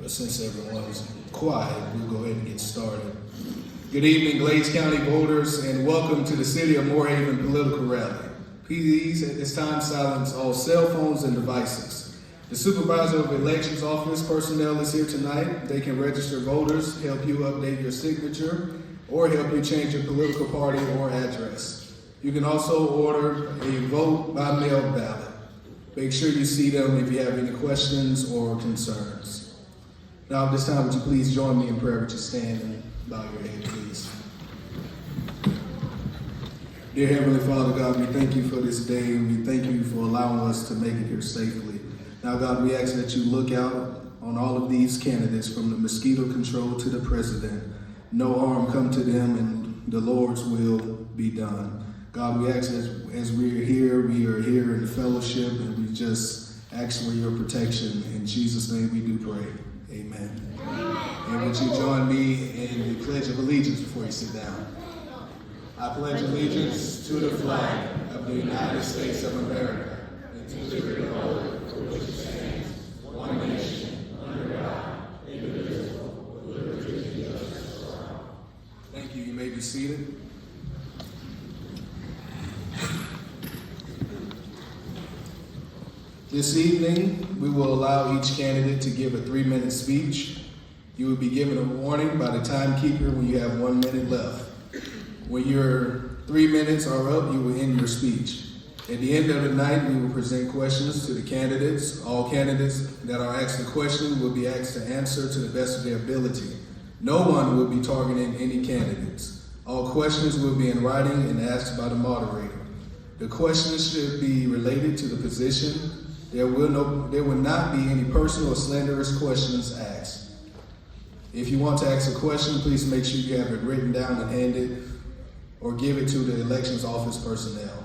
But since everyone's quiet, we'll go ahead and get started. Good evening, Glades County voters, and welcome to the City of Moorhaven political rally. Please, at this time, silence all cell phones and devices. The Supervisor of Elections Office personnel is here tonight. They can register voters, help you update your signature, or help you change your political party or address. You can also order a vote by mail ballot. Make sure you see them if you have any questions or concerns. Now at this time, would you please join me in prayer? Would you stand and bow your head, please? Dear Heavenly Father, God, we thank you for this day. We thank you for allowing us to make it here safely. Now, God, we ask that you look out on all of these candidates from the mosquito control to the president. No harm come to them, and the Lord's will be done. God, we ask as we are here in fellowship, and we just ask for your protection. In Jesus' name we do pray. Amen. And would you join me in the Pledge of Allegiance before you sit down? I pledge allegiance to the flag of the United States of America and to the republic for which it stands, one nation, under God, indivisible, with liberty and justice for all. Thank you. You may be seated. This evening, we will allow each candidate to give a 3-minute speech. You will be given a warning by the timekeeper when you have 1 minute left. When your 3 minutes are up, you will end your speech. At the end of the night, we will present questions to the candidates. All candidates that are asked a question will be asked to answer to the best of their ability. No one will be targeting any candidates. All questions will be in writing and asked by the moderator. The questions should be related to the position. There will not be any personal or slanderous questions asked. If you want to ask a question, please make sure you have it written down and hand it or give it to the elections office personnel.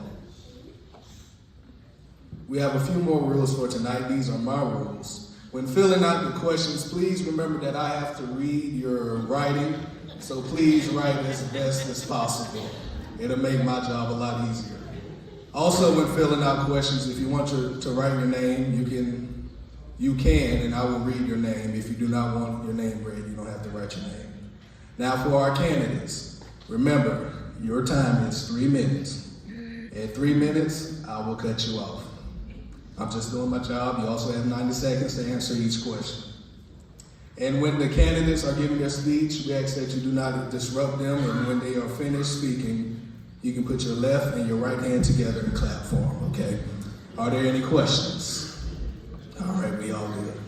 We have a few more rules for tonight. These are my rules. When filling out the questions, please remember that I have to read your writing, so please write as best as possible. It'll make my job a lot easier. Also, when filling out questions, if you want to write your name, you can, and I will read your name. If you do not want your name read, you don't have to write your name. Now, for our candidates, remember, your time is 3 minutes. At 3 minutes, I will cut you off. I'm just doing my job. You also have 90 seconds to answer each question. And when the candidates are giving their speech, we ask that you do not disrupt them, and when they are finished speaking, you can put your left and your right hand together and clap for them, okay? Are there any questions? All right, we all good.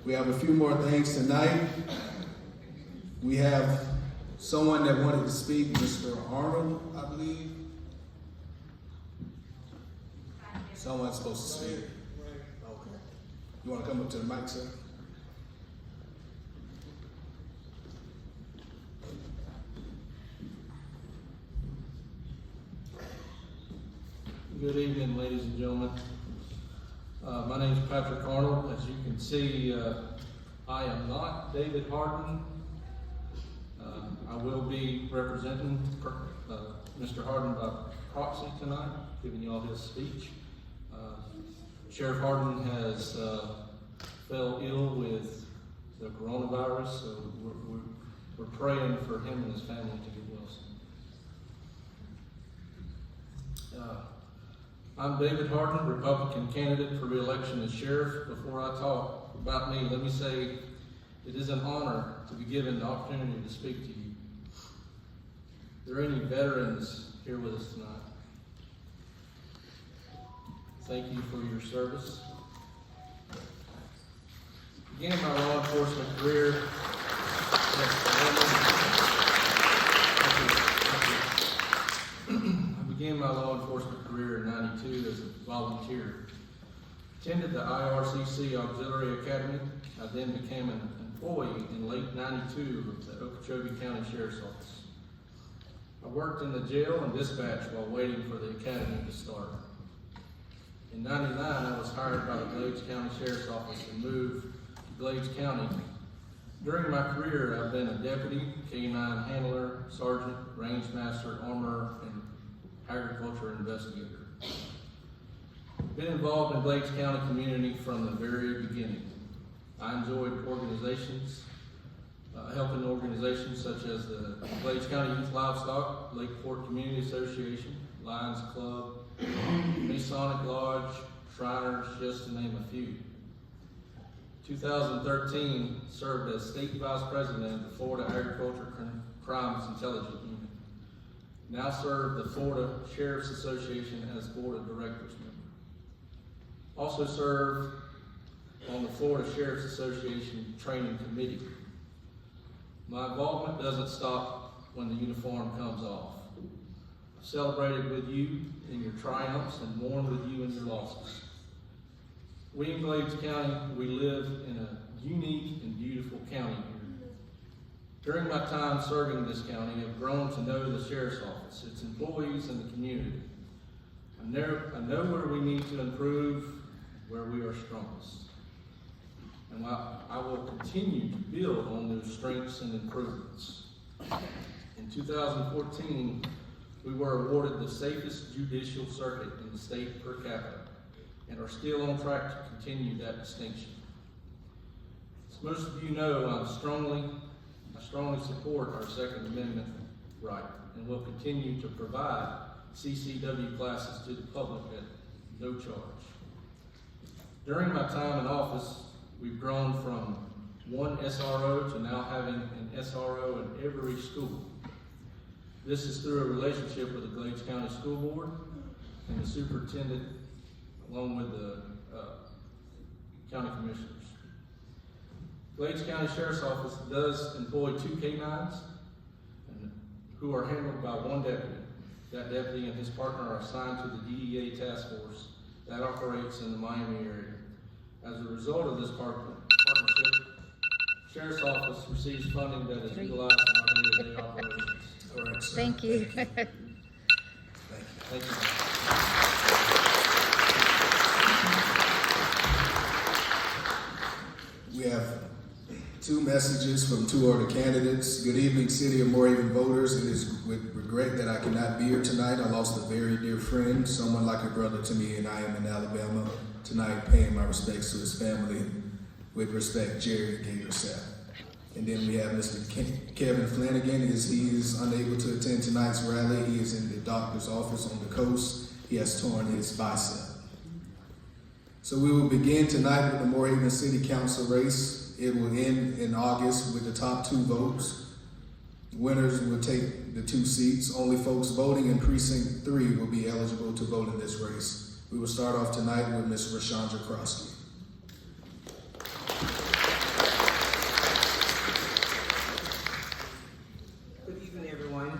We have a few more things tonight. We have someone that wanted to speak, Mr. Arnold, I believe. Someone's supposed to speak. Okay. You want to come up to the mic, sir? Good evening, ladies and gentlemen. My name is Patrick Arnold. As you can see, I am not David Harden. I will be representing Mr. Harden by proxy tonight, giving you all his speech. Sheriff Harden has fell ill with the coronavirus, so we're praying for him and his family to get well soon. I'm David Harden, Republican candidate for re-election as sheriff. Before I talk about me, let me say it is an honor to be given the opportunity to speak to you. Are there any veterans here with us tonight? Thank you for your service. Beginning my law enforcement career, began my law enforcement career in '92 as a volunteer. Attended the IRCC Auxiliary Academy. I then became an employee in late '92 of the Okeechobee County Sheriff's Office. I worked in the jail and dispatch while waiting for the academy to start. In '99, I was hired by the Glades County Sheriff's Office and moved to Glades County. During my career, I've been a deputy, K-9 handler, sergeant, range master, armorer, and agriculture investigator. Been involved in Glades County community from the very beginning. I enjoyed helping organizations such as the Glades County Youth Livestock, Lakeport Community Association, Lions Club, Masonic Lodge, Shriners, just to name a few. 2013, served as State Vice President of the Florida Agriculture Crimes Intelligence Unit. Now serve the Florida Sheriff's Association as Board of Directors member. Also served on the Florida Sheriff's Association Training Committee. My involvement doesn't stop when the uniform comes off. I've celebrated with you in your triumphs and mourned with you in your losses. We in Glades County, we live in a unique and beautiful county here. During my time serving this county, I've grown to know the Sheriff's Office, its employees, and the community. I know where we need to improve, where we are strongest. And I will continue to build on those strengths and improvements. In 2014, we were awarded the safest judicial circuit in the state per capita, and are still on track to continue that distinction. As most of you know, I strongly support our Second Amendment right, and will continue to provide CCW classes to the public at no charge. During my time in office, we've grown from one SRO to now having an SRO in every school. This is through a relationship with the Glades County School Board and the superintendent, along with the county commissioners. Glades County Sheriff's Office does employ 2 K-9s who are handled by one deputy. That deputy and his partner are assigned to the DEA task force that operates in the Miami area. As a result of this partnership, Sheriff's Office receives funding that is utilized in our day-to-day operations. All right, sir. Thank you. Thank you. We have 2 messages from 2 other candidates. Good evening, City of Moravian voters. It is with regret that I cannot be here tonight. I lost a very dear friend, someone like a brother to me, and I am in Alabama tonight paying my respects to his family. With respect, Jerry Gatorsapp. And then we have Mr. Kevin Flanagan. He is unable to attend tonight's rally. He is in the doctor's office on the coast. He has torn his bicep. So we will begin tonight with the Moravian City Council race. It will end in August with the top 2 votes. Winners will take the 2 seats. Only folks voting in Precinct 3 will be eligible to vote in this race. We will start off tonight with Ms. Rashandra Krosky. Good evening, everyone.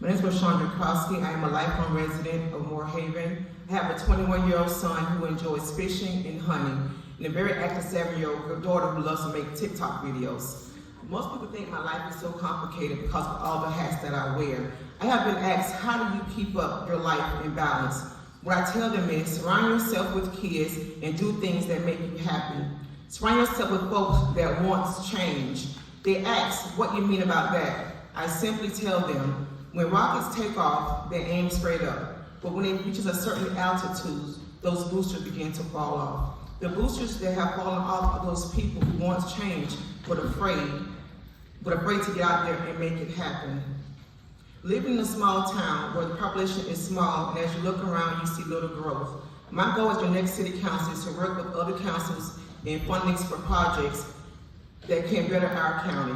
My name is Rashandra Krosky. I am a lifelong resident of Moore Haven. I have a 21-year-old son who enjoys fishing and hunting, and a very active 7-year-old daughter who loves to make TikTok videos. Most people think my life is so complicated because of all the hats that I wear. I have been asked, how do you keep up your life in balance? What I tell them is, surround yourself with kids and do things that make you happy. Surround yourself with folks that want change. They ask, what you mean about that? I simply tell them, when rockets take off, they aim straight up. But when it reaches a certain altitude, those boosters begin to fall off. The boosters that have fallen off are those people who want change, but afraid to get out there and make it happen. Living in a small town where the population is small, and as you look around, you see little growth. My goal as your next city council is to work with other councils in fundings for projects that can better our county.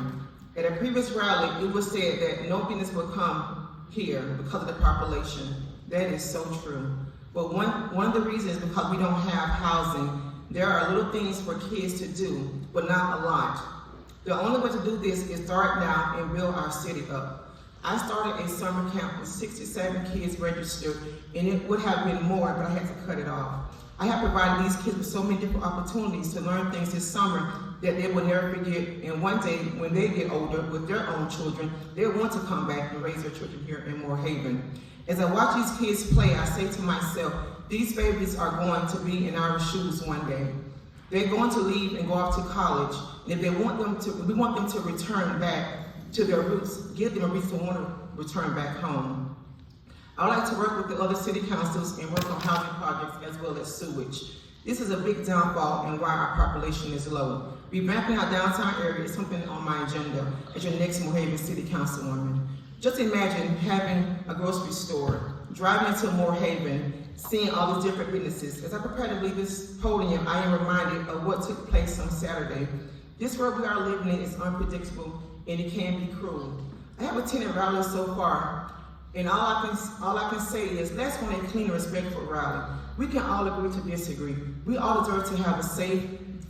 At a previous rally, it was said that no business will come here because of the population. That is so true. But one of the reasons is because we don't have housing. There are little things for kids to do, but not a lot. The only way to do this is start now and build our city up. I started a summer camp with 67 kids registered, and it would have been more, but I had to cut it off. I have provided these kids with so many different opportunities to learn things this summer that they will never forget, and one day when they get older with their own children, they'll want to come back and raise their children here in Moore Haven. As I watch these kids play, I say to myself, these babies are going to be in our shoes one day. They're going to leave and go off to college, and if we want them to return back to their roots, give them a reason to want to return back home. I would like to work with the other city councils and work on housing projects as well as sewage. This is a big downfall in why our population is low. Revamping our downtown area is something on my agenda as your next Moorhaven City Councilwoman. Just imagine having a grocery store, driving into Moorhaven, seeing all these different businesses. As I prepare to leave this podium, I am reminded of what took place on Saturday. This world we are living in is unpredictable and it can be cruel. I have attended rallies so far, and all I can say is let's want a clean and respectful rally. We can all agree to disagree. We all deserve to have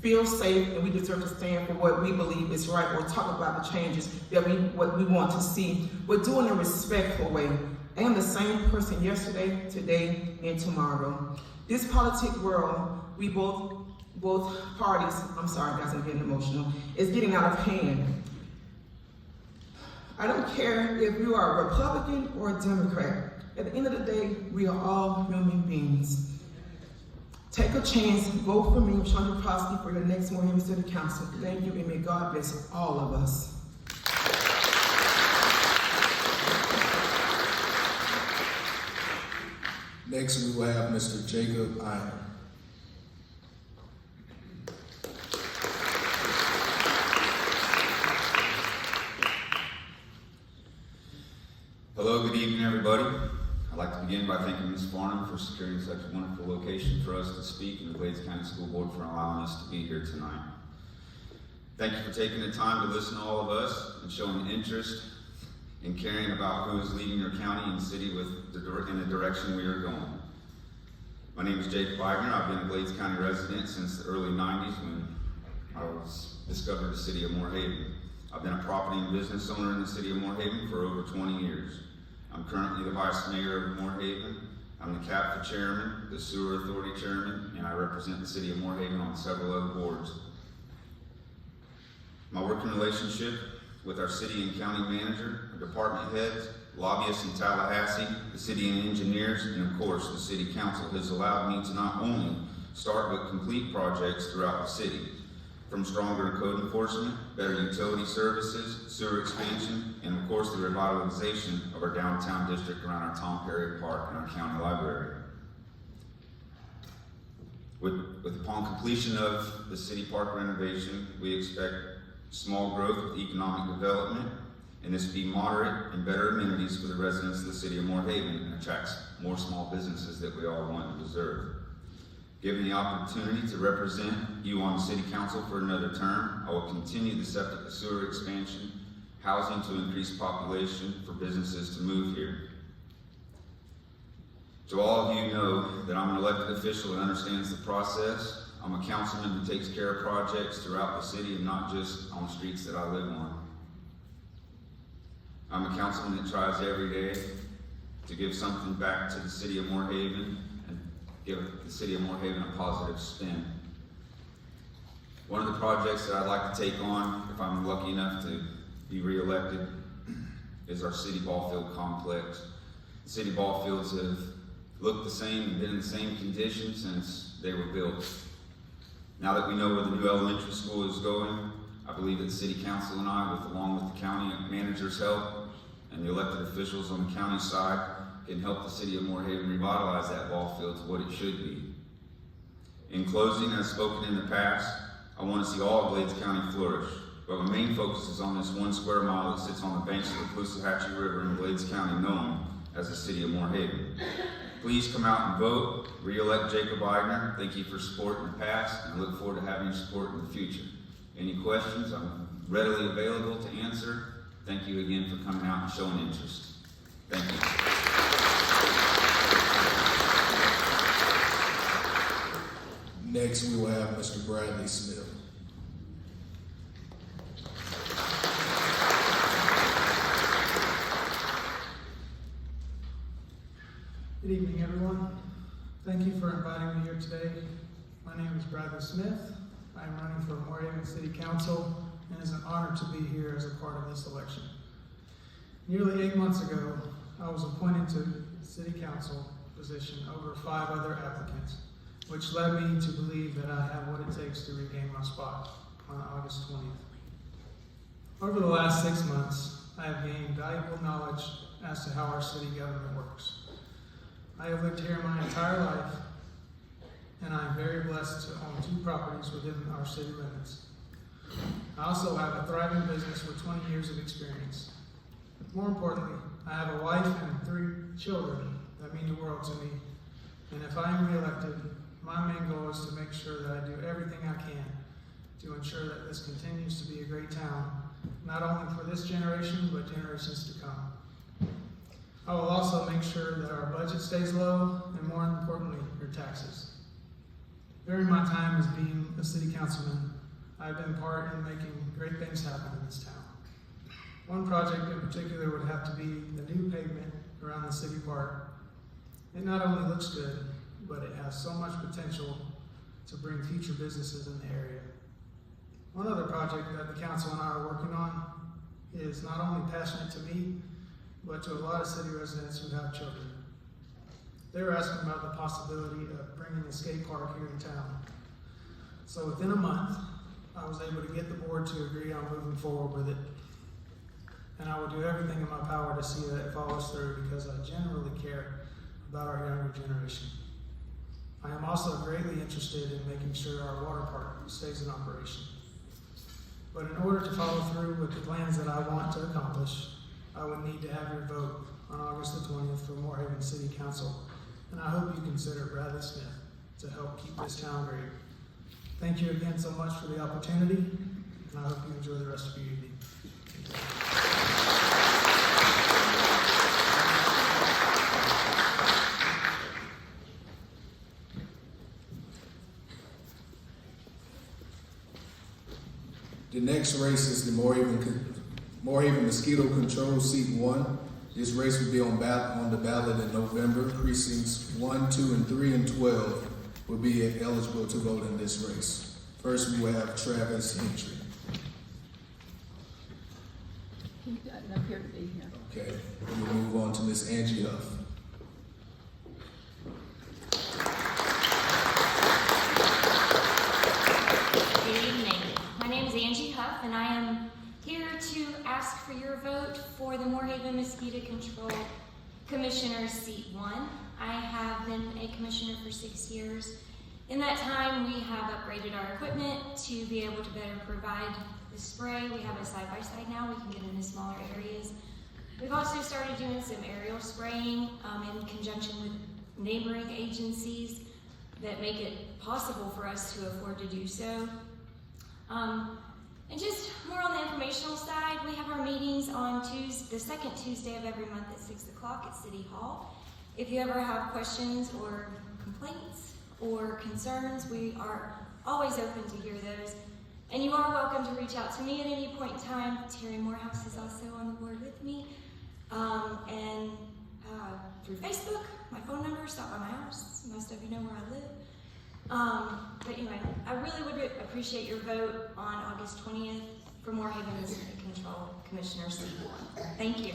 feel safe, and we deserve to stand for what we believe is right or talk about the changes that what we want to see, but do it in a respectful way. I am the same person yesterday, today, and tomorrow. This politic world, we both parties, I'm sorry guys, I'm getting emotional, is getting out of hand. I don't care if you are a Republican or a Democrat. At the end of the day, we are all human beings. Take a chance, vote for me, Chandra Prosky, for your next Moorhaven City Council. Thank you, and may God bless all of us. Next, we will have Mr. Jacob Iron. Hello, good evening, everybody. I'd like to begin by thanking Ms. Farnham for securing such a wonderful location for us to speak, and the Glades County School Board for allowing us to be here tonight. Thank you for taking the time to listen to all of us and showing interest in caring about who is leading your county and city in the direction we are going. My name is Jake Wagner. I've been a Glades County resident since the early 90s when I discovered the city of Moorhaven. I've been a property and business owner in the city of Moorhaven for over 20 years. I'm currently the Vice Mayor of Moorhaven. I'm the CAPFA Chairman, the Sewer Authority Chairman, and I represent the city of Moorhaven on several other boards. My working relationship with our city and county manager, our department heads, lobbyists in Tallahassee, the city and engineers, and of course the city council has allowed me to not only start but complete projects throughout the city, from stronger code enforcement, better utility services, sewer expansion, and of course the revitalization of our downtown district around our Tom Perry Park and our county library. Upon completion of the city park renovation, we expect small growth with economic development, and this will be moderate and better amenities for the residents of the city of Moorhaven and attracts more small businesses that we all want and deserve. Given the opportunity to represent you on the city council for another term, I will continue the septic and sewer expansion, housing to increase population for businesses to move here. So all of you know that I'm an elected official that understands the process. I'm a councilman who takes care of projects throughout the city and not just on the streets that I live on. I'm a councilman that tries every day to give something back to the city of Moorhaven and give the city of Moorhaven a positive spin. One of the projects that I'd like to take on, if I'm lucky enough to be re-elected, is our city ball field complex. The city ball fields have looked the same and been in the same condition since they were built. Now that we know where the new elementary school is going, I believe that the city council and I, along with the county manager's help and the elected officials on the county side, can help the city of Moorhaven revitalize that ball field to what it should be. In closing, as spoken in the past, I want to see all of Glades County flourish, but my main focus is on this 1 square mile that sits on the banks of the Caloosahatchee River in Glades County, known as the city of Moorhaven. Please come out and vote. Re-elect Jacob Wagner. Thank you for support in the past, and I look forward to having your support in the future. Any questions? I'm readily available to answer. Thank you again for coming out and showing interest. Thank you. Next, we will have Mr. Bradley Smith. Good evening, everyone. Thank you for inviting me here today. My name is Bradley Smith. I am running for Moorhaven City Council, and it is an honor to be here as a part of this election. Nearly 8 months ago, I was appointed to the City Council position over 5 other applicants, which led me to believe that I have what it takes to regain my spot on August 20th. Over the last 6 months, I have gained valuable knowledge as to how our city government works. I have lived here my entire life, and I am very blessed to own 2 properties within our city limits. I also have a thriving business with 20 years of experience. More importantly, I have a wife and 3 children that mean the world to me. And if I am reelected, my main goal is to make sure that I do everything I can to ensure that this continues to be a great town, not only for this generation, but generations to come. I will also make sure that our budget stays low, and more importantly, your taxes. During my time as being a city councilman, I've been part in making great things happen in this town. One project in particular would have to be the new pavement around the city park. It not only looks good, but it has so much potential to bring future businesses in the area. One other project that the council and I are working on is not only passionate to me, but to a lot of city residents who have children. They were asking about the possibility of bringing a skate park here in town. So within a month, I was able to get the board to agree on moving forward with it. And I will do everything in my power to see that it follows through, because I genuinely care about our younger generation. I am also greatly interested in making sure our water park stays in operation. But in order to follow through with the plans that I want to accomplish, I would need to have your vote on August the 20th for Morehaven City Council. And I hope you consider Bradley Smith to help keep this town great. Thank you again so much for the opportunity, and I hope you enjoy the rest of your evening. The next race is the Morehaven Mosquito Control Seat 1. This race will be on the ballot in November. Precincts 1, 2, and 3, and 12 will be eligible to vote in this race. First, we will have Travis Hentry. He doesn't appear to be here. Okay, we'll move on to Miss Angie Huff. Good evening. My name is Angie Huff, and I am here to ask for your vote for the Morehaven Mosquito Control Commissioner Seat 1. I have been a commissioner for 6 years. In that time, we have upgraded our equipment to be able to better provide the spray. We have a side-by-side now. We can get into smaller areas. We've also started doing some aerial spraying in conjunction with neighboring agencies that make it possible for us to afford to do so. And just more on the informational side, we have our meetings on the second Tuesday of every month at 6 o'clock at City Hall. If you ever have questions or complaints or concerns, we are always open to hear those. And you are welcome to reach out to me at any point in time. Terry Morehouse is also on the board with me. And through Facebook, my phone number, stop by my house. Most of you know where I live. But anyway, I really would appreciate your vote on August 20th for Morehaven Mosquito Control Commissioner Seat 1. Thank you.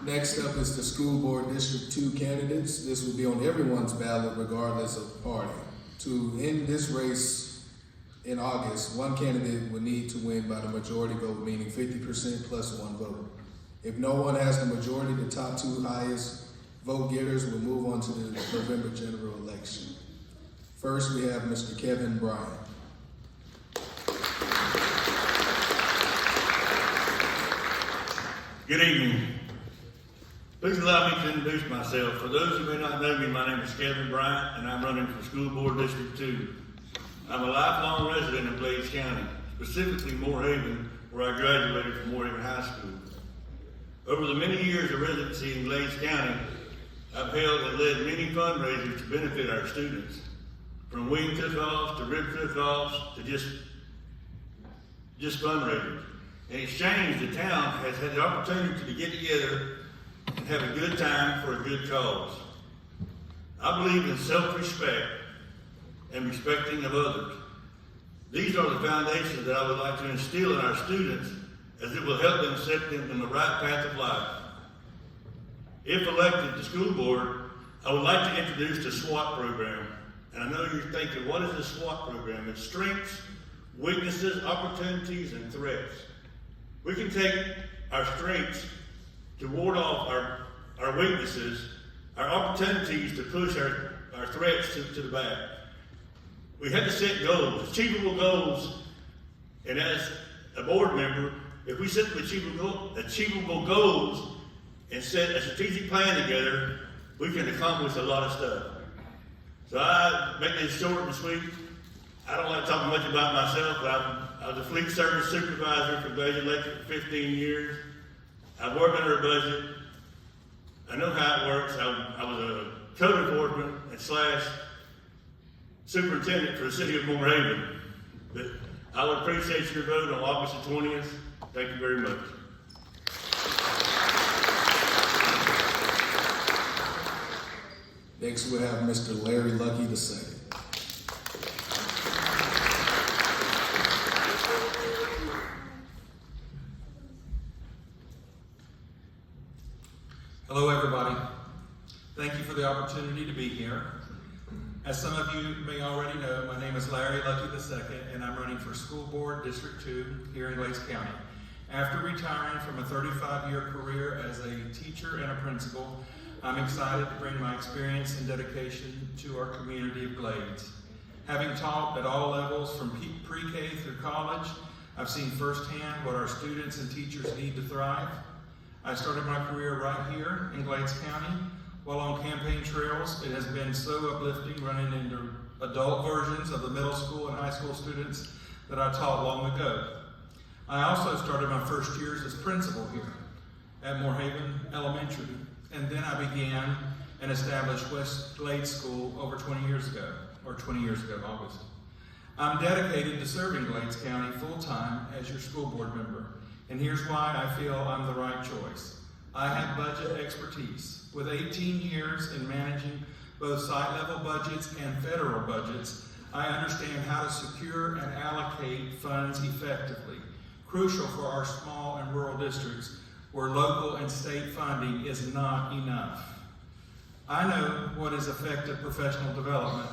Next up is the School Board District 2 candidates. This will be on everyone's ballot regardless of party. To end this race in August, one candidate would need to win by the majority vote, meaning 50% plus one vote. If no one has the majority, the top 2 highest vote getters will move on to the November general election. First, we have Mr. Kevin Bryan. Good evening. Please allow me to introduce myself. For those who may not know me, my name is Kevin Bryant, and I'm running for School Board District 2. I'm a lifelong resident of Glades County, specifically Morehaven, where I graduated from Morehaven High School. Over the many years of residency in Glades County, I've held and led many fundraisers to benefit our students, from wing cook-offs to rib cook-offs to just fundraisers. In exchange, the town has had the opportunity to get together and have a good time for a good cause. I believe in self-respect and respecting of others. These are the foundations that I would like to instill in our students, as it will help them set them in the right path of life. If elected to school board, I would like to introduce the SWAT program. And I know you're thinking, what is the SWAT program? It's strengths, weaknesses, opportunities, and threats. We can take our strengths to ward off our weaknesses, our opportunities to push our threats to the back. We had to set goals, achievable goals, and as a board member, if we set achievable goals and set a strategic plan together, we can accomplish a lot of stuff. So I make this short and sweet. I don't like talking much about myself, but I was a fleet service supervisor for Glacier Electric for 15 years. I've worked under a budget. I know how it works. I was a code enforcement and / superintendent for the city of Moore Haven. But I would appreciate your vote on August the 20th. Thank you very much. Next, we'll have Mr. Larry Lucky II. Hello, everybody. Thank you for the opportunity to be here. As some of you may already know, my name is Larry Lucky II, and I'm running for School Board District 2 here in Glades County. After retiring from a 35-year career as a teacher and a principal, I'm excited to bring my experience and dedication to our community of Glades. Having taught at all levels from pre-K through college, I've seen firsthand what our students and teachers need to thrive. I started my career right here in Glades County. While on campaign trails, it has been so uplifting running into adult versions of the middle school and high school students that I taught long ago. I also started my first years as principal here at Moore Haven Elementary, and then I began and established West Glades School over 20 years ago, August. I'm dedicated to serving Glades County full-time as your school board member, and here's why I feel I'm the right choice. I have budget expertise. With 18 years in managing both site-level budgets and federal budgets, I understand how to secure and allocate funds effectively, crucial for our small and rural districts where local and state funding is not enough. I know what is effective professional development.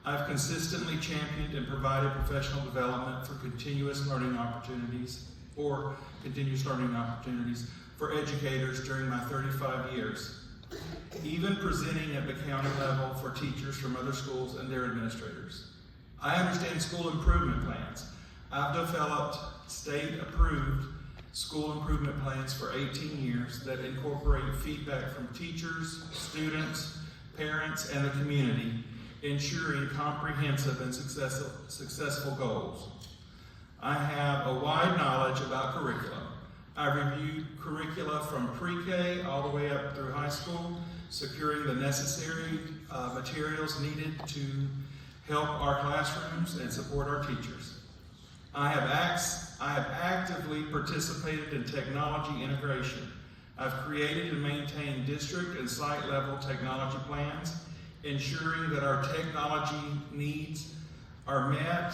I've consistently championed and provided professional development for continuous learning opportunities for educators during my 35 years, even presenting at the county level for teachers from other schools and their administrators. I understand school improvement plans. I've developed state-approved school improvement plans for 18 years that incorporate feedback from teachers, students, parents, and the community, ensuring comprehensive and successful goals. I have a wide knowledge about curriculum. I've reviewed curricula from pre-K all the way up through high school, securing the necessary materials needed to help our classrooms and support our teachers. I have actively participated in technology integration. I've created and maintained district and site level technology plans, ensuring that our technology needs are met,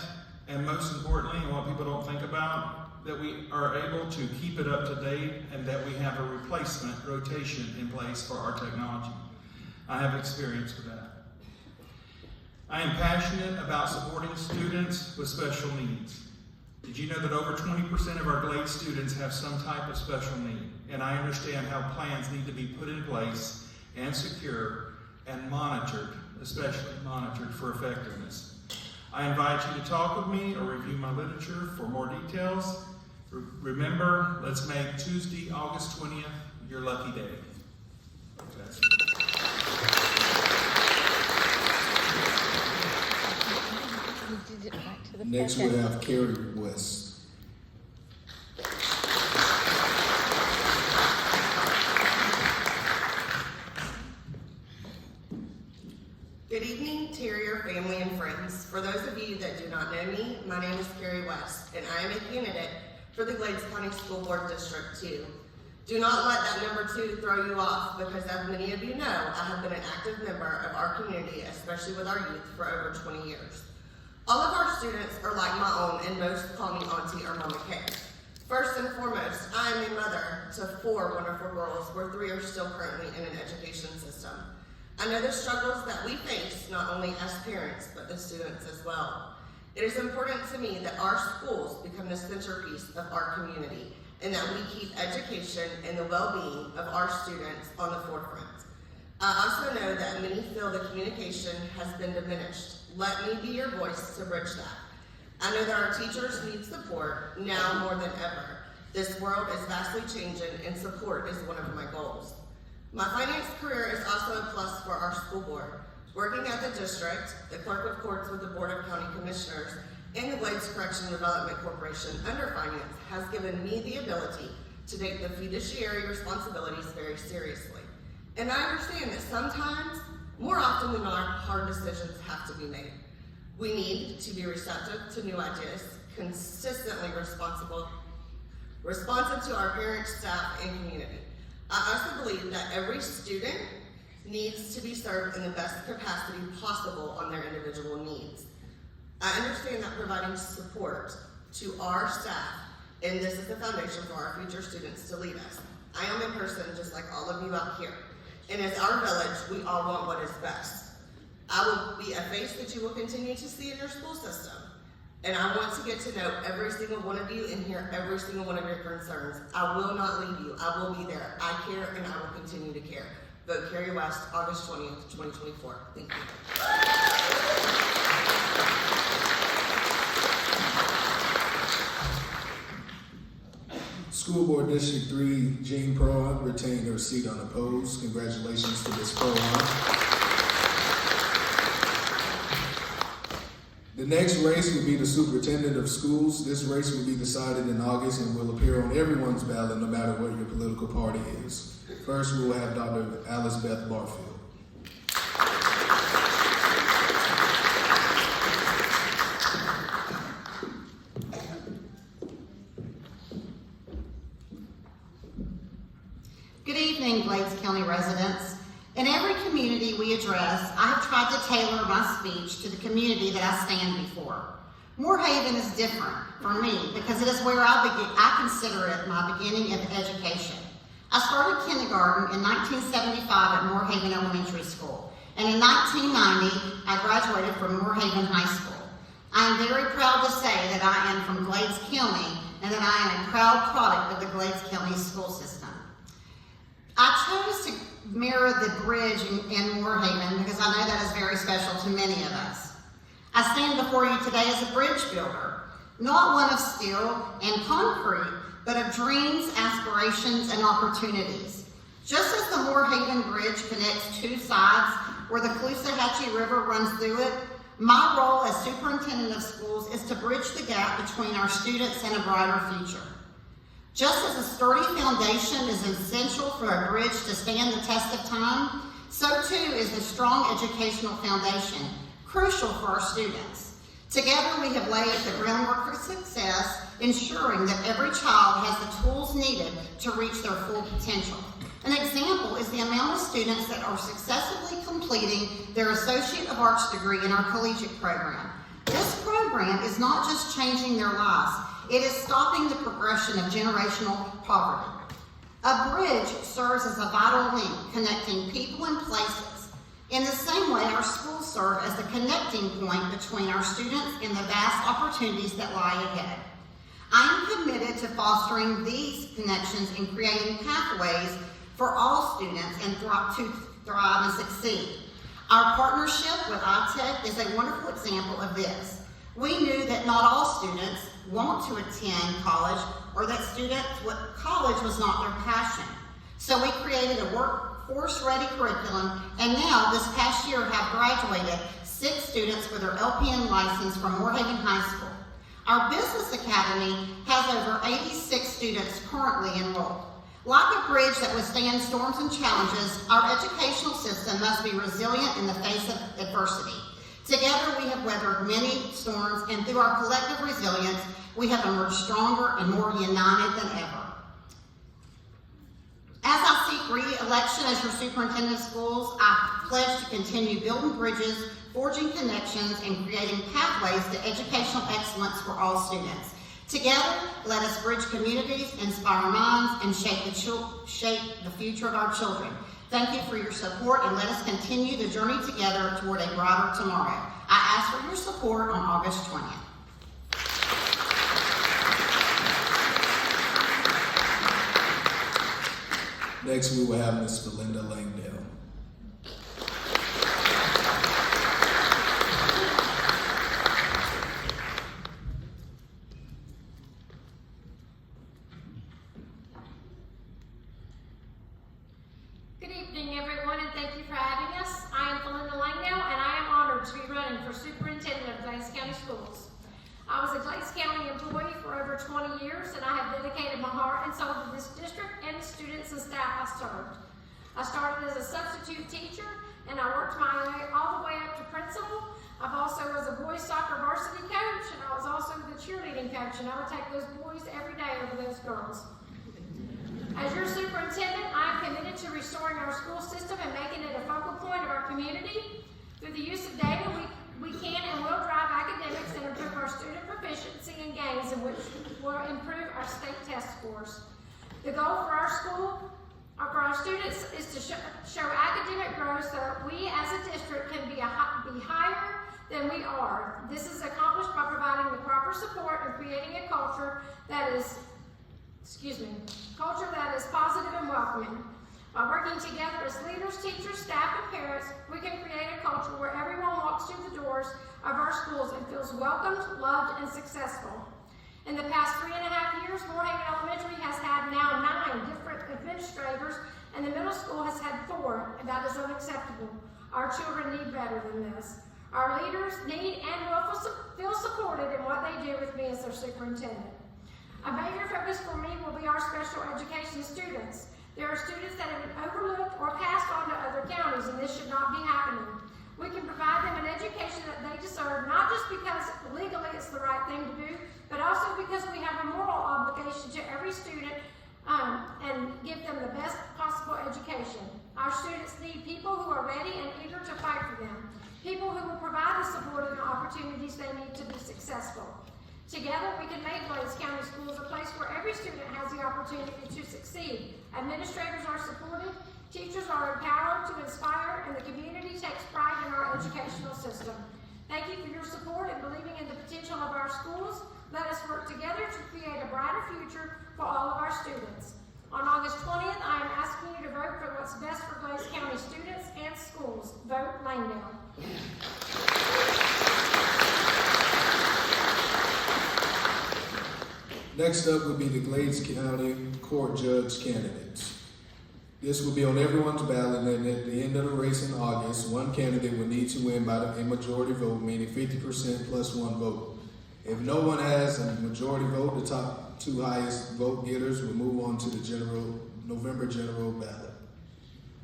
and most importantly, and what people don't think about, that we are able to keep it up to date and that we have a replacement rotation in place for our technology. I have experience with that. I am passionate about supporting students with special needs. Did you know that over 20% of our Glades students have some type of special need? And I understand how plans need to be put in place and secure and monitored, especially monitored for effectiveness. I invite you to talk with me or review my literature for more details. Remember, let's make Tuesday, August 20th, your lucky day. Next, we'll have Carrie West. Good evening, Terrier family and friends. For those of you that do not know me, my name is Carrie West, and I am a candidate for the Glades County School Board District 2. Do not let that number 2 throw you off, because as many of you know, I have been an active member of our community, especially with our youth, for over 20 years. All of our students are like my own, and most call me Auntie or Mama Kay. First and foremost, I am a mother to 4 wonderful girls, where 3 are still currently in an education system. I know the struggles that we face, not only as parents, but the students as well. It is important to me that our schools become the centerpiece of our community, and that we keep education and the well-being of our students on the forefront. I also know that many feel the communication has been diminished Let me be your voice to bridge that. I know that our teachers need support now more than ever. This world is vastly changing and support is one of my goals. My finance career is also a plus for our school board. Working at the district, the clerk of courts with the Board of County Commissioners, and the Glades Correctional Development Corporation under finance has given me the ability to take the fiduciary responsibilities very seriously. And I understand that sometimes, more often than not, hard decisions have to be made. We need to be receptive to new ideas, consistently responsive to our parents, staff, and community. I also believe that every student needs to be served in the best capacity possible on their individual needs. I understand that providing support to our staff, and this is the foundation for our future students to lead us. I am a person just like all of you out here, and as our village, we all want what is best. I will be a face that you will continue to see in your school system, and I want to get to know every single one of you and hear every single one of your concerns. I will not leave you. I will be there. I care, and I will continue to care. Vote Carrie West, August 20th, 2024. Thank you. School Board District 3, Jean Prohan retained her seat unopposed. Congratulations to Ms. Prohan. The next race will be the Superintendent of Schools. This race will be decided in August and will appear on everyone's ballot no matter what your political party is. First, we will have Dr. Alice Beth Barfield. Good evening, Glades County residents. In every community we address, I have tried to tailor my speech to the community that I stand before. Moorhaven is different for me because it is where I consider it my beginning of education. I started kindergarten in 1975 at Moorhaven Elementary School, and in 1990, I graduated from Moorhaven High School. I am very proud to say that I am from Glades County and that I am a proud product of the Glades County school system. I chose to mirror the bridge in Moorhaven because I know that is very special to many of us. I stand before you today as a bridge builder, not one of steel and concrete, but of dreams, aspirations, and opportunities. Just as the Moorhaven Bridge connects two sides where the Caloosahatchee River runs through it, my role as superintendent of schools is to bridge the gap between our students and a brighter future. Just as a sturdy foundation is essential for a bridge to stand the test of time, so too is the strong educational foundation, crucial for our students. Together we have laid the groundwork for success, ensuring that every child has the tools needed to reach their full potential. An example is the amount of students that are successfully completing their Associate of Arts degree in our collegiate program. This program is not just changing their lives, it is stopping the progression of generational poverty. A bridge serves as a vital link connecting people and places. In the same way, our schools serve as the connecting point between our students and the vast opportunities that lie ahead. I am committed to fostering these connections and creating pathways for all students and to thrive and succeed. Our partnership with iTech is a wonderful example of this. We knew that not all students want to attend college or that college was not their passion. So we created a workforce-ready curriculum, and now this past year have graduated 6 students with their LPN license from Moorhaven High School. Our Business Academy has over 86 students currently enrolled. Like a bridge that withstands storms and challenges, our educational system must be resilient in the face of adversity. Together we have weathered many storms, and through our collective resilience, we have emerged stronger and more united than ever. As I seek re-election as your superintendent of schools, I pledge to continue building bridges, forging connections, and creating pathways to educational excellence for all students. Together, let us bridge communities, inspire minds, and shape the future of our children. Thank you for your support, and let us continue the journey together toward a brighter tomorrow. I ask for your support on August 20th. Next, we will have Ms. Belinda Langdale. County Schools. I was a Glades County employee for over 20 years, and I have dedicated my heart and soul to this district and the students and staff I served. I started as a substitute teacher, and I worked my way all the way up to principal. I've also was a boys soccer varsity coach, and I was also the cheerleading coach, and I would take those boys every day over those girls. As your superintendent, I am committed to restoring our school system and making it a focal point of our community. Through the use of data, we can and will drive academics and improve our student proficiency and gains, in which will improve our state test scores. The goal for our school, or for our students, is to show academic growth so that we as a district can be higher than we are. This is accomplished by providing the proper support and creating a culture that is positive and welcoming. By working together as leaders, teachers, staff, and parents, we can create a culture where everyone walks through the doors of our schools and feels welcomed, loved, and successful. In the past 3.5 years, Moorhaven Elementary has had now 9 different administrators, and the middle school has had 4, and that is unacceptable. Our children need better than this. Our leaders need and will feel supported in what they do with me as their superintendent. A major focus for me will be our special education students. There are students that have been overlooked or passed on to other counties, and this should not be happening. We can provide them an education that they deserve, not just because legally it's the right thing to do, but also because we have a moral obligation to every student and give them the best possible education. Our students need people who are ready and eager to fight for them, people who will provide the support and the opportunities they need to be successful. Together, we can make Glades County Schools a place where every student has the opportunity to succeed. Administrators are supported, teachers are empowered to inspire, and the community takes pride in our educational system. Thank you for your support and believing in the potential of our schools. Let us work together to create a brighter future for all of our students. On August 20th, I am asking you to vote for what's best for Glades County students and schools. Vote Langdale. Next up would be the Glades County Court Judge candidates. This will be on everyone's ballot, and at the end of the race in August, one candidate will need to win by a majority vote, meaning 50% plus 1 vote. If no one has a majority vote, the top 2 highest vote getters will move on to the November general ballot.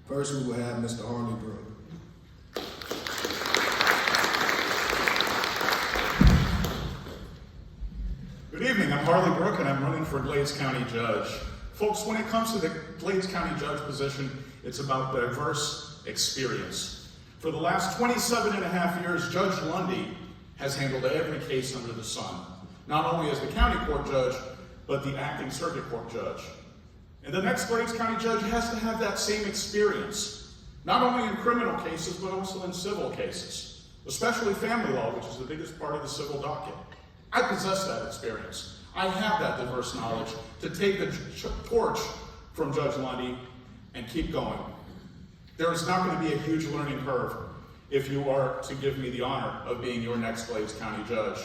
First, we will have Mr. Harley Brooke. Good evening, I'm Harley Brooke and I'm running for Glades County Judge. Folks, when it comes to the Glades County Judge position, it's about diverse experience. For the last 27.5 years, Judge Lundy has handled every case under the sun, not only as the county court judge, but the acting circuit court judge. And the next Glades County Judge has to have that same experience, not only in criminal cases, but also in civil cases, especially family law, which is the biggest part of the civil docket. I possess that experience. I have that diverse knowledge to take the torch from Judge Lundy and keep going. There is not going to be a huge learning curve if you are to give me the honor of being your next Glades County Judge.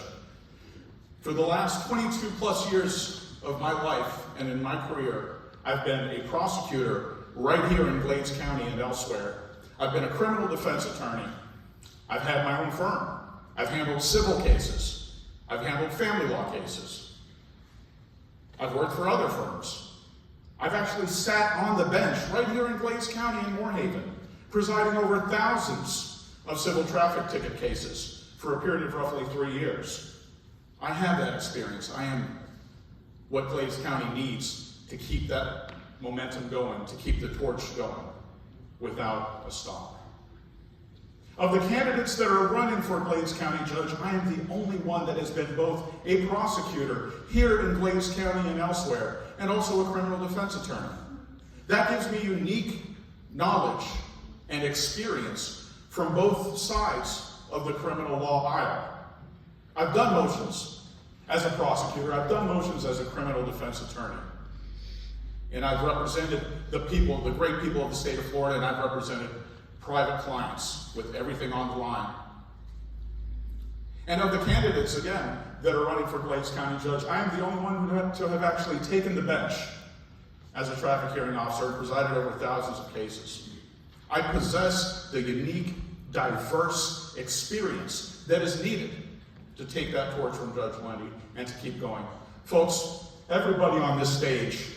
For the last 22 plus years of my life and in my career, I've been a prosecutor right here in Glades County and elsewhere. I've been a criminal defense attorney. I've had my own firm. I've handled civil cases. I've handled family law cases. I've worked for other firms. I've actually sat on the bench right here in Glades County in Moorhaven, presiding over thousands of civil traffic ticket cases for a period of roughly 3 years. I have that experience. I am what Glades County needs to keep that momentum going, to keep the torch going without a stop. Of the candidates that are running for Glades County Judge, I am the only one that has been both a prosecutor here in Glades County and elsewhere, and also a criminal defense attorney. That gives me unique knowledge and experience from both sides of the criminal law aisle. I've done motions as a prosecutor, I've done motions as a criminal defense attorney. And I've represented the people, the great people of the state of Florida, and I've represented private clients with everything on the line. And of the candidates, again, that are running for Glades County Judge, I am the only one to have actually taken the bench as a traffic hearing officer and presided over thousands of cases. I possess the unique, diverse experience that is needed to take that torch from Judge Lundy and to keep going. Folks, everybody on this stage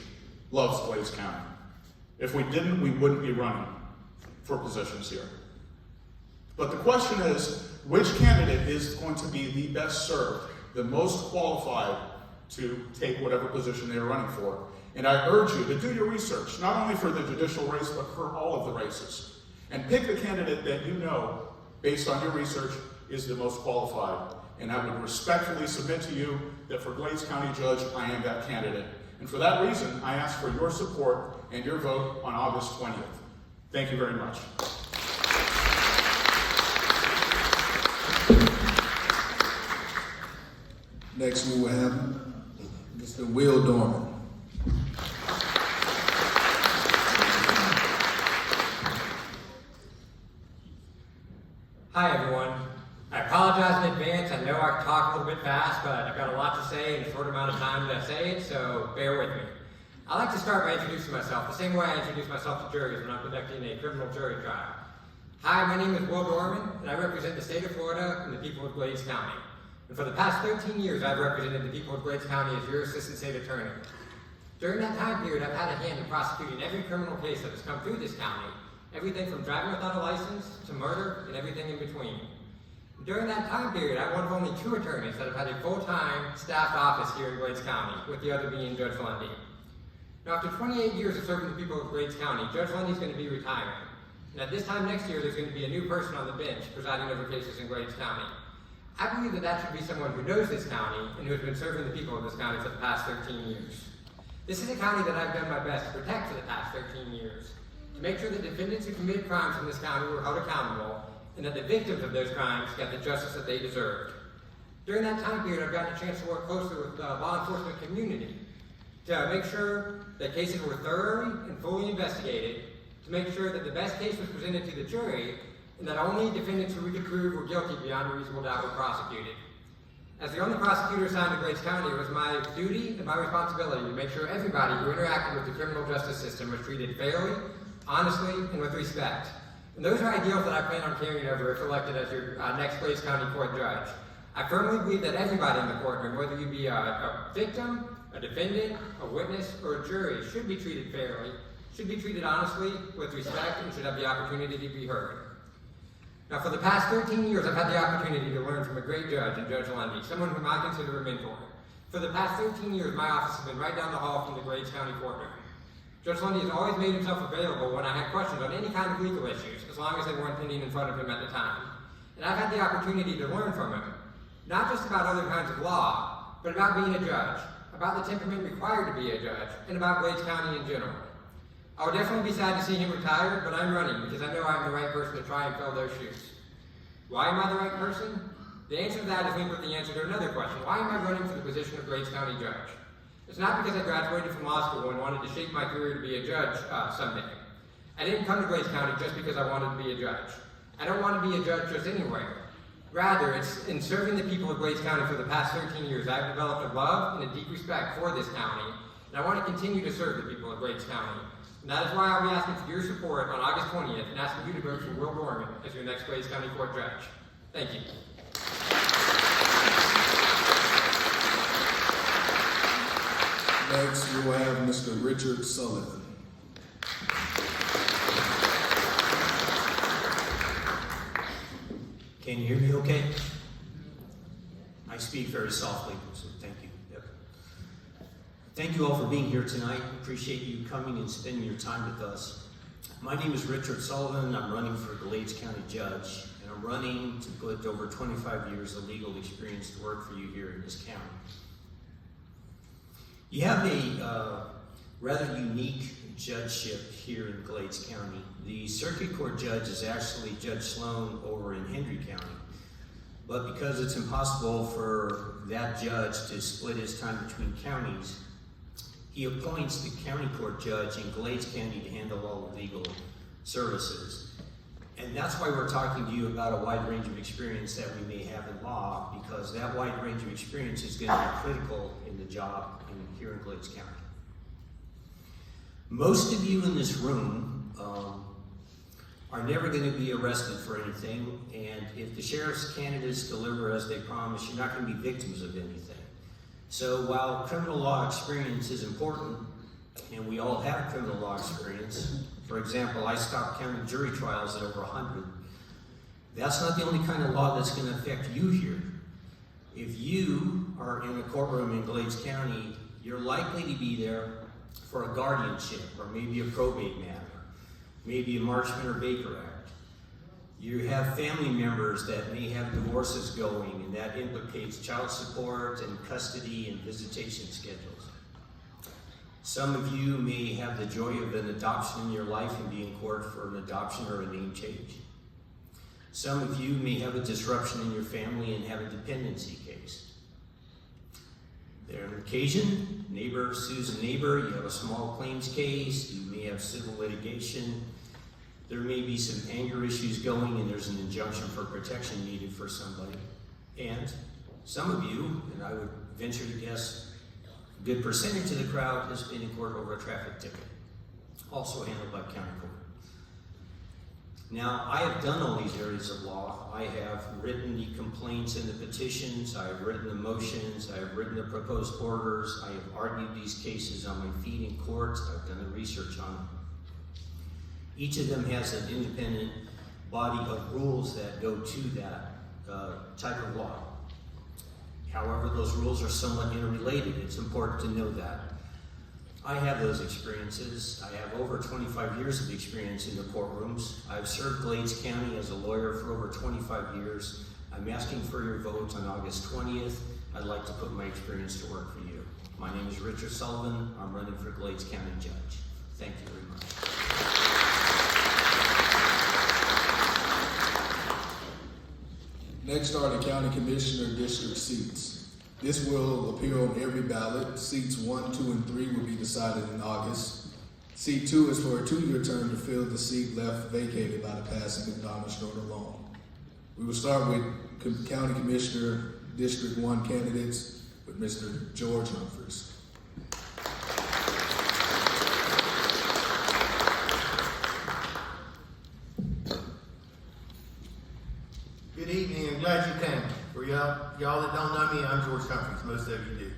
loves Glades County. If we didn't, we wouldn't be running for positions here. But the question is, which candidate is going to be the best served, the most qualified to take whatever position they're running for? And I urge you to do your research, not only for the judicial race, but for all of the races. And pick the candidate that you know, based on your research, is the most qualified. And I would respectfully submit to you that for Glades County Judge, I am that candidate. And for that reason, I ask for your support and your vote on August 20th. Thank you very much. Next, we will have Mr. Will Dorman. Hi, everyone. I apologize in advance. I know I talk a little bit fast, but I've got a lot to say in a short amount of time that I say it, so bear with me. I like to start by introducing myself the same way I introduce myself to juries when I'm conducting a criminal jury trial. Hi, my name is Will Dorman, and I represent the state of Florida and the people of Glades County. And for the past 13 years, I've represented the people of Glades County as your assistant state attorney. During that time period, I've had a hand in prosecuting every criminal case that has come through this county, everything from driving without a license to murder and everything in between. During that time period, I'm one of only 2 attorneys that have had a full-time staffed office here in Glades County, with the other being Judge Lundy. Now, after 28 years of serving the people of Glades County, Judge Lundy is going to be retiring. And at this time next year, there's going to be a new person on the bench presiding over cases in Glades County. I believe that that should be someone who knows this county and who has been serving the people of this county for the past 13 years. This is a county that I've done my best to protect for the past 13 years, to make sure that defendants who committed crimes in this county were held accountable, and that the victims of those crimes got the justice that they deserved. During that time period, I've gotten a chance to work closely with the law enforcement community to make sure that cases were thoroughly and fully investigated, to make sure that the best case was presented to the jury, and that only defendants who we could prove were guilty beyond a reasonable doubt were prosecuted. As the only prosecutor assigned to Glades County, it was my duty and my responsibility to make sure everybody who interacted with the criminal justice system was treated fairly, honestly, and with respect. And those are ideals that I plan on carrying over if elected as your next Glades County Court Judge. I firmly believe that everybody in the courtroom, whether you be a victim, a defendant, a witness, or a jury, should be treated fairly, should be treated honestly, with respect, and should have the opportunity to be heard. Now, for the past 13 years, I've had the opportunity to learn from a great judge in Judge Lundy, someone whom I consider a mentor. For the past 13 years, my office has been right down the hall from the Glades County courtroom. Judge Lundy has always made himself available when I had questions on any kind of legal issues, as long as they weren't pending in front of him at the time. And I've had the opportunity to learn from him, not just about other kinds of law, but about being a judge, about the temperament required to be a judge, and about Glades County in general. I would definitely be sad to see him retire, but I'm running because I know I'm the right person to try and fill those shoes. Why am I the right person? The answer to that is linked with the answer to another question. Why am I running for the position of Glades County Judge? It's not because I graduated from law school and wanted to shape my career to be a judge someday. I didn't come to Glades County just because I wanted to be a judge. I don't want to be a judge just anywhere. Rather, it's in serving the people of Glades County for the past 13 years, I've developed a love and a deep respect for this county, and I want to continue to serve the people of Glades County. And that is why I'll be asking for your support on August 20th and asking you to vote for Will Dorman as your next Glades County Court Judge. Thank you. Next, we will have Mr. Richard Sullivan. Can you hear me okay? I speak very softly, so thank you. Yep. Thank you all for being here tonight. Appreciate you coming and spending your time with us. My name is Richard Sullivan. I'm running for Glades County Judge, and I'm running to put over 25 years of legal experience to work for you here in this county. You have a rather unique judgeship here in Glades County. The circuit court judge is actually Judge Sloan over in Hendry County. But because it's impossible for that judge to split his time between counties, he appoints the county court judge in Glades County to handle all the legal services. And that's why we're talking to you about a wide range of experience that we may have in law, because that wide range of experience is going to be critical in the job here in Glades County. Most of you in this room are never going to be arrested for anything, and if the sheriff's candidates deliver as they promise, you're not going to be victims of anything. So while criminal law experience is important, and we all have criminal law experience, for example, I stopped counting jury trials at over 100, that's not the only kind of law that's going to affect you here. If you are in a courtroom in Glades County, you're likely to be there for a guardianship, or maybe a probate matter, maybe a Marchman or Baker Act. You have family members that may have divorces going, and that implicates child support and custody and visitation schedules. Some of you may have the joy of an adoption in your life and be in court for an adoption or a name change. Some of you may have a disruption in your family and have a dependency case. There on occasion, neighbor sues a neighbor, you have a small claims case, you may have civil litigation, there may be some anger issues going, and there's an injunction for protection needed for somebody. And some of you, and I would venture to guess a good percentage of the crowd, has been in court over a traffic ticket, also handled by county court. Now, I have done all these areas of law. I have written the complaints and the petitions, I have written the motions, I have written the proposed orders, I have argued these cases on my feet in courts, I've done the research on them. Each of them has an independent body of rules that go to that type of law. However, those rules are somewhat interrelated. It's important to know that. I have those experiences. I have over 25 years of experience in the courtrooms. I've served Glades County as a lawyer for over 25 years. I'm asking for your vote on August 20th. I'd like to put my experience to work for you. My name is Richard Sullivan. I'm running for Glades County Judge. Thank you very much. Next are the county commissioner district seats. This will appear on every ballot. Seats 1, 2, and 3 will be decided in August. Seat 2 is for a 2-year term to fill the seat left vacated by the passing of Donna Schroeder Long. We will start with County Commissioner District 1 candidates with Mr. George Humphreys. Good evening, I'm glad you came. For y'all that don't know me, I'm George Humphreys, most of you do.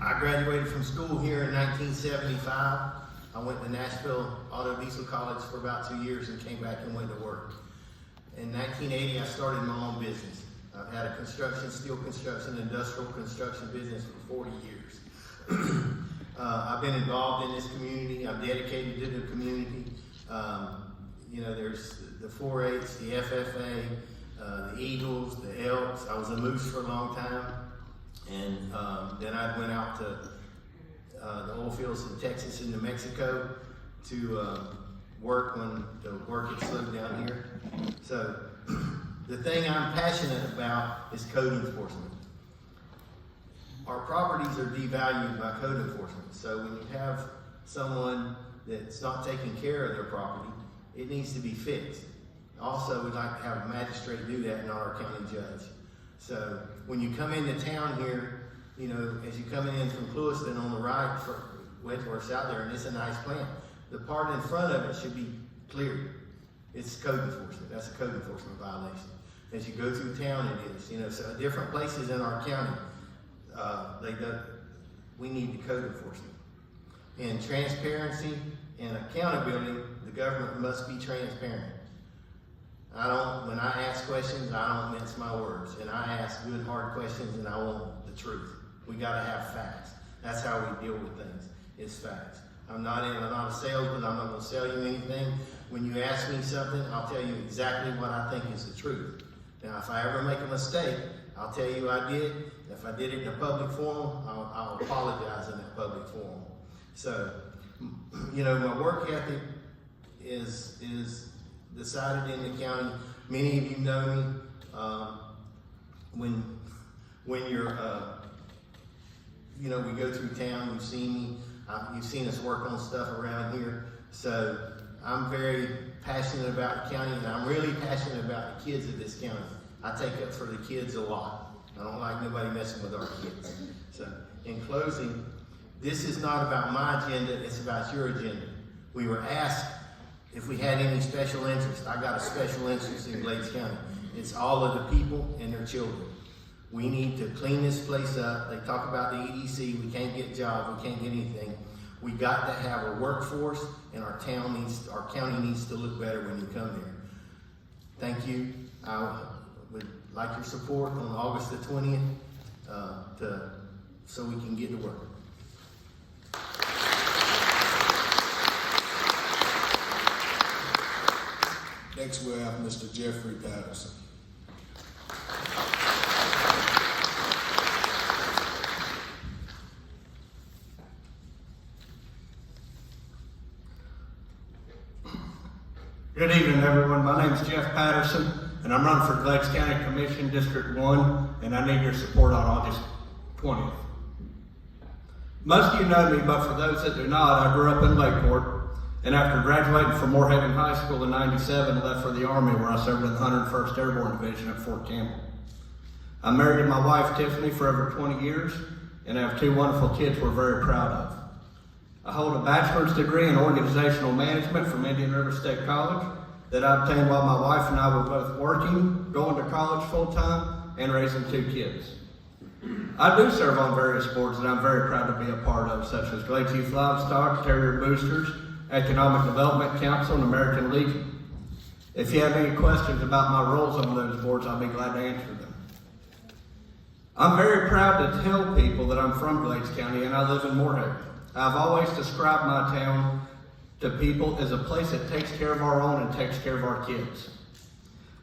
I graduated from school here in 1975. I went to Nashville Auto Diesel College for about 2 years and came back and went to work. In 1980, I started my own business. I've had a steel construction, industrial construction business for 40 years. I've been involved in this community. I'm dedicated to the community. There's the 4-H, the FFA, the Eagles, the Elks. I was a Moose for a long time. And then I went out to the oil fields in Texas and New Mexico to work when the work had slowed down here. So the thing I'm passionate about is code enforcement. Our properties are devalued by code enforcement. So when you have someone that's not taking care of their property, it needs to be fixed. Also, we'd like to have a magistrate do that, not our county judge. So when you come into town here, as you're coming in from Clewiston on the right, Wentworth's out there, and it's a nice plant. The part in front of it should be cleared. It's code enforcement. That's a code enforcement violation. As you go through town, it is. So different places in our county, we need the code enforcement. And transparency and accountability, the government must be transparent. When I ask questions, I don't mince my words. And I ask good, hard questions, and I want the truth. We gotta have facts. That's how we deal with things. It's facts. I'm not a salesman. I'm not gonna sell you anything. When you ask me something, I'll tell you exactly what I think is the truth. Now, if I ever make a mistake, I'll tell you I did. If I did it in a public forum, I'll apologize in that public forum. So, my work ethic is decided in the county. Many of you know me. When you're, we go through town, you've seen me, you've seen us work on stuff around here. So I'm very passionate about the county, and I'm really passionate about the kids of this county. I take up for the kids a lot. I don't like nobody messing with our kids. So in closing, this is not about my agenda, it's about your agenda. We were asked if we had any special interest, I got a special interest in Glades County. It's all of the people and their children. We need to clean this place up. They talk about the EDC, we can't get jobs, we can't get anything. We got to have a workforce, and our county needs to look better when you come here. Thank you. I would like your support on August the 20th, so we can get to work. Next we have Mr. Jeffrey Patterson. Good evening, everyone. My name is Jeff Patterson, and I'm running for Glades County Commission District 1, and I need your support on August 20th. Most of you know me, but for those that do not, I grew up in Lakeport, and after graduating from Moorhaven High School in '97, left for the Army, where I served in the 101st Airborne Division at Fort Campbell. I'm married to my wife, Tiffany, for over 20 years, and I have two wonderful kids we're very proud of. I hold a bachelor's degree in organizational management from Indian River State College that I obtained while my wife and I were both working, going to college full-time, and raising two kids. I do serve on various boards that I'm very proud to be a part of, such as Glades Youth Livestock, Terrier Boosters, Economic Development Council, and American Legion. If you have any questions about my roles on those boards, I'll be glad to answer them. I'm very proud to tell people that I'm from Glades County and I live in Moorhaven. I've always described my town to people as a place that takes care of our own and takes care of our kids.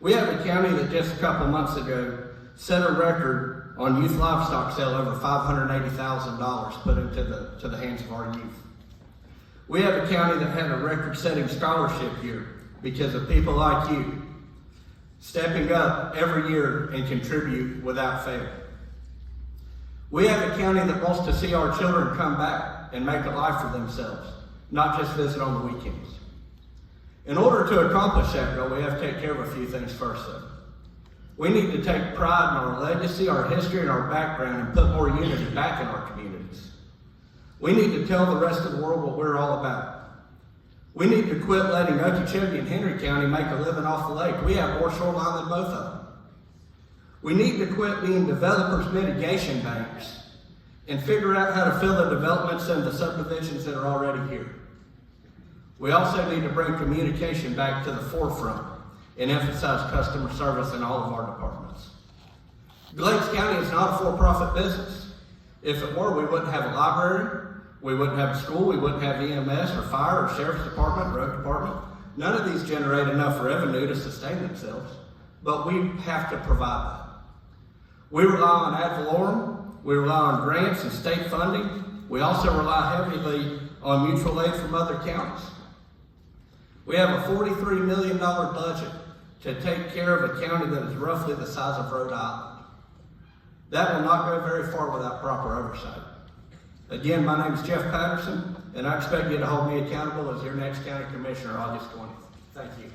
We have a county that just a couple months ago set a record on youth livestock sale, over $580,000 put into the hands of our youth. We have a county that had a record-setting scholarship year because of people like you stepping up every year and contribute without fail. We have a county that wants to see our children come back and make a life for themselves, not just visit on the weekends. In order to accomplish that goal, we have to take care of a few things first, though. We need to take pride in our legacy, our history, and our background and put more unity back in our communities. We need to tell the rest of the world what we're all about. We need to quit letting Okeechobee and Henry County make a living off the lake. We have more shoreline than both of them. We need to quit being developers' mitigation banks and figure out how to fill the developments and the subdivisions that are already here. We also need to bring communication back to the forefront and emphasize customer service in all of our departments. Glades County is not a for-profit business. If it were, we wouldn't have a library, we wouldn't have a school, we wouldn't have EMS or fire or sheriff's department, road department. None of these generate enough revenue to sustain themselves, but we have to provide that. We rely on ad valorem, we rely on grants and state funding. We also rely heavily on mutual aid from other counties. We have a $43 million budget to take care of a county that is roughly the size of Rhode Island. That will not go very far without proper oversight. Again, my name is Jeff Patterson, and I expect you to hold me accountable as your next county commissioner August 20th. Thank you.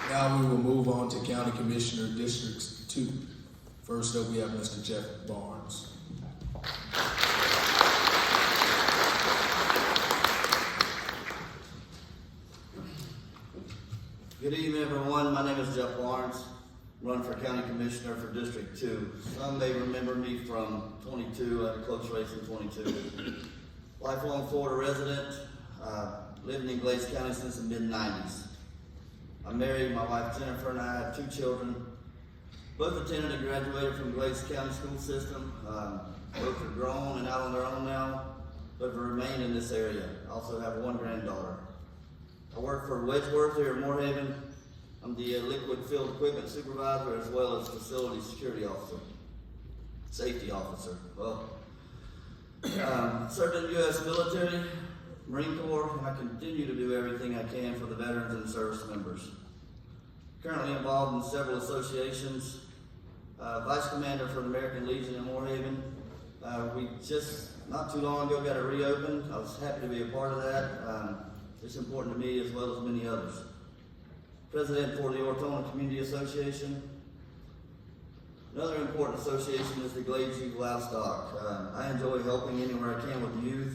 Now we will move on to County Commissioner Districts 2. First up, we have Mr. Jeff Barnes. Good evening, everyone. My name is Jeff Barnes. I run for County Commissioner for District 2. Some may remember me from 22. I had a close race in 22. Lifelong Florida resident, living in Glades County since the mid-90s. I'm married. My wife Jennifer and I have two children. Both attended and graduated from Glades County school system. Both are grown and out on their own now, but have remained in this area. I also have one granddaughter. I work for Wedgeworth here at Moorhaven. I'm the liquid field equipment supervisor as well as facility security officer, safety officer. Well, served in the U.S. military, Marine Corps, and I continue to do everything I can for the veterans and service members. Currently involved in several associations, Vice Commander for the American Legion in Moorhaven. We just, not too long ago, got it reopened. I was happy to be a part of that. It's important to me as well as many others. President for the Auditorium Community Association. Another important association is the Glades Youth Livestock. I enjoy helping anywhere I can with the youth.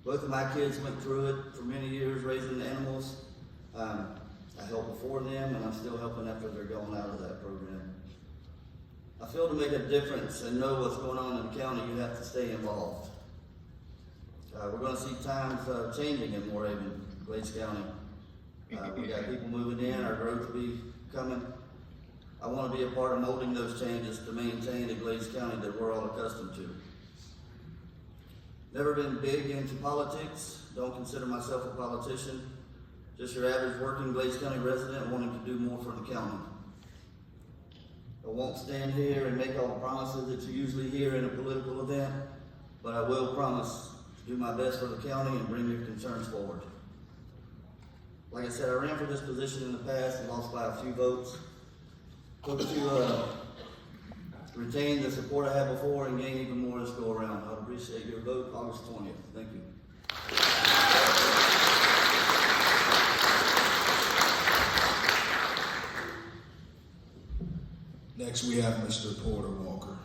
Both of my kids went through it for many years, raising animals. I helped before them, and I'm still helping after they're gone out of that program. I feel to make a difference and know what's going on in the county, you have to stay involved. We're going to see times changing in Moorhaven, Glades County. We got people moving in, our growth will be coming. I want to be a part of molding those changes to maintain the Glades County that we're all accustomed to. Never been big into politics, don't consider myself a politician. Just your average working Glades County resident wanting to do more for the county. I won't stand here and make all the promises that you usually hear in a political event, but I will promise to do my best for the county and bring your concerns forward. Like I said, I ran for this position in the past and lost by a few votes. Hope to retain the support I had before and gain even more this go around. I'd appreciate your vote August 20th. Thank you. Next, we have Mr. Porter Walker.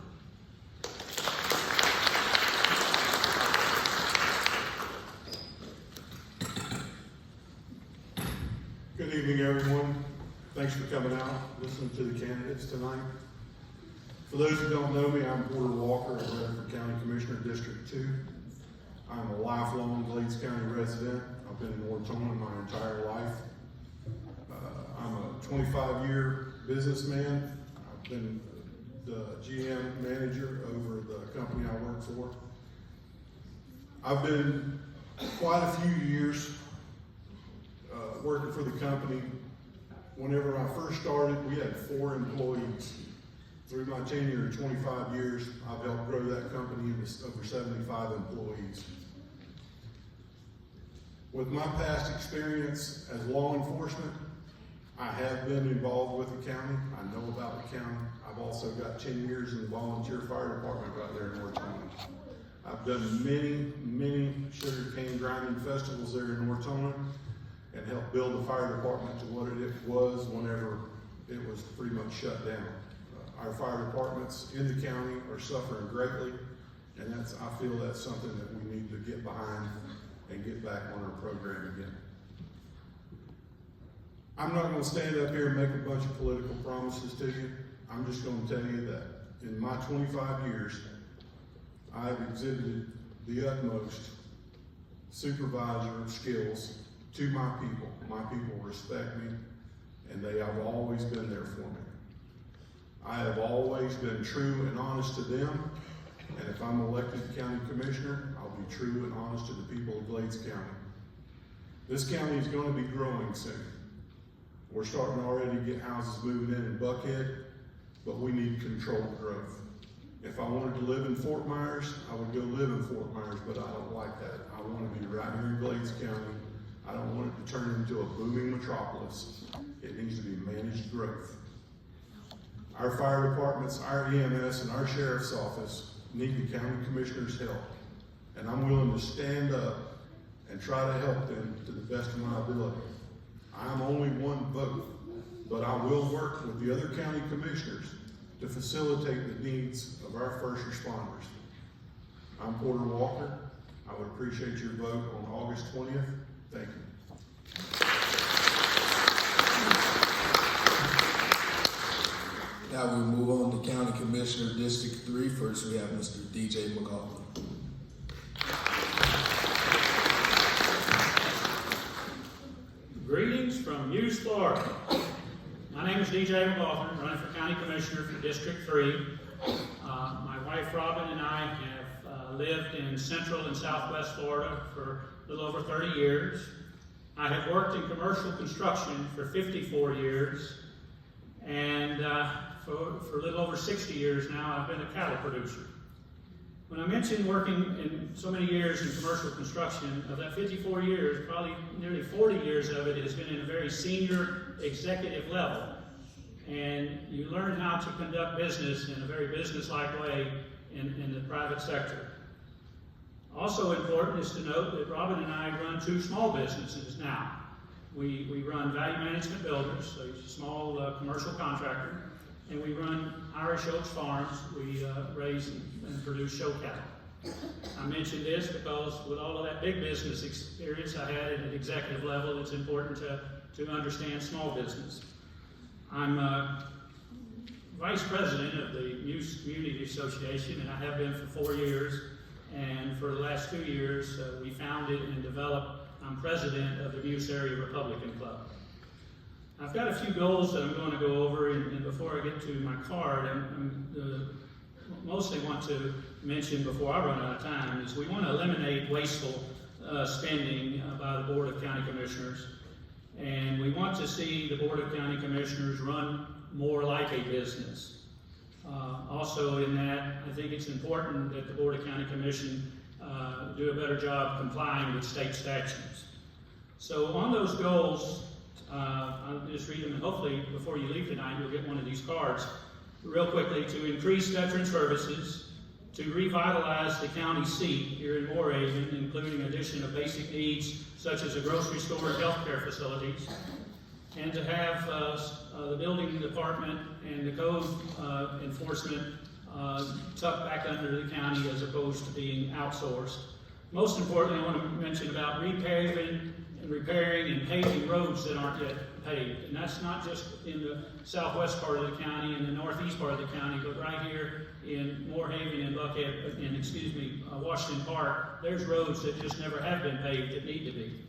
Good evening, everyone. Thanks for coming out, listening to the candidates tonight. For those who don't know me, I'm Porter Walker, I'm Rutherford County Commissioner, District 2. I'm a lifelong Glades County resident. I've been in Auditorium my entire life. I'm a 25-year businessman. I've been the GM manager over the company I work for. I've been quite a few years working for the company. Whenever I first started, we had 4 employees. Through my tenure of 25 years, I've helped grow that company to over 75 employees. With my past experience as law enforcement, I have been involved with the county. I know about the county. I've also got 10 years in the volunteer fire department right there in North Tony. I've done many sugarcane grinding festivals there in North Tony and helped build the fire department to what it was whenever it was pretty much shut down. Our fire departments in the county are suffering greatly, and I feel that's something that we need to get behind and get back on our program again. I'm not going to stand up here and make a bunch of political promises to you. I'm just going to tell you that in my 25 years, I've exhibited the utmost supervisor skills to my people. My people respect me, and they have always been there for me. I have always been true and honest to them, and if I'm elected county commissioner, I'll be true and honest to the people of Glades County. This county is going to be growing soon. We're starting already to get houses moving in Buckhead, but we need controlled growth. If I wanted to live in Fort Myers, I would go live in Fort Myers, but I don't like that. I want to be right here in Glades County. I don't want it to turn into a booming metropolis. It needs to be managed growth. Our fire departments, our EMS, and our sheriff's office need the county commissioner's help. And I'm willing to stand up and try to help them to the best of my ability. I'm only one vote, but I will work with the other county commissioners to facilitate the needs of our first responders. I'm Porter Walker. I would appreciate your vote on August 20th. Thank you. Now we move on to County Commissioner District 3. First we have Mr. DJ McLaughlin. Greetings from Hughes, Florida. My name is DJ McLaughlin, running for County Commissioner for District 3. My wife Robin and I have lived in Central and Southwest Florida for a little over 30 years. I have worked in commercial construction for 54 years, and for a little over 60 years now, I've been a cattle producer. When I mentioned working in so many years in commercial construction, of that 54 years, probably nearly 40 years of it has been in a very senior executive level. And you learn how to conduct business in a very business-like way in the private sector. Also important is to note that Robin and I run 2 small businesses now. We run Value Management Builders, so he's a small commercial contractor, and we run Irish Oaks Farms. We raise and produce show cattle. I mention this because with all of that big business experience I had at an executive level, it's important to understand small business. I'm vice president of the Muse Community Association, and I have been for 4 years. And for the last 2 years, we founded and developed. I'm president of the Muse Area Republican Club. I've got a few goals that I'm going to go over, and before I get to my card, I mostly want to mention before I run out of time is we want to eliminate wasteful spending by the Board of County Commissioners, and we want to see the Board of County Commissioners run more like a business. Also in that, I think it's important that the Board of County Commission do a better job complying with state statutes. So on those goals, I'll just read them, and hopefully before you leave tonight, you'll get one of these cards. Real quickly, to increase veteran services, to revitalize the county seat here in Moorhaven, including addition of basic needs such as a grocery store and healthcare facilities, and to have the building department and the code enforcement tucked back under the county as opposed to being outsourced. Most importantly, I want to mention about repaving and repairing and paving roads that aren't yet paved. And that's not just in the southwest part of the county and the northeast part of the county, but right here in Moorhaven and Buckhead, and Washington Park, there's roads that just never have been paved that need to be.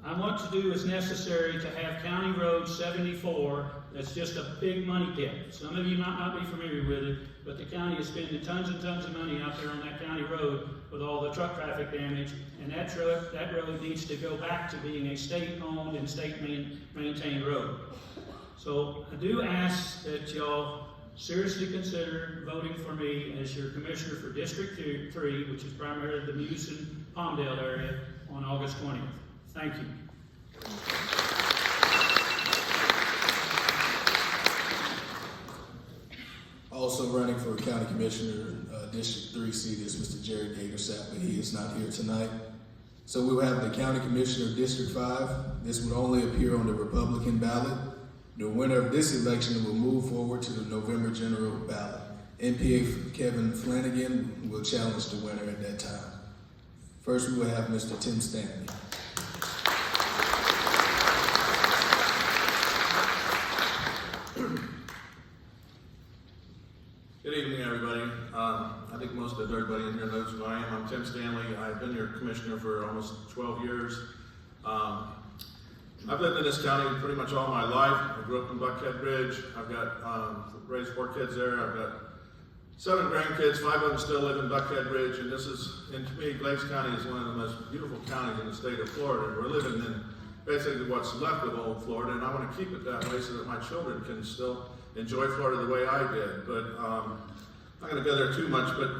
I want to do what's necessary to have County Road 74, that's just a big money pit. Some of you might not be familiar with it, but the county is spending tons and tons of money out there on that county road with all the truck traffic damage, and that road needs to go back to being a state-owned and state-maintained road. So I do ask that y'all seriously consider voting for me as your commissioner for District 3, which is primarily the Muse and Palmdale area, on August 20th. Thank you. Also running for County Commissioner, District 3 seat is Mr. Jerry Gatersap, but he is not here tonight. So we will have the County Commissioner, District 5. This would only appear on the Republican ballot. The winner of this election will move forward to the November general ballot. NPA Kevin Flanagan will challenge the winner at that time. First, we will have Mr. Tim Stanley. Good evening, everybody. I think most of everybody in here knows who I am. I'm Tim Stanley. I've been your commissioner for almost 12 years. I've lived in this county pretty much all my life. I grew up in Buckhead Ridge. I've got raised 4 kids there. I've got 7 grandkids. 5 of them still live in Buckhead Ridge, and to me, Glades County is one of the most beautiful counties in the state of Florida. We're living in basically what's left of old Florida, and I want to keep it that way so that my children can still enjoy Florida the way I did. But I'm not going to go there too much, but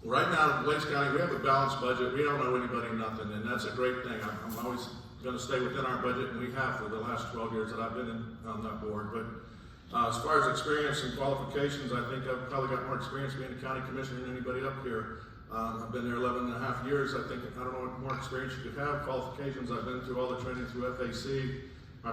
right now in Glades County, we have a balanced budget. We don't owe anybody nothing, and that's a great thing. I'm always going to stay within our budget, and we have for the last 12 years that I've been on that board. But as far as experience and qualifications, I think I've probably got more experience being a county commissioner than anybody up here. I've been there 11 and a half years. I don't know what more experience you could have. Qualifications, I've been through all the training through FAC. My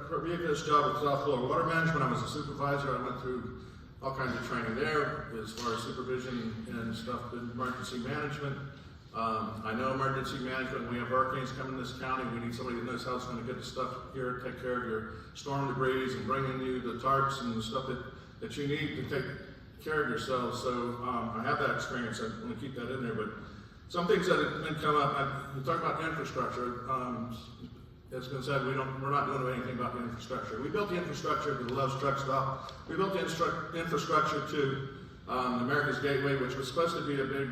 previous job with South Florida Water Management, I was a supervisor. I went through all kinds of training there as far as supervision and stuff in emergency management. I know emergency management. When we have hurricanes coming to this county, we need somebody that knows how it's going to get the stuff here, take care of your storm debris and bringing you the tarps and the stuff that you need to take care of yourselves. So I have that experience. I want to keep that in there. But some things that have been come up, we talk about infrastructure. It's been said we're not doing anything about the infrastructure. We built the infrastructure to the Love's Truck Stop. We built the infrastructure to America's Gateway, which was supposed to be a big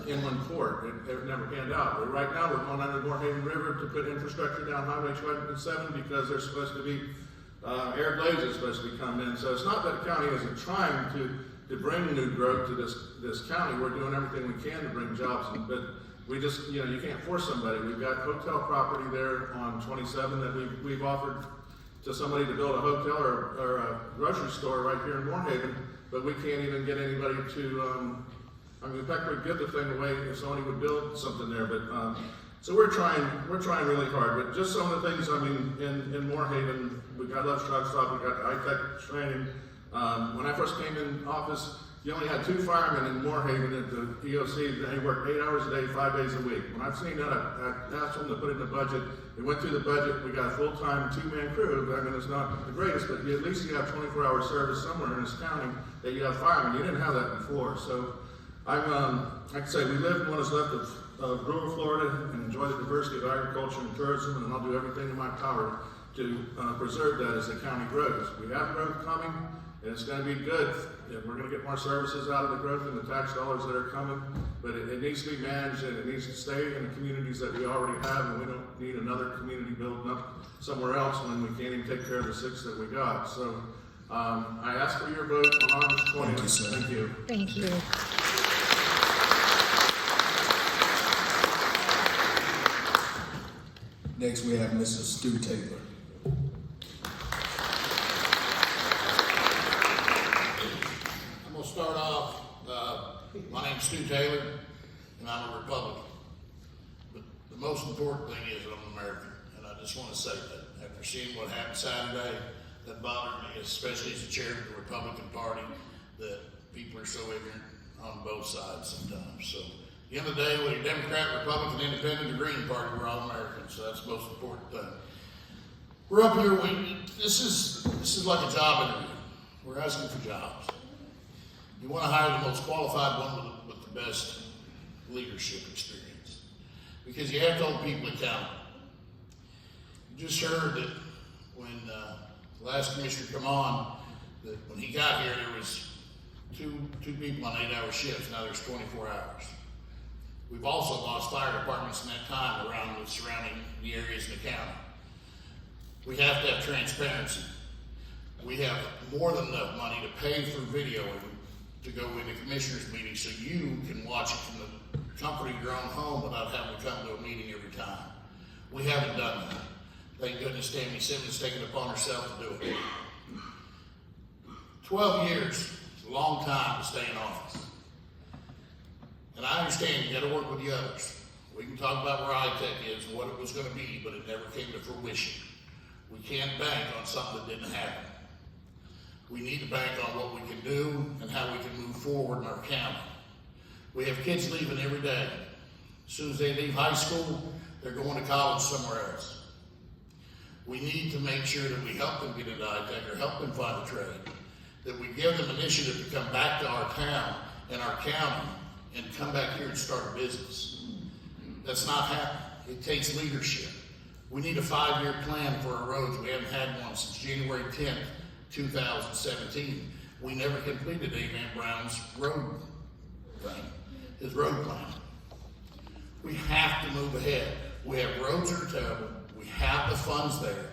inland port. It never panned out. But right now, we're going under the Moorhaven River to put infrastructure down Highway 27 because there's supposed to be air blades are supposed to be coming in. So it's not that the county isn't trying to bring new growth to this county. We're doing everything we can to bring jobs in, but we just, you can't force somebody. We've got hotel property there on 27 that we've offered to somebody to build a hotel or a grocery store right here in Moorhaven, but we can't even get anybody to, in fact, we'd give the thing away if somebody would build something there, but So we're trying really hard, but just some of the things, I mean, in Moorhaven, we got Let's Truck Stop, we got ITech training. When I first came in office, you only had 2 firemen in Moorhaven at the EOC. They worked 8 hours a day, 5 days a week. When I've seen that, I asked them to put it in the budget. They went through the budget. We got a full-time 2-man crew. I mean, it's not the greatest, but at least you have 24-hour service somewhere in this county that you have firemen. You didn't have that before. So I'm, like I say, we live in what is left of rural Florida and enjoy the diversity of agriculture and tourism, and I'll do everything in my power to preserve that as the county grows. We have growth coming, and it's going to be good. And we're going to get more services out of the growth and the tax dollars that are coming, but it needs to be managed and it needs to stay in the communities that we already have, and we don't need another community building up somewhere else when we can't even take care of the 6 that we got. So I ask for your vote on August 20th. Thank you, sir. Thank you. Thank you. Next, we have Mr. Stu Taylor. I'm going to start off. My name's Stu Taylor, and I'm a Republican. But the most important thing is that I'm an American, and I just want to say that after seeing what happened Saturday, that bothered me, especially as the chair of the Republican Party, that people are so ignorant on both sides sometimes. So at the end of the day, whether you're Democrat, Republican, Independent, or Green Party, we're all Americans, so that's the most important thing. We're up here, this is like a job interview. We're asking for jobs. You want to hire the most qualified one with the best leadership experience, because you have to hold people accountable. You just heard that when the last commissioner come on, that when he got here, there was two people on 8-hour shifts. Now there's 24 hours. We've also lost fire departments in that time around the surrounding the areas in the county. We have to have transparency. We have more than enough money to pay for video to go into commissioners' meetings so you can watch it from the comfort of your own home without having to come to a meeting every time. We haven't done that. Thank goodness Tammy Simmons taken it upon herself to do it. 12 years is a long time to stay in office. And I understand you got to work with the others. We can talk about where ITech is and what it was going to be, but it never came to fruition. We can't bank on something that didn't happen. We need to bank on what we can do and how we can move forward in our county. We have kids leaving every day. As soon as they leave high school, they're going to college somewhere else. We need to make sure that we help them get into ITech or help them find a trade, that we give them initiative to come back to our town and our county and come back here and start a business. That's not happening. It takes leadership. We need a 5-year plan for our roads. We haven't had one since January 10th, 2017. We never completed Van Brown's road thing, his road plan. We have to move ahead. We have roads that are terrible. We have the funds there.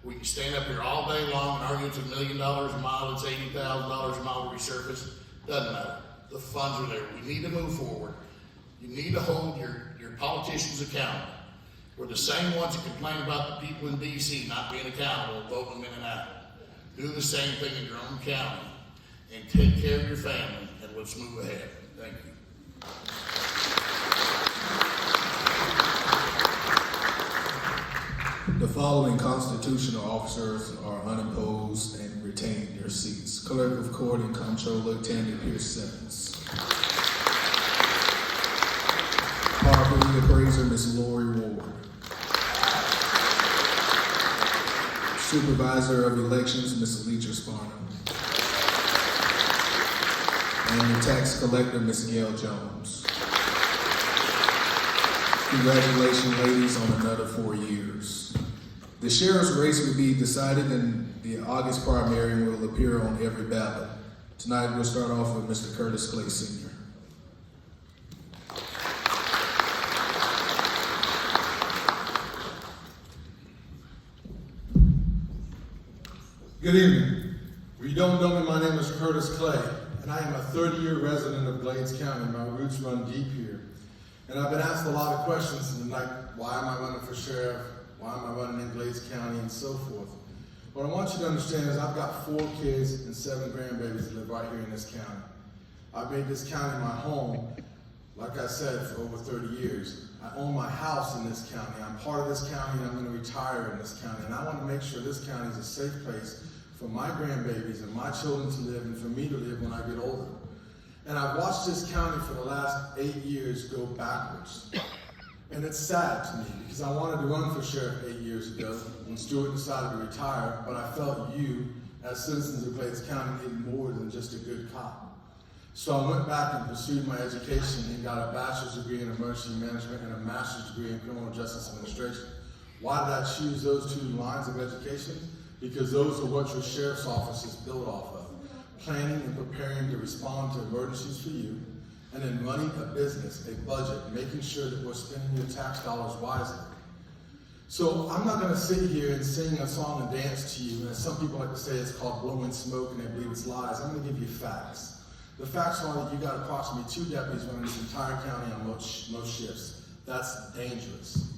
We can stand up here all day long and argue it's $1 million a mile, it's $80,000 a mile to resurface. Doesn't matter. The funds are there. We need to move forward. You need to hold your politicians accountable. We're the same ones that complain about the people in D.C. not being accountable and voting them in and out. Do the same thing in your own county and take care of your family, and let's move ahead. Thank you. The following constitutional officers are unopposed and retain their seats. Clerk of Court and Comptroller Tammy Pierce Simmons. Property Appraiser Ms. Lori Ward. Supervisor of Elections Ms. Alicia Sparno. And the Tax Collector Ms. Gail Jones. Congratulations, ladies, on another 4 years. The sheriff's race will be decided in the August primary and will appear on every ballot. Tonight, we'll start off with Mr. Curtis Clay, Sr. Good evening. For you don't know me, my name is Curtis Clay, and I am a 30-year resident of Glades County. My roots run deep here. And I've been asked a lot of questions like, why am I running for sheriff? Why am I running in Glades County and so forth? What I want you to understand is I've got 4 kids and 7 grandbabies that live right here in this county. I've made this county my home Like I said, for over 30 years. I own my house in this county. I'm part of this county, and I'm going to retire in this county. And I want to make sure this county is a safe place for my grandbabies and my children to live and for me to live when I get older. And I've watched this county for the last 8 years go backwards. And it's sad to me because I wanted to run for sheriff 8 years ago when Stewart decided to retire, but I felt you, as citizens of Glades County, needed more than just a good cop. So I went back and pursued my education and got a bachelor's degree in emergency management and a master's degree in criminal justice administration. Why did I choose those 2 lines of education? Because those are what your sheriff's office is built off of. Planning and preparing to respond to emergencies for you, and then running a business, a budget, making sure that we're spending your tax dollars wisely. So I'm not going to sit here and sing a song and dance to you, and as some people like to say, it's called blowing smoke and they believe it's lies. I'm going to give you facts. The facts are that you got approximately 2 deputies running this entire county on most shifts. That's dangerous.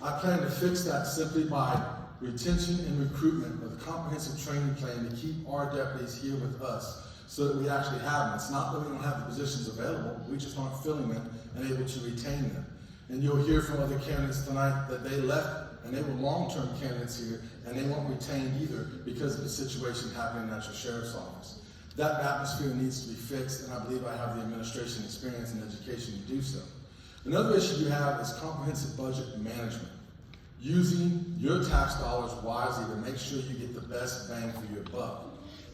I plan to fix that simply by retention and recruitment with a comprehensive training plan to keep our deputies here with us so that we actually have them. It's not that we don't have the positions available, we just aren't filling them and able to retain them. And you'll hear from other candidates tonight that they left and they were long-term candidates here and they weren't retained either because of the situation happening at your sheriff's office. That atmosphere needs to be fixed, and I believe I have the administration experience and education to do so. Another issue you have is comprehensive budget management. Using your tax dollars wisely to make sure you get the best bang for your buck.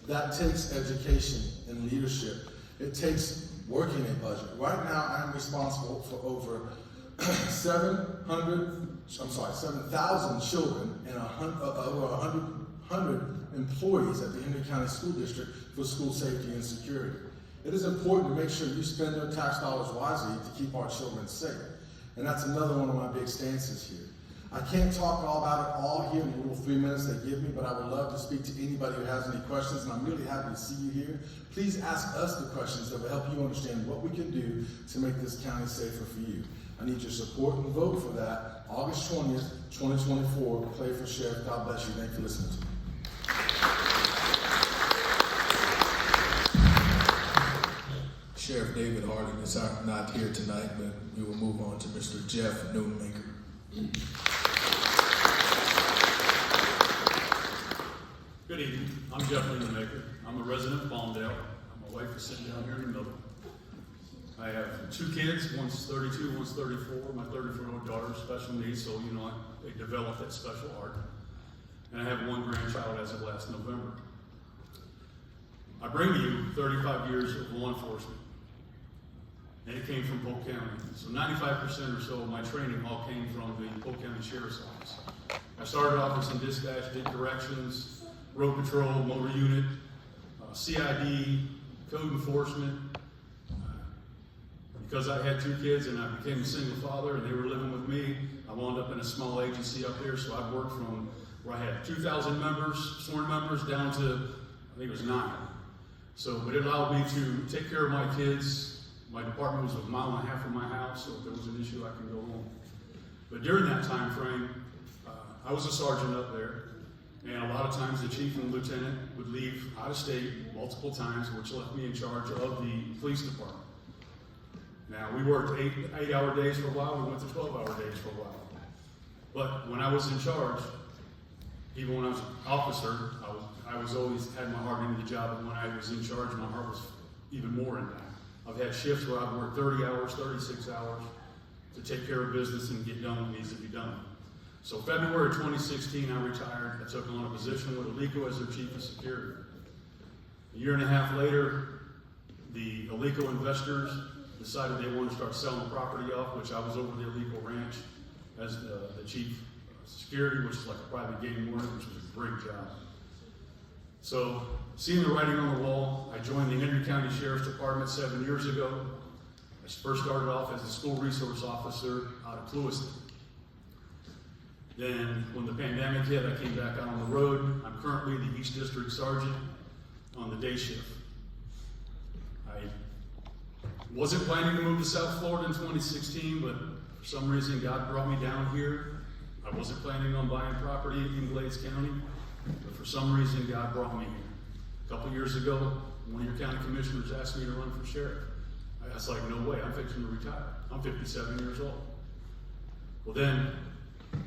That takes education and leadership. It takes working a budget. Right now, I'm responsible for over 7,000 children and over 100 employees at the Henry County School District for school safety and security. It is important to make sure you spend your tax dollars wisely to keep our children safe. And that's another one of my big stances here. I can't talk all about it all here in the little 3 minutes they give me, but I would love to speak to anybody who has any questions, and I'm really happy to see you here. Please ask us the questions that will help you understand what we can do to make this county safer for you. I need your support and vote for that. August 20th, 2024, play for sheriff. God bless you. Thanks for listening to me. Sheriff David Harding is not here tonight, but we will move on to Mr. Jeff Newmaker. Good evening. I'm Jeff Newmaker. I'm a resident of Palmdale. My wife is sitting down here in the middle. I have 2 kids. One's 32, one's 34. My 34-year-old daughter is special needs, so they developed that special art. And I have 1 grandchild as of last November. I bring to you 35 years of law enforcement. And it came from Polk County. So 95% or so of my training all came from the Polk County Sheriff's Office. I started off as in dispatch, did corrections, road patrol, motor unit, CID, code enforcement. Because I had 2 kids and I became a single father and they were living with me, I wound up in a small agency up here. So I worked from where I had 2,000 members, sworn members, down to, I think it was 9. So, but it allowed me to take care of my kids. My department was 1.5 miles from my house, so if there was an issue, I could go home. But during that time frame, I was a sergeant up there, and a lot of times the chief and lieutenant would leave out of state multiple times, which left me in charge of the police department. Now, we worked 8-hour days for a while, we went to 12-hour days for a while. But when I was in charge, even when I was an officer, I was always had my heart into the job, and when I was in charge, my heart was even more in that. I've had shifts where I've worked 30 hours, 36 hours to take care of business and get done what needs to be done. So February 2016, I retired. I took on a position with Alico as their chief of security. A year and a half later, the Alico investors decided they wanted to start selling property off, which I was over the Alico ranch as the chief of security, which is like a private game warden, which was a great job. So, seeing the writing on the wall, I joined the Henry County Sheriff's Department 7 years ago. I first started off as a school resource officer out of Clewiston. Then, when the pandemic hit, I came back out on the road. I'm currently the East District Sergeant on the day shift. I wasn't planning to move to South Florida in 2016, but for some reason God brought me down here. I wasn't planning on buying property in Glades County, but for some reason God brought me here. A couple years ago, one of your county commissioners asked me to run for sheriff. I I was like, no way, I'm fixing to retire. I'm 57 years old. Well, then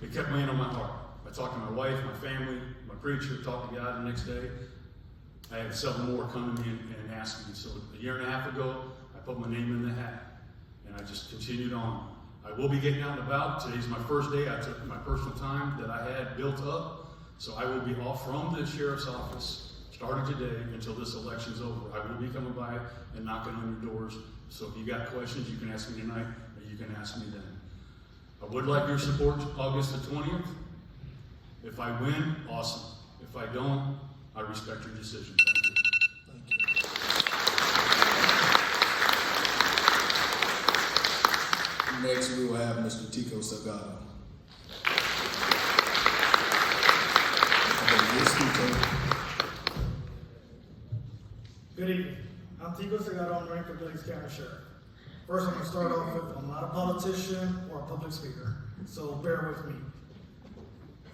it kept weighing on my heart. I talked to my wife, my family, my preacher, talked to God the next day. I had several more come to me and ask me. So a year and a half ago, I put my name in the hat, and I just continued on. I will be getting out and about. Today's my first day. I took my personal time that I had built up, so I will be off from the sheriff's office starting today until this election's over. I will be coming by and knocking on your doors. So if you got questions, you can ask me tonight, or you can ask me then. I would like your support August the 20th. If I win, awesome. If I don't, I respect your decision. Thank you. Next, we will have Mr. Tico Salgado. Good evening. I'm Tico Salgado. I'm running for Glades County Sheriff. First, I'm going to start off with I'm not a politician or a public speaker, so bear with me.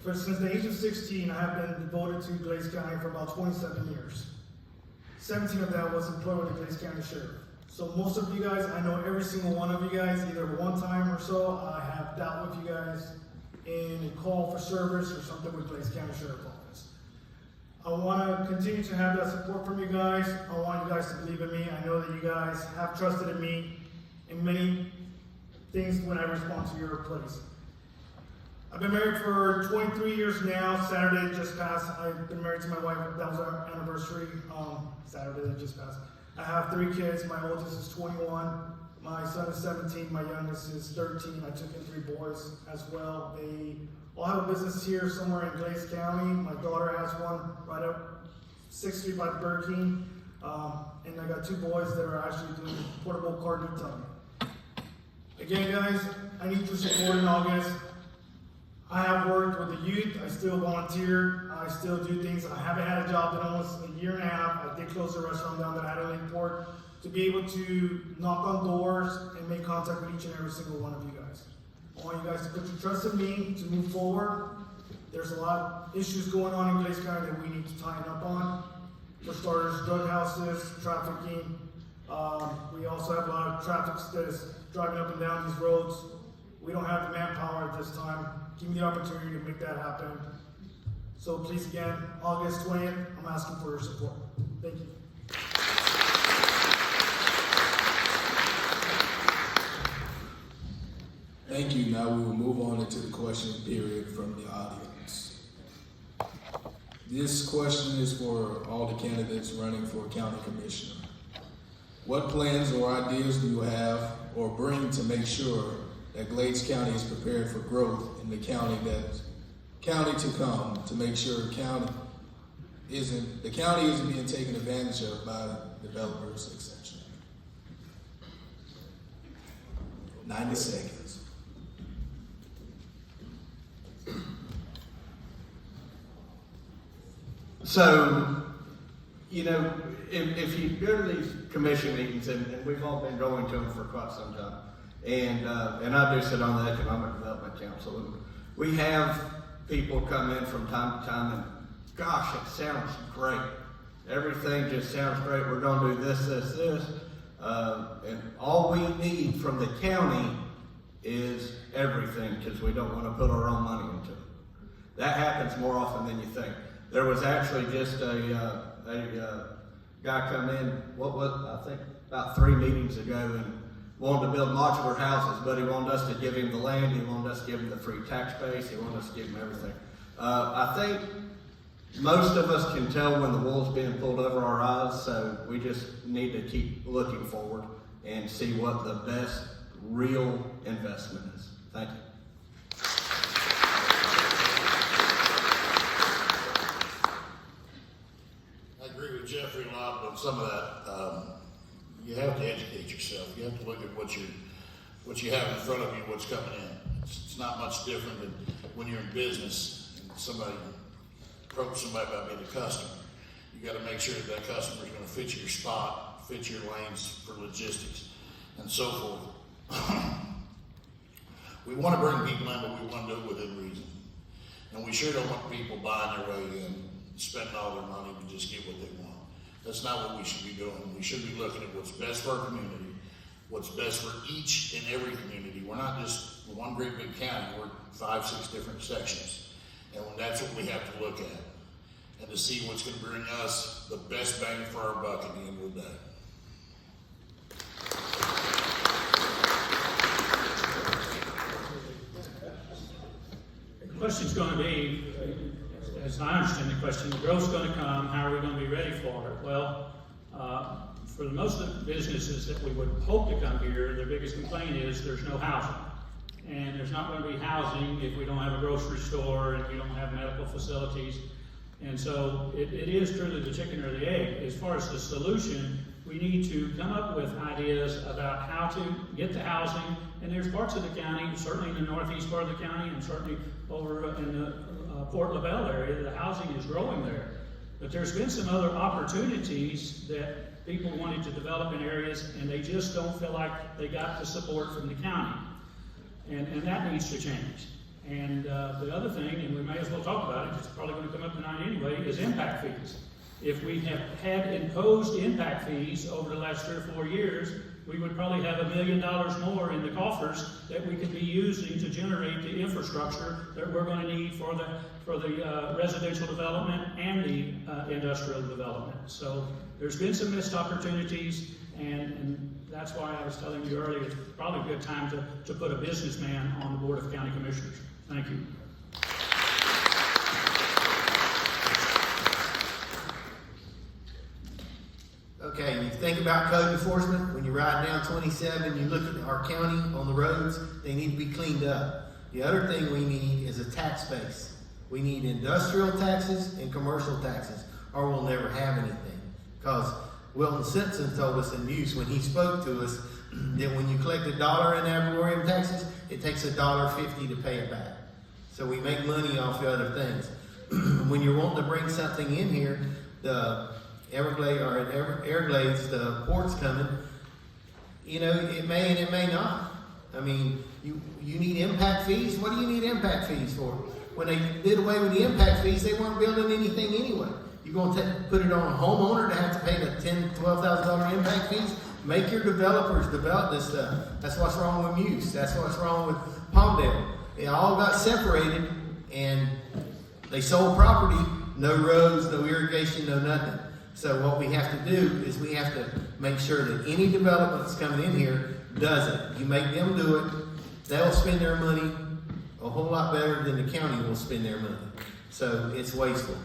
Since the age of 16, I have been devoted to Glades County for about 27 years. 17 of that was employed with the Glades County Sheriff. So most of you guys, I know every single one of you guys, either one time or so, I have dealt with you guys in a call for service or something with Glades County Sheriff's Office. I want to continue to have that support from you guys. I want you guys to believe in me. I know that you guys have trusted in me in many things when I respond to your place. I've been married for 23 years now. Saturday just passed. I've been married to my wife. That was our anniversary. Saturday that just passed. I have 3 kids. My oldest is 21. My son is 17. My youngest is 13. I took in 3 boys as well. They all have a business here somewhere in Glades County. My daughter has one right up 6th Street by the Burger King. And I got 2 boys that are actually doing portable car detailing. Again, guys, I need your support in August. I have worked with the youth. I still volunteer. I still do things. I haven't had a job in almost a year and a half. I did close the restaurant down that I had in Lakeport to be able to knock on doors and make contact with each and every single one of you guys. I want you guys to put your trust in me to move forward. There's a lot of issues going on in Glades County that we need to tighten up on. For starters, drug houses, trafficking. We also have a lot of traffic that is driving up and down these roads. We don't have the manpower at this time. Give me the opportunity to make that happen. So please, again, August 20th, I'm asking for your support. Thank you. Thank you. Now we will move on into the question period from the audience. This question is for all the candidates running for county commissioner. What plans or ideas do you have or bring to make sure that Glades County is prepared for growth in the county to come, to make sure the county isn't being taken advantage of by developers, etc. 90 seconds. So, you know, if you go to these commission meetings, and we've all been going to them for quite some time, and I do sit on the Economic Development Council, and we have people come in from time to time, and gosh, it sounds great. Everything just sounds great. We're going to do this, and all we need from the county is everything, because we don't want to put our own money into it. That happens more often than you think. There was actually just a guy come in, I think about 3 meetings ago, and wanted to build modular houses, but he wanted us to give him the land, he wanted us to give him the free tax base, he wanted us to give him everything. I think most of us can tell when the wool's being pulled over our eyes, so we just need to keep looking forward and see what the best real investment is. Thank you. I agree with Jeffrey a lot on some of that. You have to educate yourself. You have to look at what you have in front of you, what's coming in. It's not much different than when you're in business and somebody approaches somebody about being a customer. You got to make sure that customer is going to fit your spot, fit your lanes for logistics, and so forth. We want to bring people in, but we want to do it within reason. And we sure don't want people buying their way in, spending all their money to just get what they want. That's not what we should be doing. We should be looking at what's best for our community what's best for each and every community. We're not just one great big county, we're 5, 6 different sections. And that's what we have to look at, and to see what's going to bring us the best bang for our buck at the end of the day. The question's going to be, as I understand the question, the growth's going to come, how are we going to be ready for it? Well, for most of the businesses that we would hope to come here, their biggest complaint is there's no housing. And there's not going to be housing if we don't have a grocery store and we don't have medical facilities. And so it is truly the chicken or the egg. As far as the solution, we need to come up with ideas about how to get the housing. And there's parts of the county, certainly in the northeast part of the county, and certainly over in the Port LaBelle area, the housing is growing there. But there's been some other opportunities that people wanted to develop in areas, and they just don't feel like they got the support from the county. And that needs to change. And the other thing, and we may as well talk about it, it's probably going to come up tonight anyway, is impact fees. If we have had imposed impact fees over the last 3 or 4 years, we would probably have $1 million more in the coffers that we could be using to generate the infrastructure that we're going to need for the residential development and the industrial development. So there's been some missed opportunities, and that's why I was telling you earlier, it's probably a good time to put a businessman on the Board of County Commissioners. Thank you. Okay, you think about code enforcement, when you ride down 27, you look at our county on the roads, they need to be cleaned up. The other thing we need is a tax base. We need industrial taxes and commercial taxes, or we'll never have anything. Because Wilton Simpson told us in Muse when he spoke to us that when you collect $1 in ad valorem taxes, it takes $1.50 to pay it back. So we make money off the other things. When you're wanting to bring something in here, the Everglades, the port's coming, you know, it may and it may not. I mean, you need impact fees. What do you need impact fees for? When they did away with the impact fees, they weren't building anything anyway. You're going to put it on a homeowner to have to pay the $10,000, $12,000 impact fees? Make your developers develop this stuff. That's what's wrong with Muse. That's what's wrong with Palmdale. They all got separated and they sold property, no roads, no irrigation, no nothing. So what we have to do is we have to make sure that any development that's coming in here does it. You make them do it, they'll spend their money a whole lot better than the county will spend their money. So it's wasteful.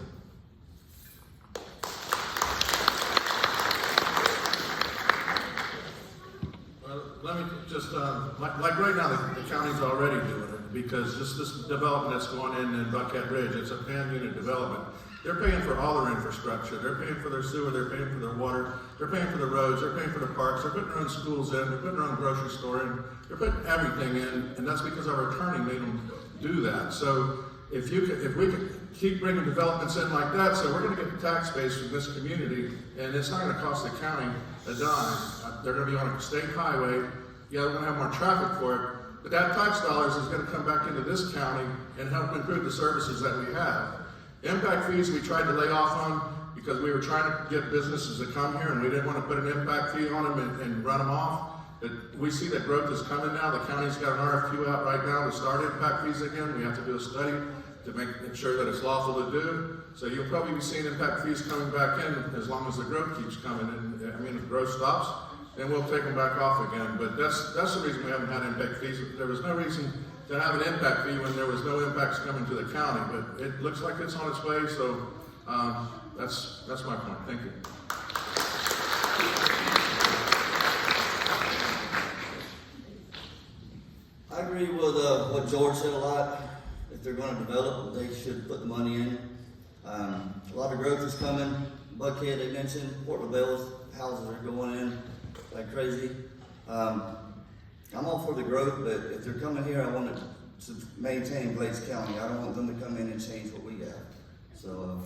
Let me just, like right now, the county's already doing it, because just this development that's going in Buckhead Ridge, it's a pan-unit development. They're paying for all their infrastructure. They're paying for their sewer, they're paying for their water, they're paying for the roads, they're paying for the parks, they're putting their own schools in, they're putting their own grocery store in, they're putting everything in, and that's because our attorney made them do that. So if we could keep bringing developments in like that, so we're gonna get the tax base from this community, and it's not gonna cost the county a dime. They're gonna be on a state highway. Yeah, we're gonna have more traffic for it, but that tax dollars is gonna come back into this county and help improve the services that we have. Impact fees we tried to lay off on because we were trying to get businesses to come here, and we didn't want to put an impact fee on them and run them off. But we see that growth is coming now. The county's got an RFQ out right now to start impact fees again. We have to do a study to make sure that it's lawful to do. So you'll probably be seeing impact fees coming back in as long as the growth keeps coming. And I mean, if growth stops, then we'll take them back off again. But that's the reason we haven't had impact fees. There was no reason to have an impact fee when there was no impacts coming to the county, but it looks like it's on its way, so that's my point. Thank you. I agree with what George said a lot. If they're going to develop, they should put the money in. A lot of growth is coming. Buckhead, they mentioned, Port LaBelle's houses are going in like crazy. I'm all for the growth, but if they're coming here, I want to maintain Glades County. I don't want them to come in and change what we got. So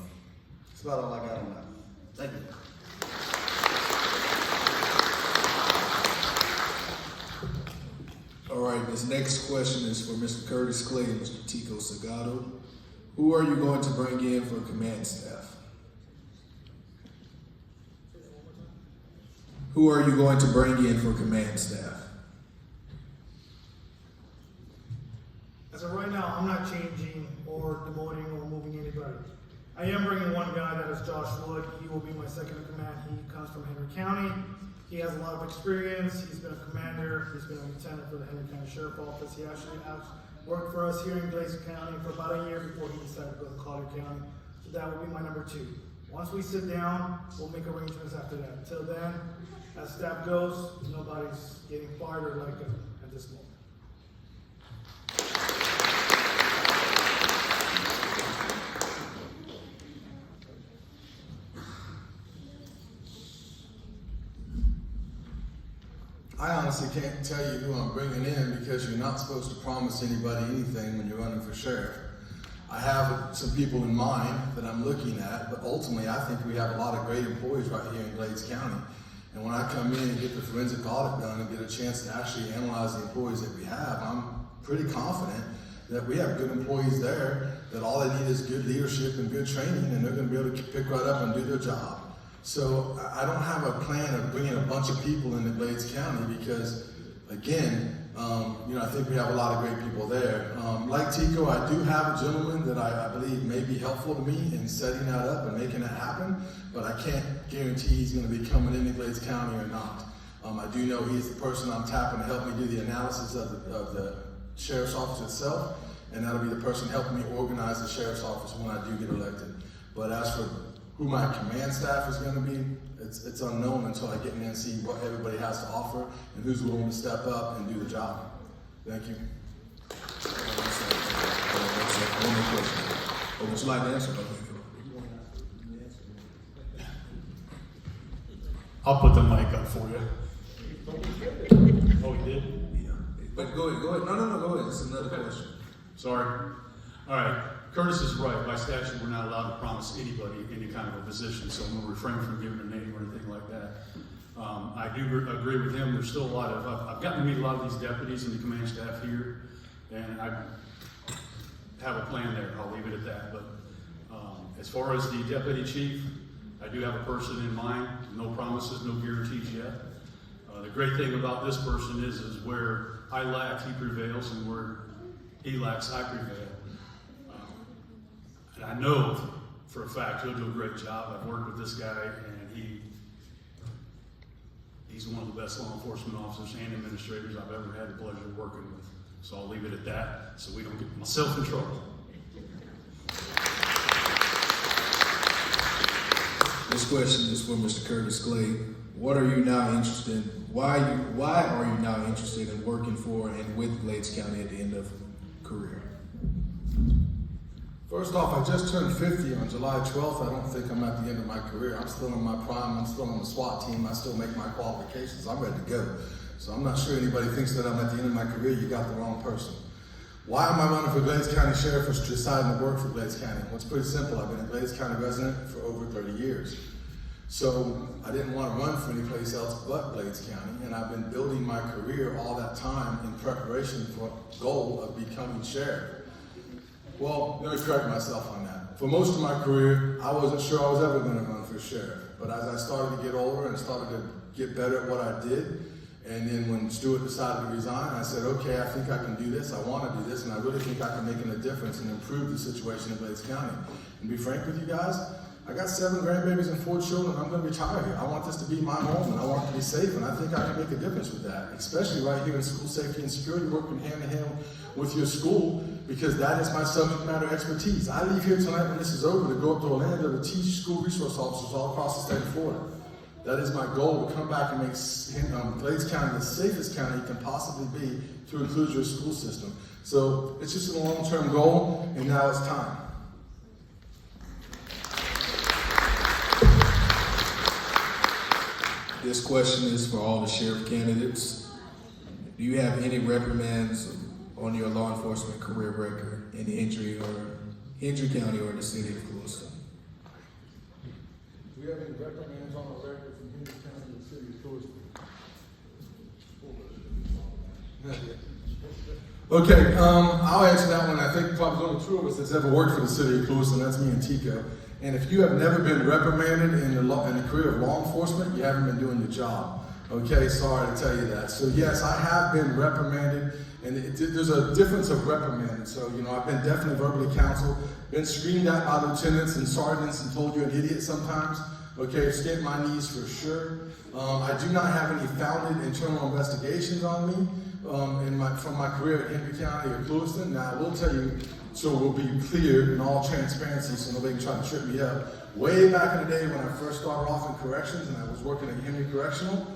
that's about all I got on that. Thank you. All right, this next question is for Mr. Curtis Clay and Mr. Tico Segato. Who are you going to bring in for command staff? Who are you going to bring in for command staff? As of right now, I'm not changing or demoting or moving anybody. I am bringing one guy, that is Josh Wood. He will be my second in command. He comes from Henry County. He has a lot of experience. He's been a commander. He's been a lieutenant for the Henry County Sheriff Office. He actually has worked for us here in Glaze County for about a year before he decided to go to Collier County. So that will be my number 2. Once we sit down, we'll make arrangements after that. Until then, as staff goes, nobody's getting fired or let go at this moment. I honestly can't tell you who I'm bringing in because you're not supposed to promise anybody anything when you're running for sheriff. I have some people in mind that I'm looking at, but ultimately I think we have a lot of great employees right here in Glades County. And when I come in and get the forensic audit done and get a chance to actually analyze the employees that we have, I'm pretty confident that we have good employees there, that all they need is good leadership and good training, and they're going to be able to pick right up and do their job. So I don't have a plan of bringing a bunch of people into Glades County because, again, I think we have a lot of great people there. Like Tico, I do have a gentleman that I believe may be helpful to me in setting that up and making it happen, but I can't guarantee he's going to be coming into Glades County or not. I do know he's the person I'm tapping to help me do the analysis of the sheriff's office itself, and that'll be the person helping me organize the sheriff's office when I do get elected. But as for who my command staff is going to be, it's unknown until I get in there and see what everybody has to offer and who's willing to step up and do the job. Thank you. One more question. Or would you like to answer? I'll put the mic up for you. Oh, he did? Yeah. But go ahead. No, go ahead. It's another question. Sorry. All right. Curtis is right. By statute, we're not allowed to promise anybody any kind of a position, so I'm going to refrain from giving a name or anything like that. I do agree with him. There's still a lot of, I've gotten to meet a lot of these deputies and the command staff here, and I have a plan there. I'll leave it at that. But as far as the deputy chief, I do have a person in mind. No promises, no guarantees yet. The great thing about this person is where I lack, he prevails, and where he lacks, I prevail. And I know for a fact he'll do a great job. I've worked with this guy, and he's one of the best law enforcement officers and administrators I've ever had the pleasure of working with. So I'll leave it at that, so we don't get myself in trouble. This question is for Mr. Curtis Clay. What are you now interested in? Why are you now interested in working for and with Glades County at the end of career? First off, I just turned 50 on July 12th. I don't think I'm at the end of my career. I'm still in my prime. I'm still on the SWAT team. I still make my qualifications. I'm ready to go. So I'm not sure anybody thinks that I'm at the end of my career. You got the wrong person. Why am I running for Glades County Sheriff or deciding to work for Glades County? Well, it's pretty simple. I've been a Glades County resident for over 30 years. So I didn't want to run for any place else but Glades County, and I've been building my career all that time in preparation for the goal of becoming sheriff. Well, let me correct myself on that. For most of my career, I wasn't sure I was ever going to run for sheriff. But as I started to get older and started to get better at what I did, and then when Stuart decided to resign, I said, okay, I think I can do this, I want to do this, and I really think I can make a difference and improve the situation in Glades County. And to be frank with you guys, I got 7 grandbabies and 4 children. I'm going to retire here. I want this to be my home, and I want it to be safe, and I think I can make a difference with that, especially right here in school safety and security, working hand in hand with your school, because that is my subject matter expertise. I leave here tonight when this is over to go up to Orlando to teach school resource officers all across the state of Florida. That is my goal, to come back and make Glades County the safest county it can possibly be to include your school system. So it's just a long-term goal, and now it's time. This question is for all the sheriff candidates. Do you have any reprimands on your law enforcement career record in Hendry County or the city of Lewiston? Do we have any reprimands on our record from Hendry County and the city of Lewiston? Okay, I'll answer that one. I think probably only 2 of us that's ever worked for the city of Lewiston. That's me and Tico. And if you have never been reprimanded in the career of law enforcement, you haven't been doing your job. Okay, sorry to tell you that. So yes, I have been reprimanded, and there's a difference of reprimand. So, I've been definitely verbally counseled, been screamed at by lieutenants and sergeants and told you're an idiot sometimes. Okay, skipped my knees for sure. I do not have any founded internal investigations on me from my career at Henry County or Clewiston. Now, I will tell you, so we'll be clear in all transparency so nobody can try to trip me up. Way back in the day when I first started off in corrections and I was working at Henry Correctional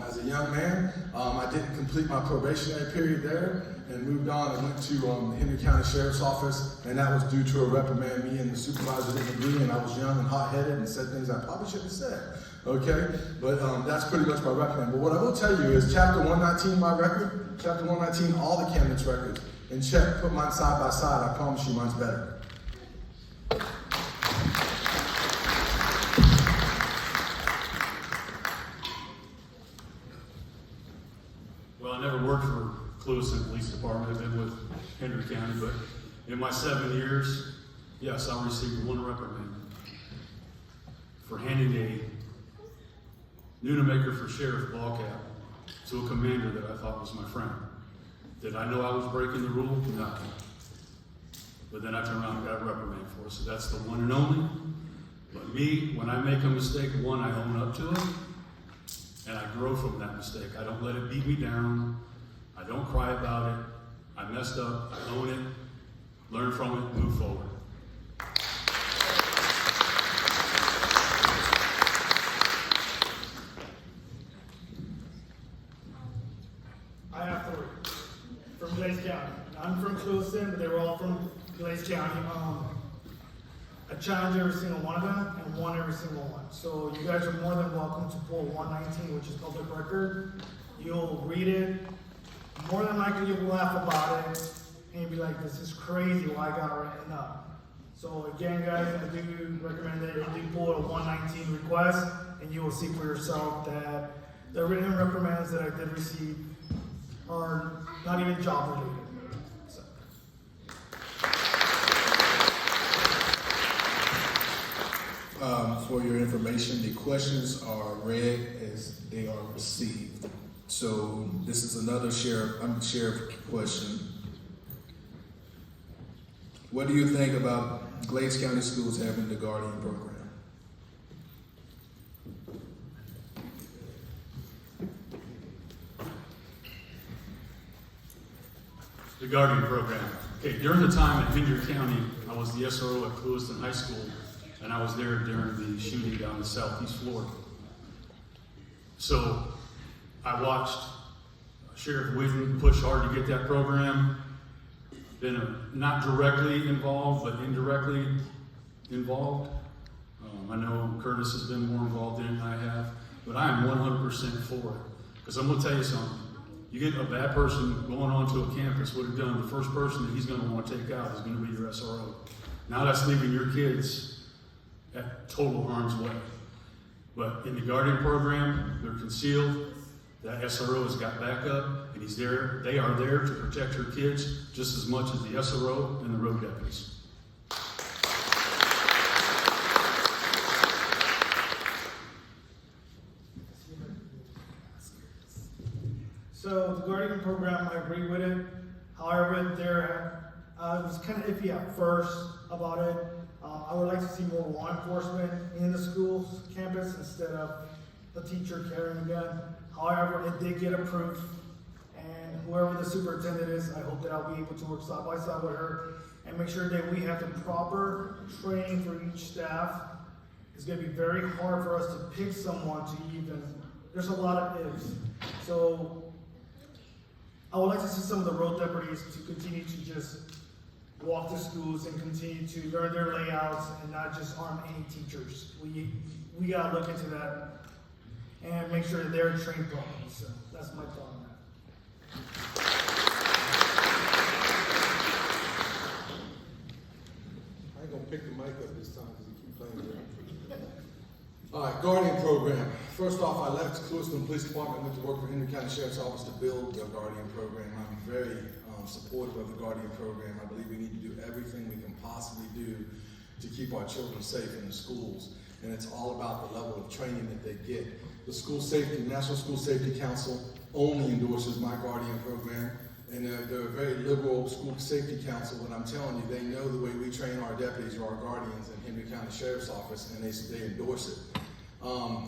as a young man, I didn't complete my probationary period there and moved on and went to the Henry County Sheriff's Office, and that was due to a reprimand. Me and the supervisor didn't agree, and I was young and hot-headed and said things I probably shouldn't have said. Okay, but that's pretty much my reprimand. But what I will tell you is Chapter 119, my record, Chapter 119, all the candidates' records, and check, put mine side by side, I promise you mine's better. Well, I never worked for Clewiston Police Department. I've been with Henry County, but in my 7 years, yes, I received one reprimand for handing a Nunemaker for Sheriff ball cap to a commander that I thought was my friend. Did I know I was breaking the rule? No. But then I turned around and got a reprimand for it. So that's the one and only. But me, when I make a mistake, one, I own up to it, and I grow from that mistake. I don't let it beat me down. I don't cry about it. I messed up. I own it. Learn from it. Move forward. I have three from Glades County. I'm from Clewiston, but they were all from Glades County. I challenged every single one of them and won every single one. So you guys are more than welcome to pull 119, which is public record. You'll read it. More than likely you'll laugh about it and you'll be like, this is crazy why I got it written up. So again, guys, I do recommend that you do pull a 119 request, and you will see for yourself that the written reprimands that I did receive are not even job related. So. For your information, the questions are read as they are received. So this is another sheriff question. What do you think about Glades County Schools having the Guardian program? The Guardian program. Okay, during the time at Henry County, I was the SRO at Clewiston High School, and I was there during the shooting down in Southeast Florida. So I watched Sheriff Whitten push hard to get that program. Been not directly involved, but indirectly involved. I know Curtis has been more involved in it than I have, but I am 100% for it. Because I'm going to tell you something. You get a bad person going onto a campus, what are done, the first person that he's going to want to take out is going to be your SRO. Now that's leaving your kids at total harm's way. But in the Guardian program, they're concealed. That SRO has got backup, and he's there. They are there to protect your kids just as much as the SRO and the road deputies. So the Guardian program, I agree with it. However, I was kind of iffy at first about it. I would like to see more law enforcement in the school's campus instead of the teacher carrying a gun. However, it did get approved, and whoever the superintendent is, I hope that I'll be able to work side by side with her and make sure that we have the proper training for each staff. It's going to be very hard for us to pick someone to even, there's a lot of ifs. So I would like to see some of the road deputies to continue to just walk the schools and continue to learn their layouts and not just arm any teachers. We got to look into that and make sure that they're trained properly. So that's my thought on that. I ain't gonna pick the mic up this time because you keep playing around. All right, Guardian program. First off, I left Clewiston Police Department, went to work for Henry County Sheriff's Office to build the Guardian program. I'm very supportive of the Guardian program. I believe we need to do everything we can possibly do to keep our children safe in the schools. And it's all about the level of training that they get. The National School Safety Council only endorses My Guardian program, and they're a very liberal school safety council, but I'm telling you, they know the way we train our deputies or our guardians in Henry County Sheriff's Office, and they endorse it. I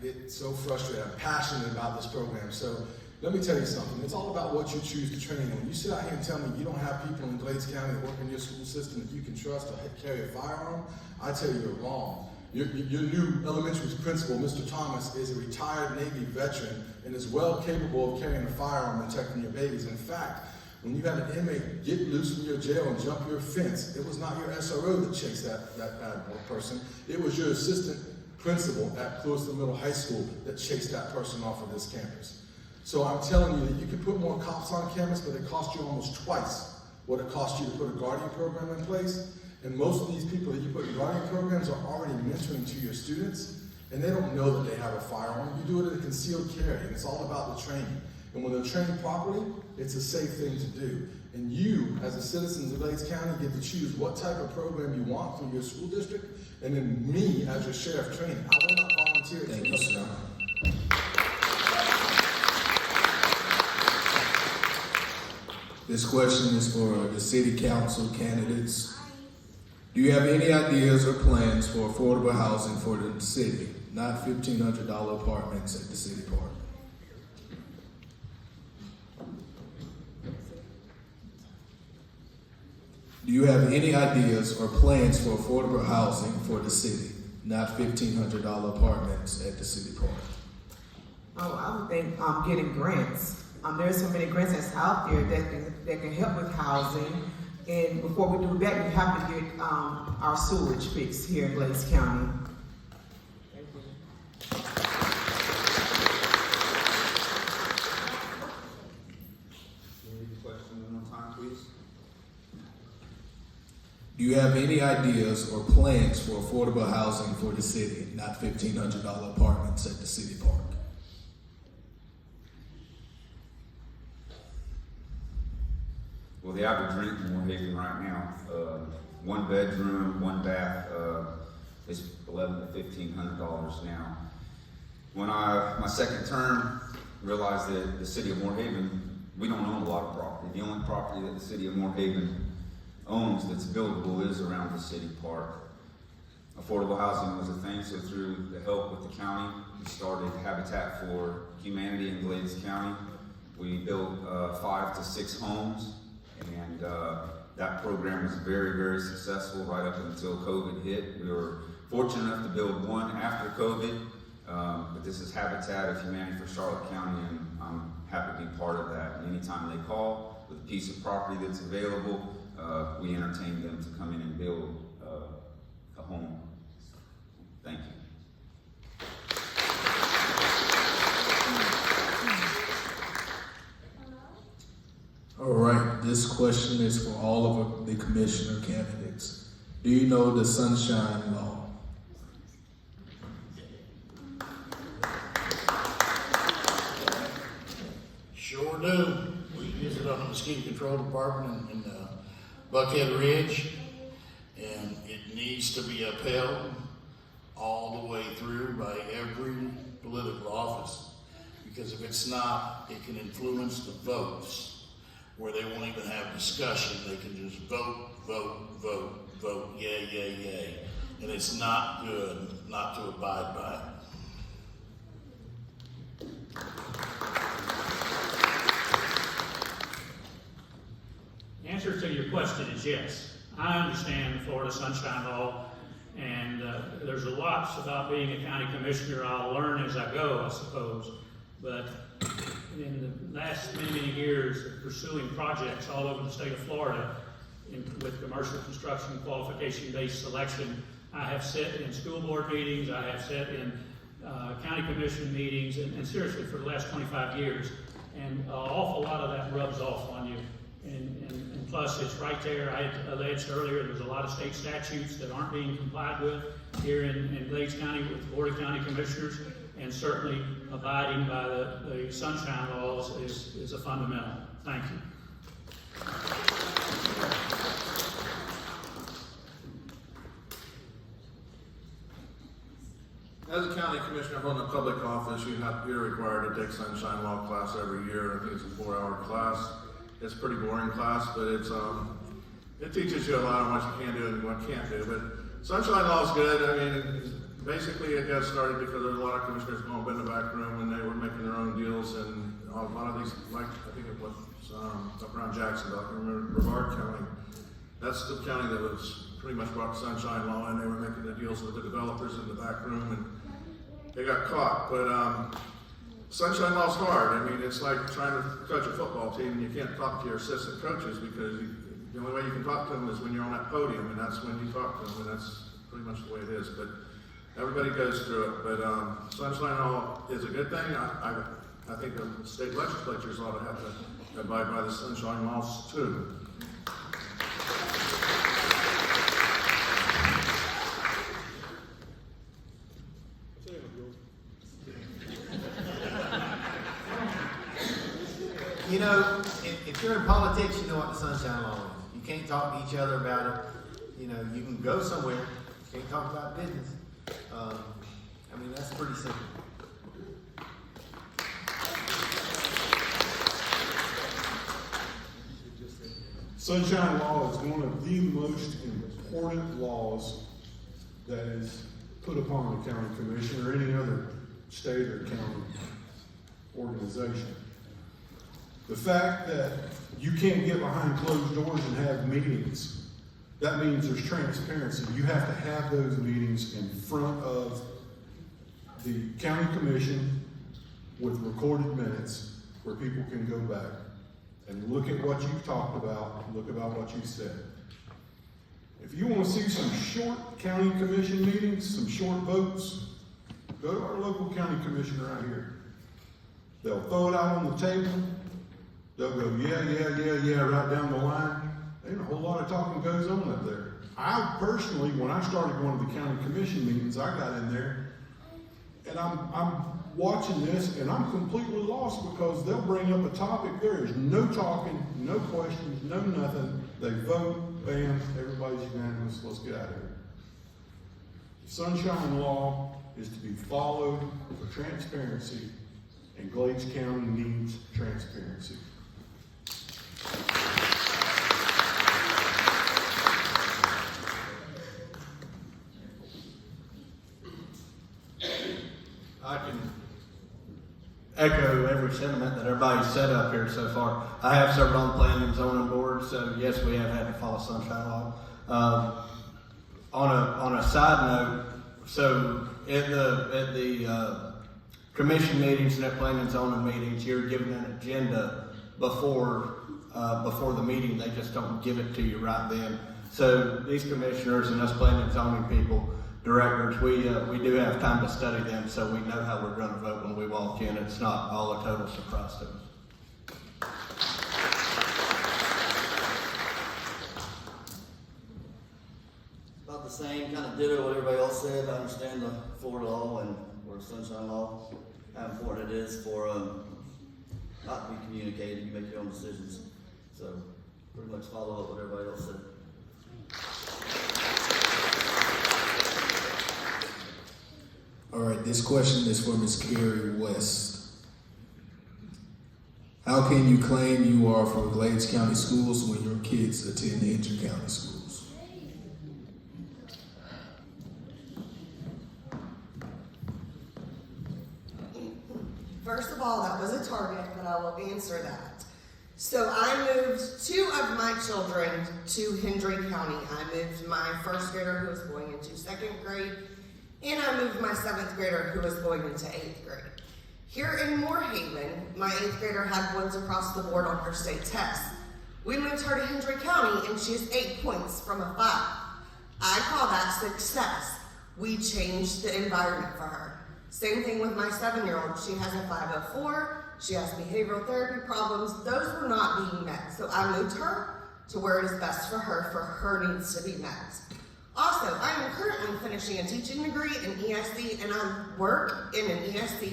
get so frustrated. I'm passionate about this program. So let me tell you something. It's all about what you choose to train on. You sit out here and tell me you don't have people in Glades County that work in your school system that you can trust to carry a firearm. I tell you, you're wrong. Your new elementary principal, Mr. Thomas, is a retired Navy veteran and is well capable of carrying a firearm and protecting your babies. In fact, when you had an inmate get loose from your jail and jump your fence, it was not your SRO that chased that bad boy person. It was your assistant principal at Clewiston Middle High School that chased that person off of this campus. So I'm telling you that you can put more cops on campus, but it costs you almost twice what it costs you to put a Guardian program in place. And most of these people that you put in Guardian programs are already mentoring to your students, and they don't know that they have a firearm. You do it at a concealed carry, and it's all about the training. And when they're trained properly, it's a safe thing to do. And you, as a citizen of Glades County, get to choose what type of program you want from your school district, and then me, as your sheriff training, I will not volunteer. Thank you, sir. This question is for the city council candidates. Do you have any ideas or plans for affordable housing for the city, not $1,500 apartments at the city park? Do you have any ideas or plans for affordable housing for the city, not $1,500 apartments at the city park? Oh, I would think getting grants. There's so many grants that's out there that can help with housing. And before we do that, we have to get our sewage fixed here in Glades County. Thank you. Can you read the question one more time, please? Do you have any ideas or plans for affordable housing for the city, not $1,500 apartments at the city park? Well, the average rent in Moorhaven right now, 1 bedroom, 1 bath, is $1,100 to $1,500 now. When my second term, realized that the city of Moorhaven, we don't own a lot of property. The only property that the city of Moorhaven owns that's buildable is around the city park. Affordable housing was a thing, so through the help with the county, we started Habitat for Humanity in Glades County. We built 5 to 6 homes. And that program was very, very successful right up until COVID hit. We were fortunate enough to build one after COVID, but this is Habitat of Humanity for Charlotte County, and I'm happy to be part of that. And anytime they call with a piece of property that's available, we entertain them to come in and build a home. Thank you. All right, this question is for all of the commissioner candidates. Do you know the Sunshine Law? Sure do. We use it on the mosquito control department in Buckhead Ridge, and it needs to be upheld all the way through by every political office, because if it's not, it can influence the votes where they won't even have discussion. They can just vote, yay, yay, yay. And it's not good not to abide by it. The answer to your question is yes. I understand the Florida Sunshine Law, and there's a lot about being a county commissioner I'll learn as I go, I suppose. But in the last many years of pursuing projects all over the state of Florida with commercial construction qualification-based selection, I have sat in school board meetings, I have sat in county commission meetings, and seriously for the last 25 years. And an awful lot of that rubs off on you. And plus, it's right there. I had alleged earlier there's a lot of state statutes that aren't being complied with here in Glades County with the Board of County Commissioners, and certainly abiding by the Sunshine Laws is a fundamental. Thank you. As a county commissioner holding a public office, you're required to take sunshine law class every year. I think it's a 4-hour class. It's a pretty boring class, but it teaches you a lot on what you can do and what you can't do. But sunshine law is good. I mean, basically it got started because there were a lot of commissioners going up in the back room and they were making their own deals, and a lot of these, like I think it was up around Jacksonville, I can remember Brevard County. That's the county that was pretty much brought sunshine law, and they were making the deals with the developers in the back room, and they got caught. But sunshine law's hard. I mean, it's like trying to coach a football team and you can't talk to your assistant coaches because the only way you can talk to them is when you're on that podium, and that's when you talk to them, and that's pretty much the way it is. But everybody goes through it. But sunshine law is a good thing. I think the state legislatures ought to have to abide by the sunshine laws too. You know, if you're in politics, you know what the sunshine law is. You can't talk to each other about it. You know, you can go somewhere, you can't talk about business. I mean, that's pretty simple. Sunshine law is one of the most important laws that is put upon the county commission or any other state or county organization. The fact that you can't get behind closed doors and have meetings, that means there's transparency. You have to have those meetings in front of the county commission with recorded minutes where people can go back and look at what you've talked about, look about what you said. If you want to see some short county commission meetings, some short votes, go to our local county commissioner right here. They'll throw it out on the table. They'll go, yeah, right down the line. Ain't a whole lot of talking goes on up there. I personally, when I started going to the county commission meetings, I got in there and I'm watching this and I'm completely lost because they'll bring up a topic. There is no talking, no questions, no nothing. They vote, bam, everybody's unanimous. Let's get out of here. Sunshine law is to be followed for transparency, and Glades County needs transparency. I can echo every sentiment that everybody's said up here so far. I have served on the planning and zoning board, so yes, we have had to follow sunshine law. On a side note, so at the commission meetings and at planning and zoning meetings, you're given an agenda before the meeting. They just don't give it to you right then. So these commissioners and us planning and zoning people, directors, we do have time to study them, so we know how we're going to vote when we walk in. It's not all a total surprise to us. About the same, kind of ditto what everybody else said. I understand the Florida law and or sunshine law, how important it is for not to be communicated. You make your own decisions. So pretty much follow up what everybody else said. All right, this question is for Ms. Carrie West. How can you claim you are for Glades County Schools when your kids attend inter-county schools? First of all, that was a target, but I will answer that. So I moved 2 of my children to Hendry County. I moved my first grader who was going into 2nd grade, and I moved my 7th grader who was going into 8th grade. Here in Moorhaven, my 8th grader had ones across the board on her state test. We moved her to Hendry County and she has 8 points from a 5. I call that success. We changed the environment for her. Same thing with my 7-year-old. She has a 504. She has behavioral therapy problems. Those were not being met. So I moved her to where it is best for her needs to be met. Also, I am currently finishing a teaching degree in ESC, and I work in an ESC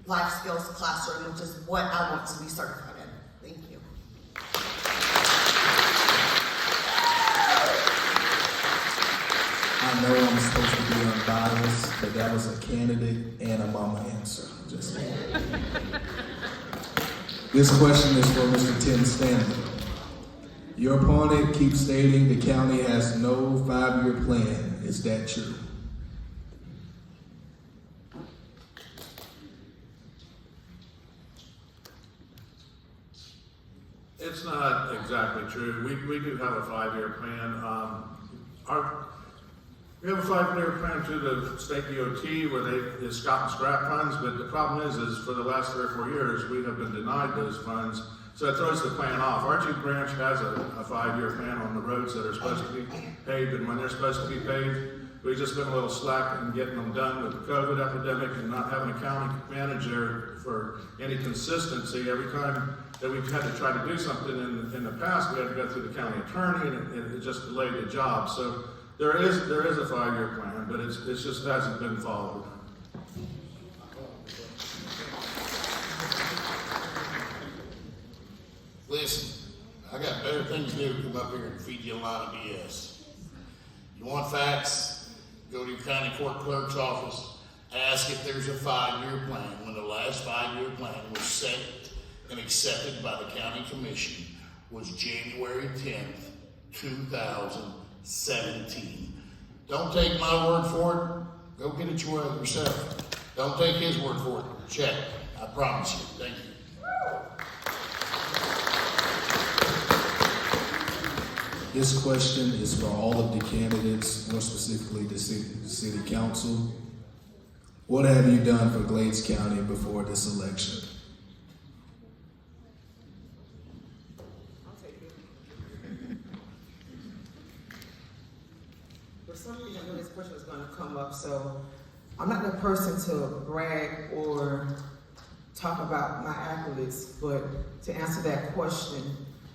life skills classroom, which is what I want to be certified in. Thank you. I know I'm supposed to be unbiased, but but that was a candidate and a mama answer. Just saying. This question is for Mr. Tim Stanley. Your opponent keeps stating the county has no 5-year plan. Is that true? It's not exactly true. We do have a 5-year plan. We have a 5-year plan through the state DOT where they scop and scrap funds, but the problem is for the last 3 or 4 years, we have been denied those funds. So it throws the plan off. Our Chief Branch has a 5-year plan on the roads that are supposed to be paved and when they're supposed to be paved. We've just been a little slack in getting them done with the COVID epidemic and not having a county manager for any consistency. Every time that we've had to try to do something in the past, we had to go through the county attorney and it just delayed the job. So there is a 5-year plan, but it just hasn't been followed. Listen, I got better things to do than come up here and feed you a lot of BS. You want facts? Go to your county court clerk's office, ask if there's a 5-year plan. When the last 5-year plan was set and accepted by the county commission was January 10th, 2017. Don't take my word for it. Go get it yourself. Don't take his word for it. Check. I promise you. Thank you. This question is for all of the candidates, more specifically the city council. What have you done for Glades County before this election? I'll take it. For some reason, I knew this question was going to come up, so I'm not the person to brag or talk about my accolades, but to answer that question,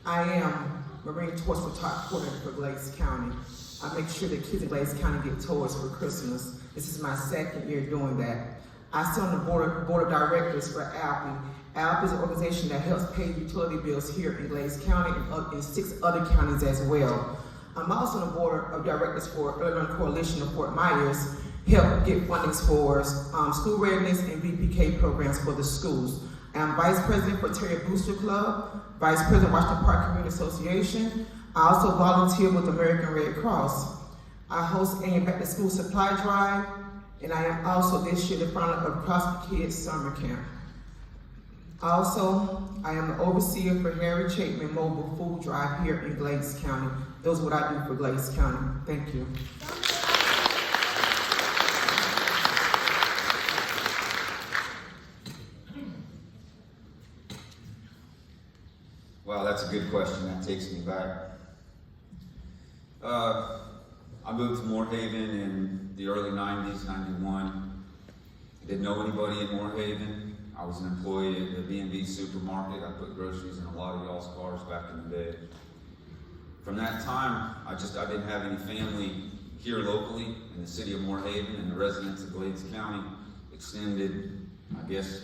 I am Marine Toys for Top Coordinator for Glades County. I make sure that kids in Glades County get toys for Christmas. This is my 2nd year doing that. I sit on the board of directors for ALPI. ALPI is an organization that helps pay utility bills here in Glades County and in 6 other counties as well. I'm also on the board of directors for Urban Coalition of Fort Myers, help get fundings for school readiness and VPK programs for the schools. I'm Vice President for Terry Booster Club, Vice President Washington Park Community Association. I also volunteer with American Red Cross. I host annual Back to School Supply Drive, and I am also this year the founder of CrossFit Kids Summer Camp. Also, I am the overseer for Harry Chapman Mobile Food Drive here in Glades County. Those are what I do for Glades County. Thank you. Wow, that's a good question. That takes me back. I moved to Moorhaven in the early 90s, 91. I didn't know anybody in Moorhaven. I was an employee at the B&B supermarket. I put groceries in a lot of y'all's cars back in the day. From that time, I didn't have any family here locally in the city of Moorhaven, and the residents of Glades County extended, I guess,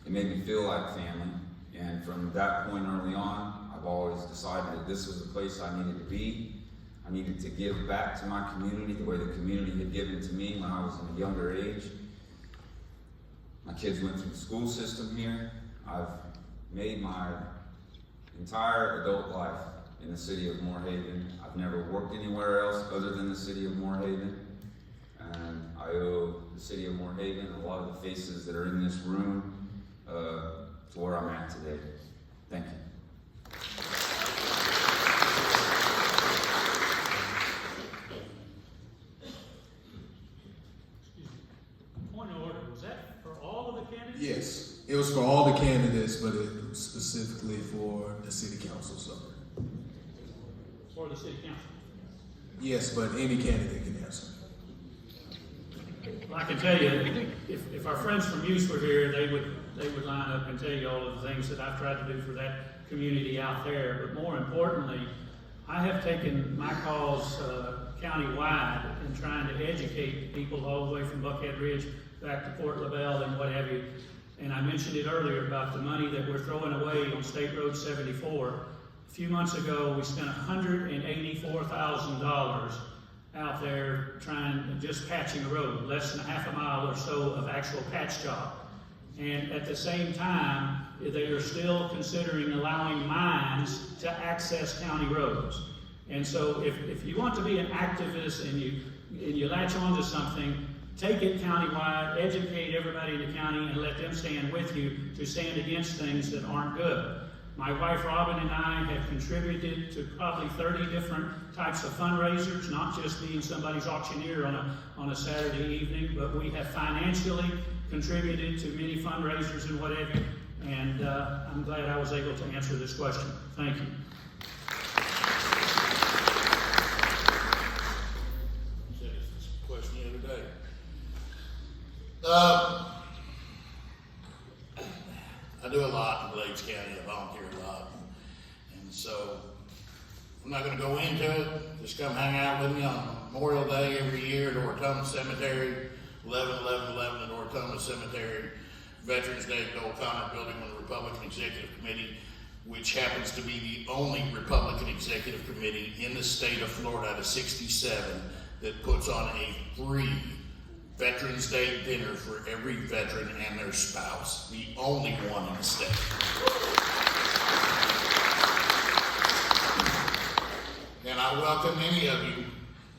it made me feel like family. And from that point early on, I've always decided that this was the place I needed to be. I needed to give back to my community the way the community had given to me when I was in a younger age. My kids went through the school system here. I've made my entire adult life in the city of Moorhaven. I've never worked anywhere else other than the city of Moorhaven. And I owe the city of Moorhaven and a lot of the faces that are in this room to where I'm at today. Thank you. Point of order, was that for all of the candidates? Yes, it was for all the candidates, but it was specifically for the city council. So. For the city council? Yes, but any candidate can answer. Well, I can tell you, if our friends from Muse were here, they would line up and tell you all of the things that I've tried to do for that community out there. But more importantly, I have taken my cause county-wide in trying to educate people all the way from Buckhead Ridge back to Port LaBelle and what have you. And I mentioned it earlier about the money that we're throwing away on State Road 74. A few months ago, we spent $184,000 out there just patching a road, less than a half a mile or so of actual patch job. And at the same time, they are still considering allowing mines to access county roads. And so if you want to be an activist and you latch onto something, take it countywide, educate everybody in the county, and let them stand with you to stand against things that aren't good. My wife Robin and I have contributed to probably 30 different types of fundraisers, not just being somebody's auctioneer on a Saturday evening, but we have financially contributed to many fundraisers and whatever, and I'm glad I was able to answer this question. Thank you. Question the other day. I do a lot in Glades County. I volunteer a lot, and so I'm not going to go into it. Just come hang out with me on Memorial Day every year at Auditorium Cemetery, 11/11/11 at Auditorium Cemetery. Veterans Day at the O'Connor Building on the Republican Executive Committee, which happens to be the only Republican Executive Committee in the state of Florida out of 67 that puts on a free Veterans Day dinner for every veteran and their spouse. The only one in the state. And I welcome any of you.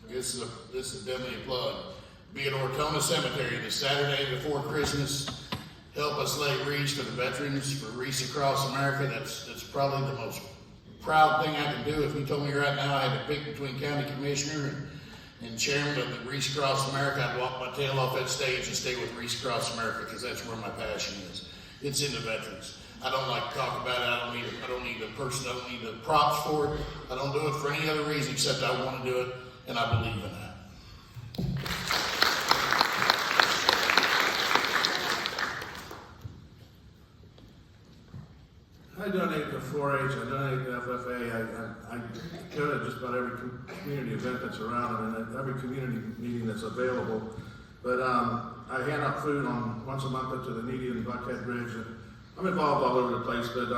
This is definitely a plug. Be at Ortona Cemetery this Saturday before Christmas. Help us lay wreaths to the veterans for Wreaths Across America. That's probably the most proud thing I can do. If you told me right now I had to pick between county commissioner and chairman of the Wreaths Across America, I'd walk my tail off that stage and stay with Wreaths Across America because that's where my passion is. It's in the veterans. I don't like to talk about it. I don't need the props for it. I don't do it for any other reason except I want to do it and I believe in that. I donate to 4-H, I donate to FFA, I go to just about every community event that's around and every community meeting that's available. But I hand out food once a month up to the needy in Buckhead Bridge. I'm involved all over the place, but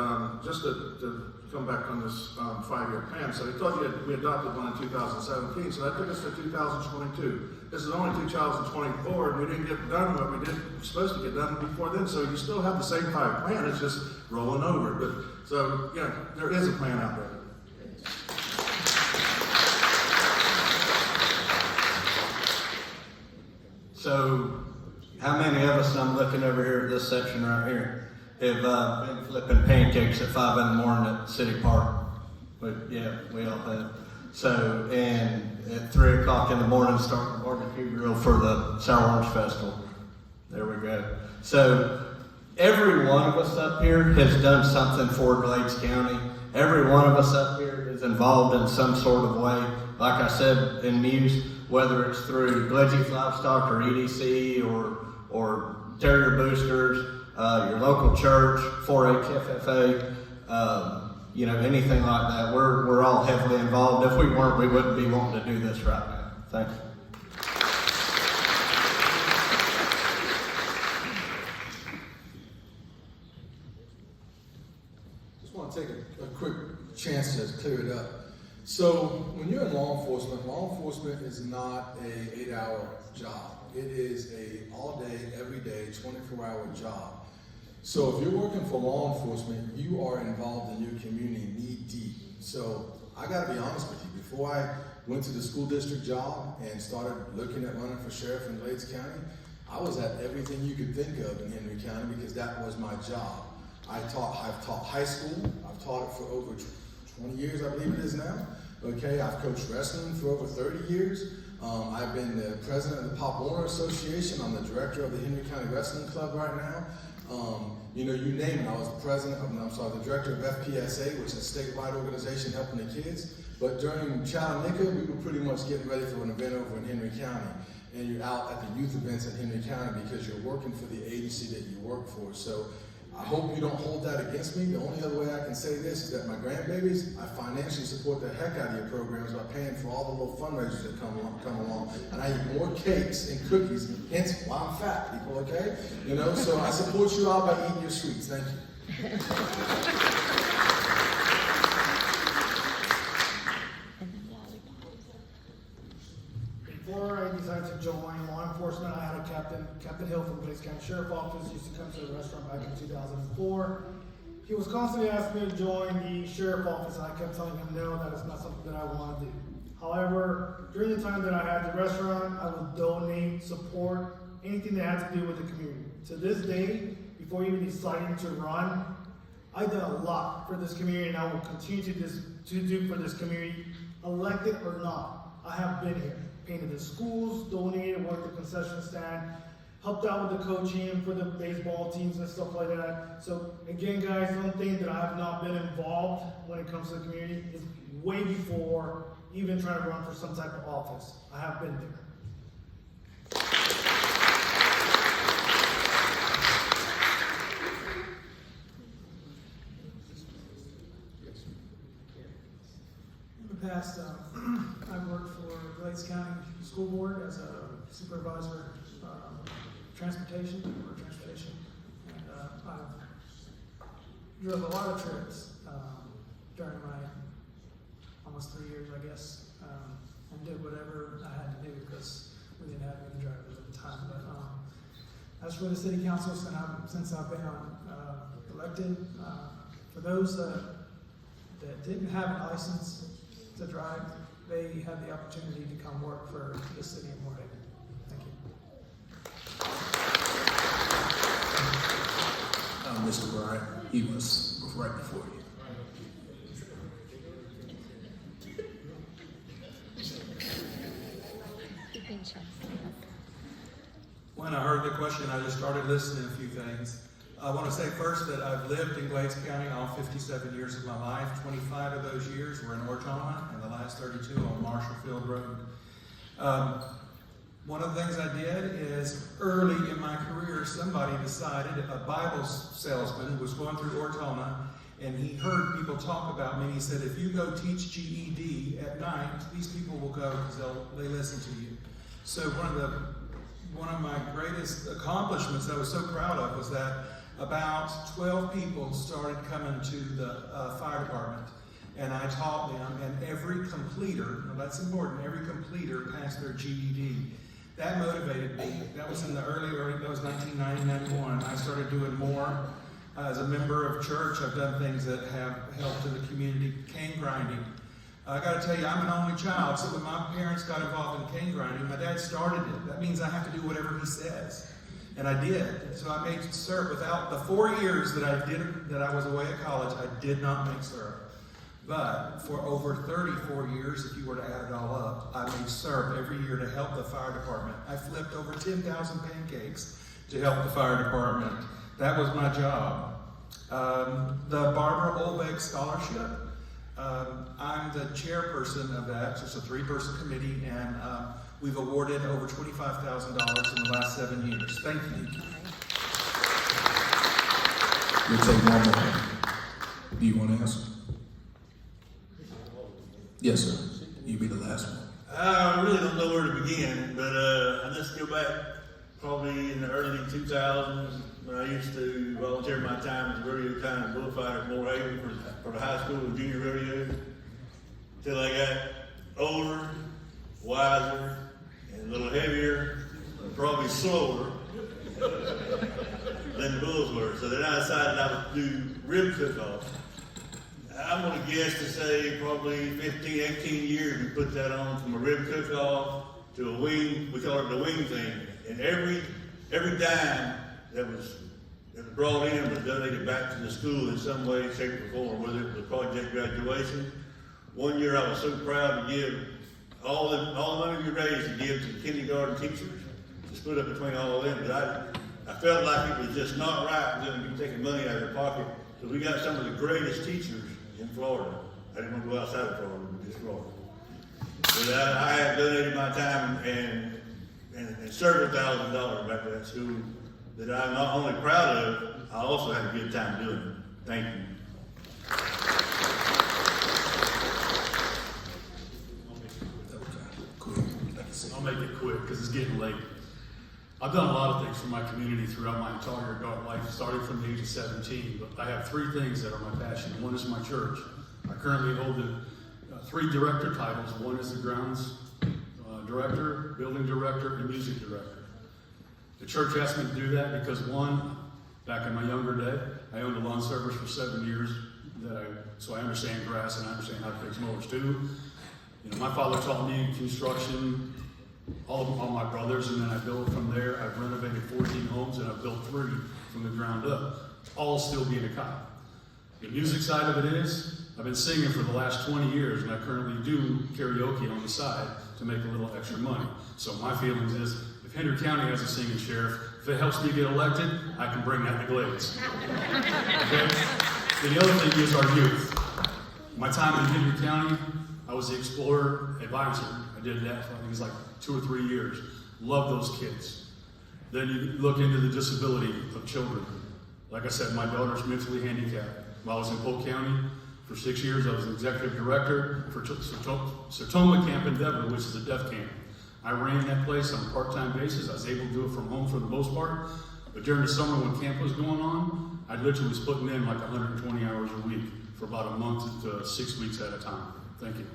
just to come back on this 5-year plan. So I told you we adopted one in 2017, so that took us to 2022. This is only 2024, and we didn't get done what we were supposed to get done before then. So you still have the same 5 plan, it's just rolling over. But so yeah, there is a plan out there. So, how many of us, I'm looking over here at this section right here, have been flipping pancakes at 5 in the morning at City Park? Yeah, we all have. So, and at 3 o'clock in the morning, starting the barbecue grill for the Sour Orange Festival. There we go. So, every one of us up here has done something for Glades County. Every one of us up here is involved in some sort of way. Like I said in Muse, whether it's through Glades Livestock or EDC or Terrier Boosters, your local church, 4-H FFA, anything like that. We're all heavily involved. If we weren't, we wouldn't be wanting to do this right now. Thank you. Just want to take a quick chance to clear it up. So when you're in law enforcement is not a 8-hour job. It is a all-day, every-day, 24-hour job. So if you're working for law enforcement, you are involved in your community knee-deep. So I got to be honest with you. Before I went to the school district job and started looking at running for sheriff in Glades County, I was at everything you could think of in Henry County because that was my job. I've taught high school. I've taught it for over 20 years, I believe it is now. Okay, I've coached wrestling for over 30 years. I've been the president of the Pop Warner Association. I'm the director of the Henry County Wrestling Club right now. You name it. I was the director of FPSA, which is a statewide organization helping the kids. But during Chattanooga, we were pretty much getting ready for an event over in Henry County. And you're out at the youth events in Henry County because you're working for the agency that you work for. So I hope you don't hold that against me. The only other way I can say this is that my grandbabies, I financially support the heck out of your programs by paying for all the little fundraisers that come along. And I eat more cakes and cookies, hence why I'm fat, people, okay? So I support you all by eating your sweets. Thank you. join law enforcement. I had a Captain Hill from Glades County Sheriff Office, used to come to the restaurant back in 2004. He was constantly asking me to join the sheriff office, and I kept telling him no, that is not something that I want to do. However, during the time that I had the restaurant, I would donate, support, anything that had to do with the community. To this day, before even deciding to run, I did a lot for this community, and I will continue to do for this community, elected or not. I have been here, painted the schools, donated, worked the concession stand, helped out with the coaching for the baseball teams and stuff like that. So again, guys, don't think that I have not been involved when it comes to the community. It's way before even trying to run for some type of office. I have been there. In the past, I've worked for Glades County School Board as a supervisor transportation, and I drove a lot of trips during my almost 3 years, I guess, and did whatever I had to do because we didn't have any drivers at the time. But as for the city council, since I've been elected, for those that didn't have a license to drive, they had the opportunity to come work for the city of Moorhaven. Thank you. Mr. Bryant, he was right before you. When I heard the question, I just started listening a few things. I want to say first that I've lived in Glades County all 57 years of my life. 25 of those years were in Ortona, and the last 32 on Marshall Field Road. One of the things I did is early in my career, somebody decided, a Bible salesman was going through Ortona, and he heard people talk about me, and he said, if you go teach GED at night, these people will go because they listen to you. So one of my greatest accomplishments that I was so proud of was that about 12 people started coming to the fire department, and I taught them, and every completer, now that's important, every completer passed their GED. That motivated me. That was in the early, that was 1990, 91. I started doing more. As a member of church, I've done things that have helped in the community. Cane grinding. I got to tell you, I'm an only child, so when my parents got involved in cane grinding, my dad started it. That means I have to do whatever he says. And I did. So I made syrup. Without the 4 years that I was away at college, I did not make syrup. But for over 34 years, if you were to add it all up, I made syrup every year to help the fire department. I flipped over 10,000 pancakes to help the fire department. That was my job. The Barbara Olbeck Scholarship, I'm the chairperson of that. It's a 3-person committee, and we've awarded over $25,000 in the last 7 years. Thank you. We'll take one more. Do you want to answer? Yes, sir. You be the last one. I really don't know where to begin, but I just go back probably in the early 2000s when I used to volunteer my time as a rodeo time and bullfighter at Moorhaven for the high school and junior rodeo. Till I got older, wiser, and a little heavier, and probably slower than the bulls were. So then I decided I would do rib cook-offs. I'm going to guess to say probably 15, 18 years we put that on, from a rib cook-off to a wing. We call it the wing thing. And every dime that was brought in was donated back to the school in some way, shape, or form, whether it was a project graduation. One year I was so proud to give all the money we raised to give to the kindergarten teachers, to split up between all of them. But I felt like it was just not right for them to be taking money out of their pocket, because we got some of the greatest teachers in Florida. I didn't want to go outside of Florida, but just Florida. But I have donated my time and served $1,000 back to that school that I'm not only proud of, I also had a good time doing it. Thank you. I'll make it quick because it's getting late. I've done a lot of things for my community throughout my entire adult life, starting from the age of 17, but I have 3 things that are my passion. One is my church. I currently hold 3 director titles. One is the grounds director, building director, and music director. The church asked me to do that because one, back in my younger day, I owned a lawn service for 7 years, so I understand grass and I understand how to fix mowers too. You know, my father taught me construction, all my brothers, and then I built from there. I've renovated 14 homes and I've built 3 from the ground up, all still being a cop. The music side of it is, I've been singing for the last 20 years and I currently do karaoke on the side to make a little extra money. So my feelings is, if Henry County has a singing sheriff, if it helps me get elected, I can bring that to Glades. Okay? And the other thing is our youth. My time in Henry County, I was the Explorer Advisor. I did that for I think it was like 2 or 3 years. Love those kids. Then you look into the disability of children. Like I said, my daughter's mentally handicapped. While I was in Polk County for 6 years, I was an executive director for Sertoma Camp in Denver, which is a deaf camp. I ran that place on a part-time basis. I was able to do it from home for the most part. But during the summer when camp was going on, I literally was putting in like 120 hours a week for about a month to 6 weeks at a time. Thank you.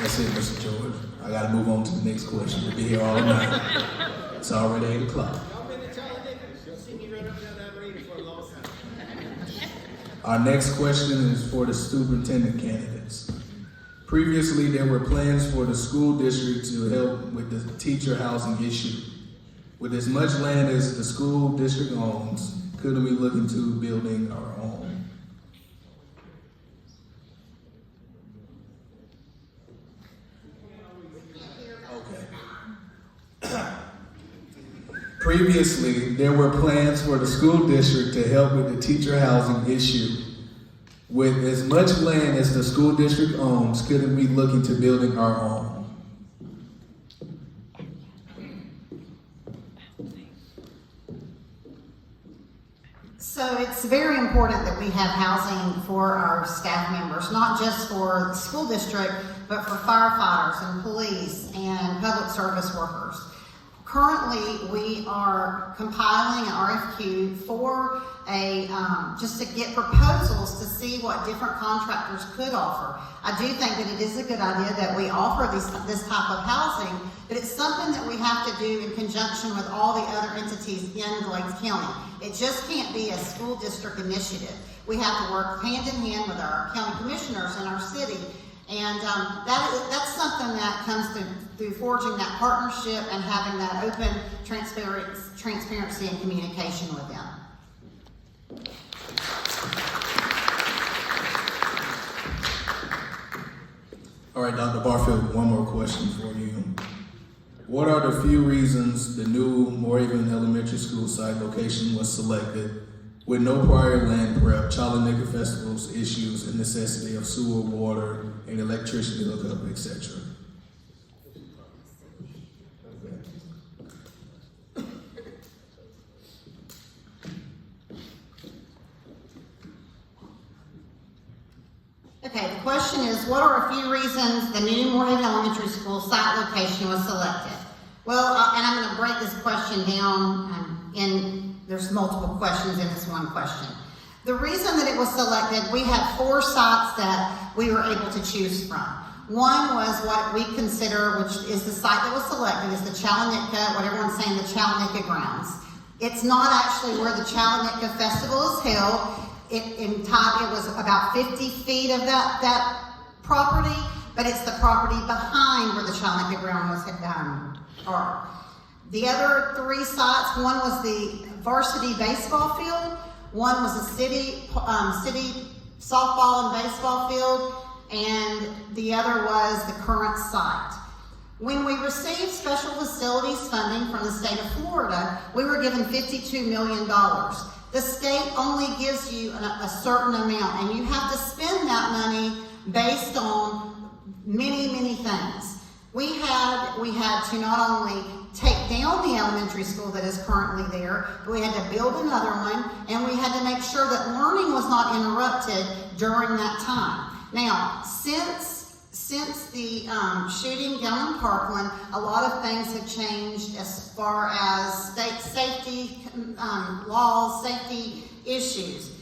That's it, Mr. George. I gotta move on to the next question. We'll be here all night. It's already 8 o'clock. Our next question is for the superintendent candidates. Previously, there were plans for the school district to help with the teacher housing issue. With as much land as the school district owns, couldn't we look into building our own? Okay. Previously, there were plans for the school district to help with the teacher housing issue. With as much land as the school district owns, couldn't we look into building our own? So it's very important that we have housing for our staff members, not just for the school district, but for firefighters and police and public service workers. Currently, we are compiling an RFQ for just to get proposals to see what different contractors could offer. I do think that it is a good idea that we offer this type of housing, but it's something that we have to do in conjunction with all the other entities in Glades County. It just can't be a school district initiative. We have to work hand in hand with our county commissioners in our city. And that's something that comes through forging that partnership and having that open transparency and communication with them. All right, Dr. Barfield, one more question for you. What are the few reasons the new Moravian Elementary School site location was selected with no prior land prep, Child and Nigger Festivals issues, and necessity of sewer, water, and electricity hookup, etc.? Okay, the question is, what are a few reasons the new Moorhead Elementary School site location was selected? Well, and I'm going to break this question down there's multiple questions in this one question. The reason that it was selected, we had 4 sites that we were able to choose from. One was what we consider, which is the site that was selected, is the Chalanika, what everyone's saying, the Chalanika grounds. It's not actually where the Chalanika Festival is held. It was about 50 feet of that property, but it's the property behind where the Chalanika ground was are. The other 3 sites, one was the varsity baseball field, one was a city softball and baseball field, and the other was the current site. When we received special facilities funding from the state of Florida, we were given $52 million. The state only gives you a certain amount, and you have to spend that money based on many, many things. We had to not only take down the elementary school that is currently there, but we had to build another one, and we had to make sure that learning was not interrupted during that time. Now, since the shooting down in Parkland, a lot of things have changed as far as state safety laws, safety issues.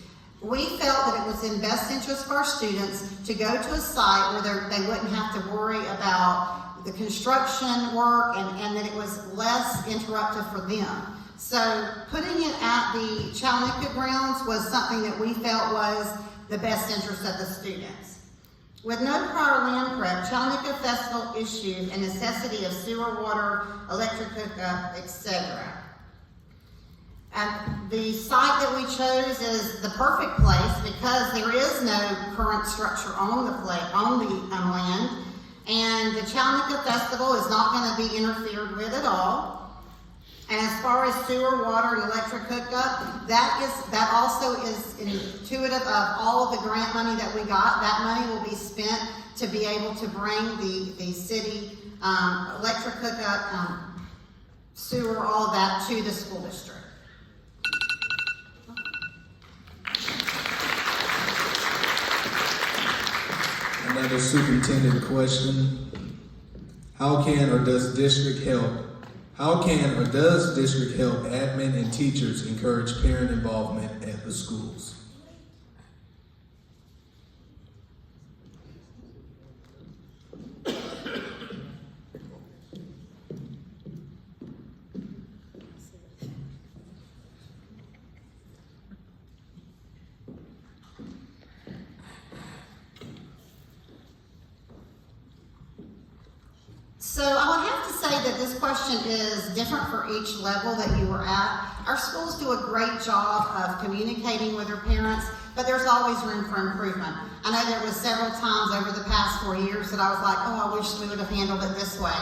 We felt that it was in best interest for our students to go to a site where they wouldn't have to worry about the construction work and that it was less interruptive for them. So putting it at the Challenger grounds was something that we felt was the best interest of the students. With no prior land prep, Challenger Festival issued a necessity of sewer, water, electric hookup, etc. And the site that we chose is the perfect place because there is no current structure on the land, and the Challenger Festival is not going to be interfered with at all. And as far as sewer, water, and electric hookup, that also is intuitive of all of the grant money that we got. That money will be spent to be able to bring the city electric hookup, sewer, all of that to the school district. Another superintendent question. How can or does district help admin and teachers encourage parent involvement at the schools? So I would have to say that this question is different for each level that you were at. Our schools do a great job of communicating with their parents, but there's always room for improvement. I know there was several times over the past 4 years that I was like, oh, I wish we would have handled it this way.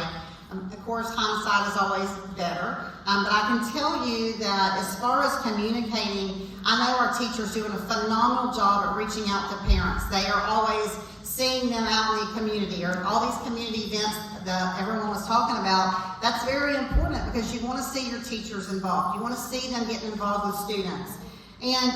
Of course, hindsight is always better, but I can tell you that as far as communicating, I know our teachers doing a phenomenal job at reaching out to parents. They are always seeing them out in the community, or all these community events that everyone was talking about. That's very important because you want to see your teachers involved. You want to see them getting involved with students. And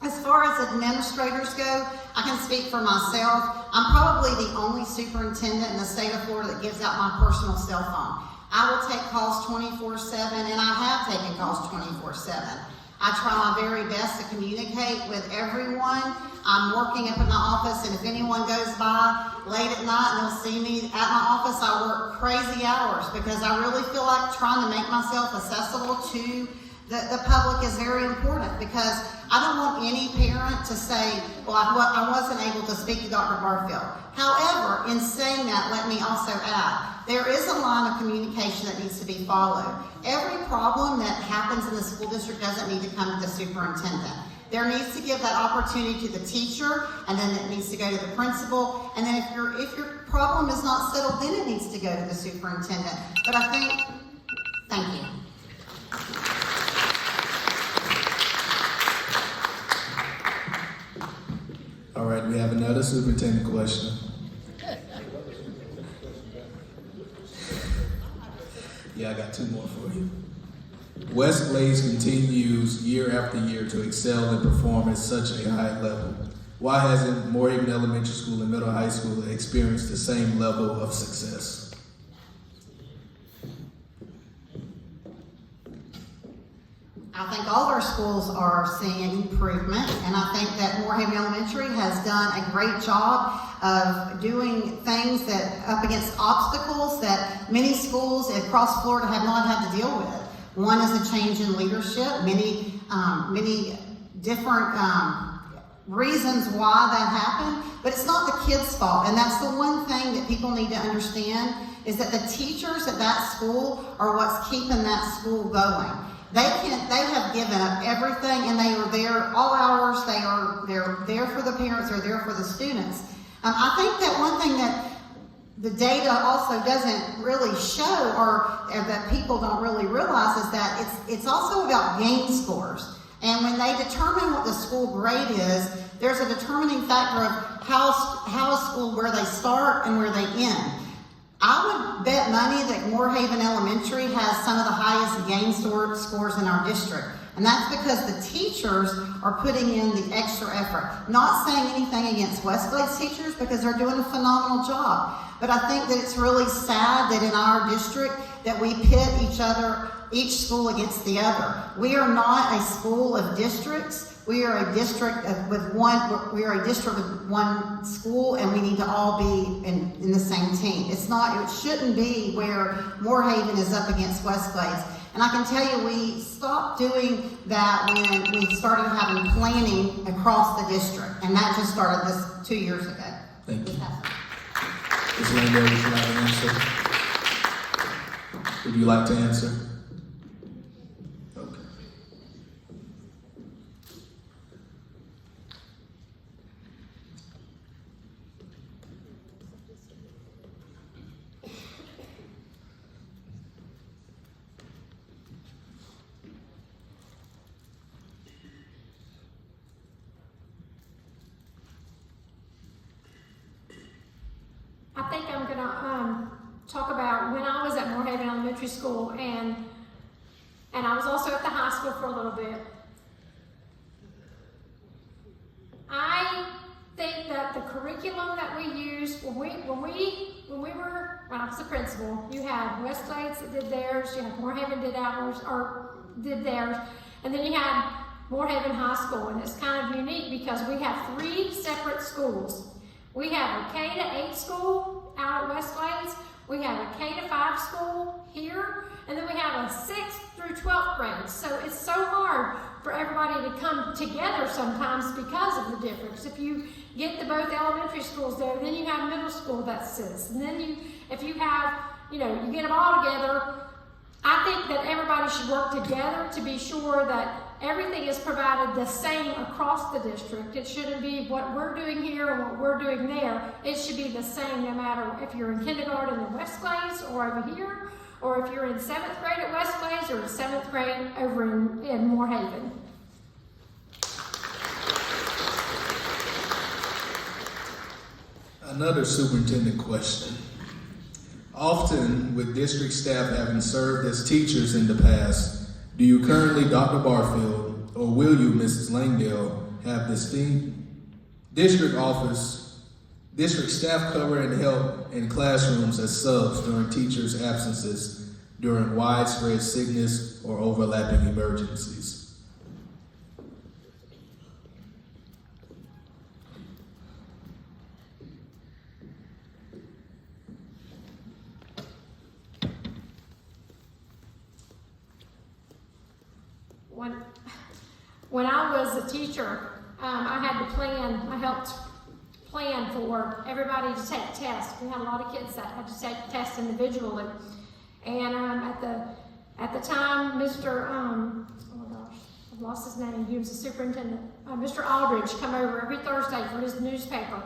as far as administrators go, I can speak for myself. I'm probably the only superintendent in the state of Florida that gives out my personal cell phone. I will take calls 24/7, and I have taken calls 24/7. I try my very best to communicate with everyone. I'm working up in my office, and if anyone goes by late at night and they'll see me at my office, I work crazy hours because I really feel like trying to make myself accessible to the public is very important, because I don't want any parent to say, well, I wasn't able to speak to Dr. Barfield. However, in saying that, let me also add, there is a line of communication that needs to be followed. Every problem that happens in the school district doesn't need to come to the superintendent. There needs to give that opportunity to the teacher, and then it needs to go to the principal, and then if your problem is not settled, then it needs to go to the superintendent. But I think, thank you. All right, we have another superintendent question. Yeah, I got two more for you. West Glades continues year after year to excel and perform at such a high level. Why hasn't Moorhaven Elementary School and Middle High School experienced the same level of success? I think all of our schools are seeing improvement, and I think that Moorhaven Elementary has done a great job of doing things that up against obstacles that many schools across Florida have not had to deal with. One is a change in leadership, many different reasons why that happened, but it's not the kids' fault. And that's the one thing that people need to understand, is that the teachers at that school are what's keeping that school going. They have given up everything, and they are there all hours. They're there for the parents, they're there for the students. I think that one thing that the data also doesn't really show, or that people don't really realize, is that it's also about gain scores. And when they determine what the school grade is, there's a determining factor of how a school, where they start and where they end. I would bet money that Moorhaven Elementary has some of the highest gain scores in our district. And that's because the teachers are putting in the extra effort. Not saying anything against Westglades teachers because they're doing a phenomenal job. But I think that it's really sad that in our district that we pit each school against the other. We are not a school of districts. We are a district with one school, and we need to all be in the same team. It shouldn't be where Moorhaven is up against Westglades. And I can tell you, we stopped doing that when we started having planning across the district, and that just started this 2 years ago. Thank you. Ms. Landale, would you like to answer? Would you like to answer? Okay. I think I'm gonna talk about when I was at Moorhaven Elementary School, and I was also at the high school for a little bit. I think that the curriculum that we used when I was the principal, you had Westglades that did theirs, you had Moorhaven did theirs, and then you had Moorhaven High School, and it's kind of unique because we have 3 separate schools. We have a K to 8 school out at Westglades, we have a K to 5 school here, and then we have a 6th through 12th grade. So it's so hard for everybody to come together sometimes because of the difference. If you get to both elementary schools there, then you have middle school that sits, and then if you have, you get them all together. I think that everybody should work together to be sure that everything is provided the same across the district. It shouldn't be what we're doing here and what we're doing there. It should be the same no matter if you're in kindergarten in Westglades or over here, or if you're in 7th grade at Westglades or in 7th grade over in Moorhaven. Another superintendent question. Often, with district staff having served as teachers in the past, do you currently, Dr. Barfield, or will you, Mrs. Langdale, have distinct district staff cover and help in classrooms as subs during teachers' absences during widespread sickness or overlapping emergencies? When I was a teacher, I helped plan for everybody to take tests. We had a lot of kids that had to take tests individually. And at the time, Mr. Oh my gosh, I've lost his name. He was the superintendent. Mr. Aldridge come over every Thursday for his newspaper.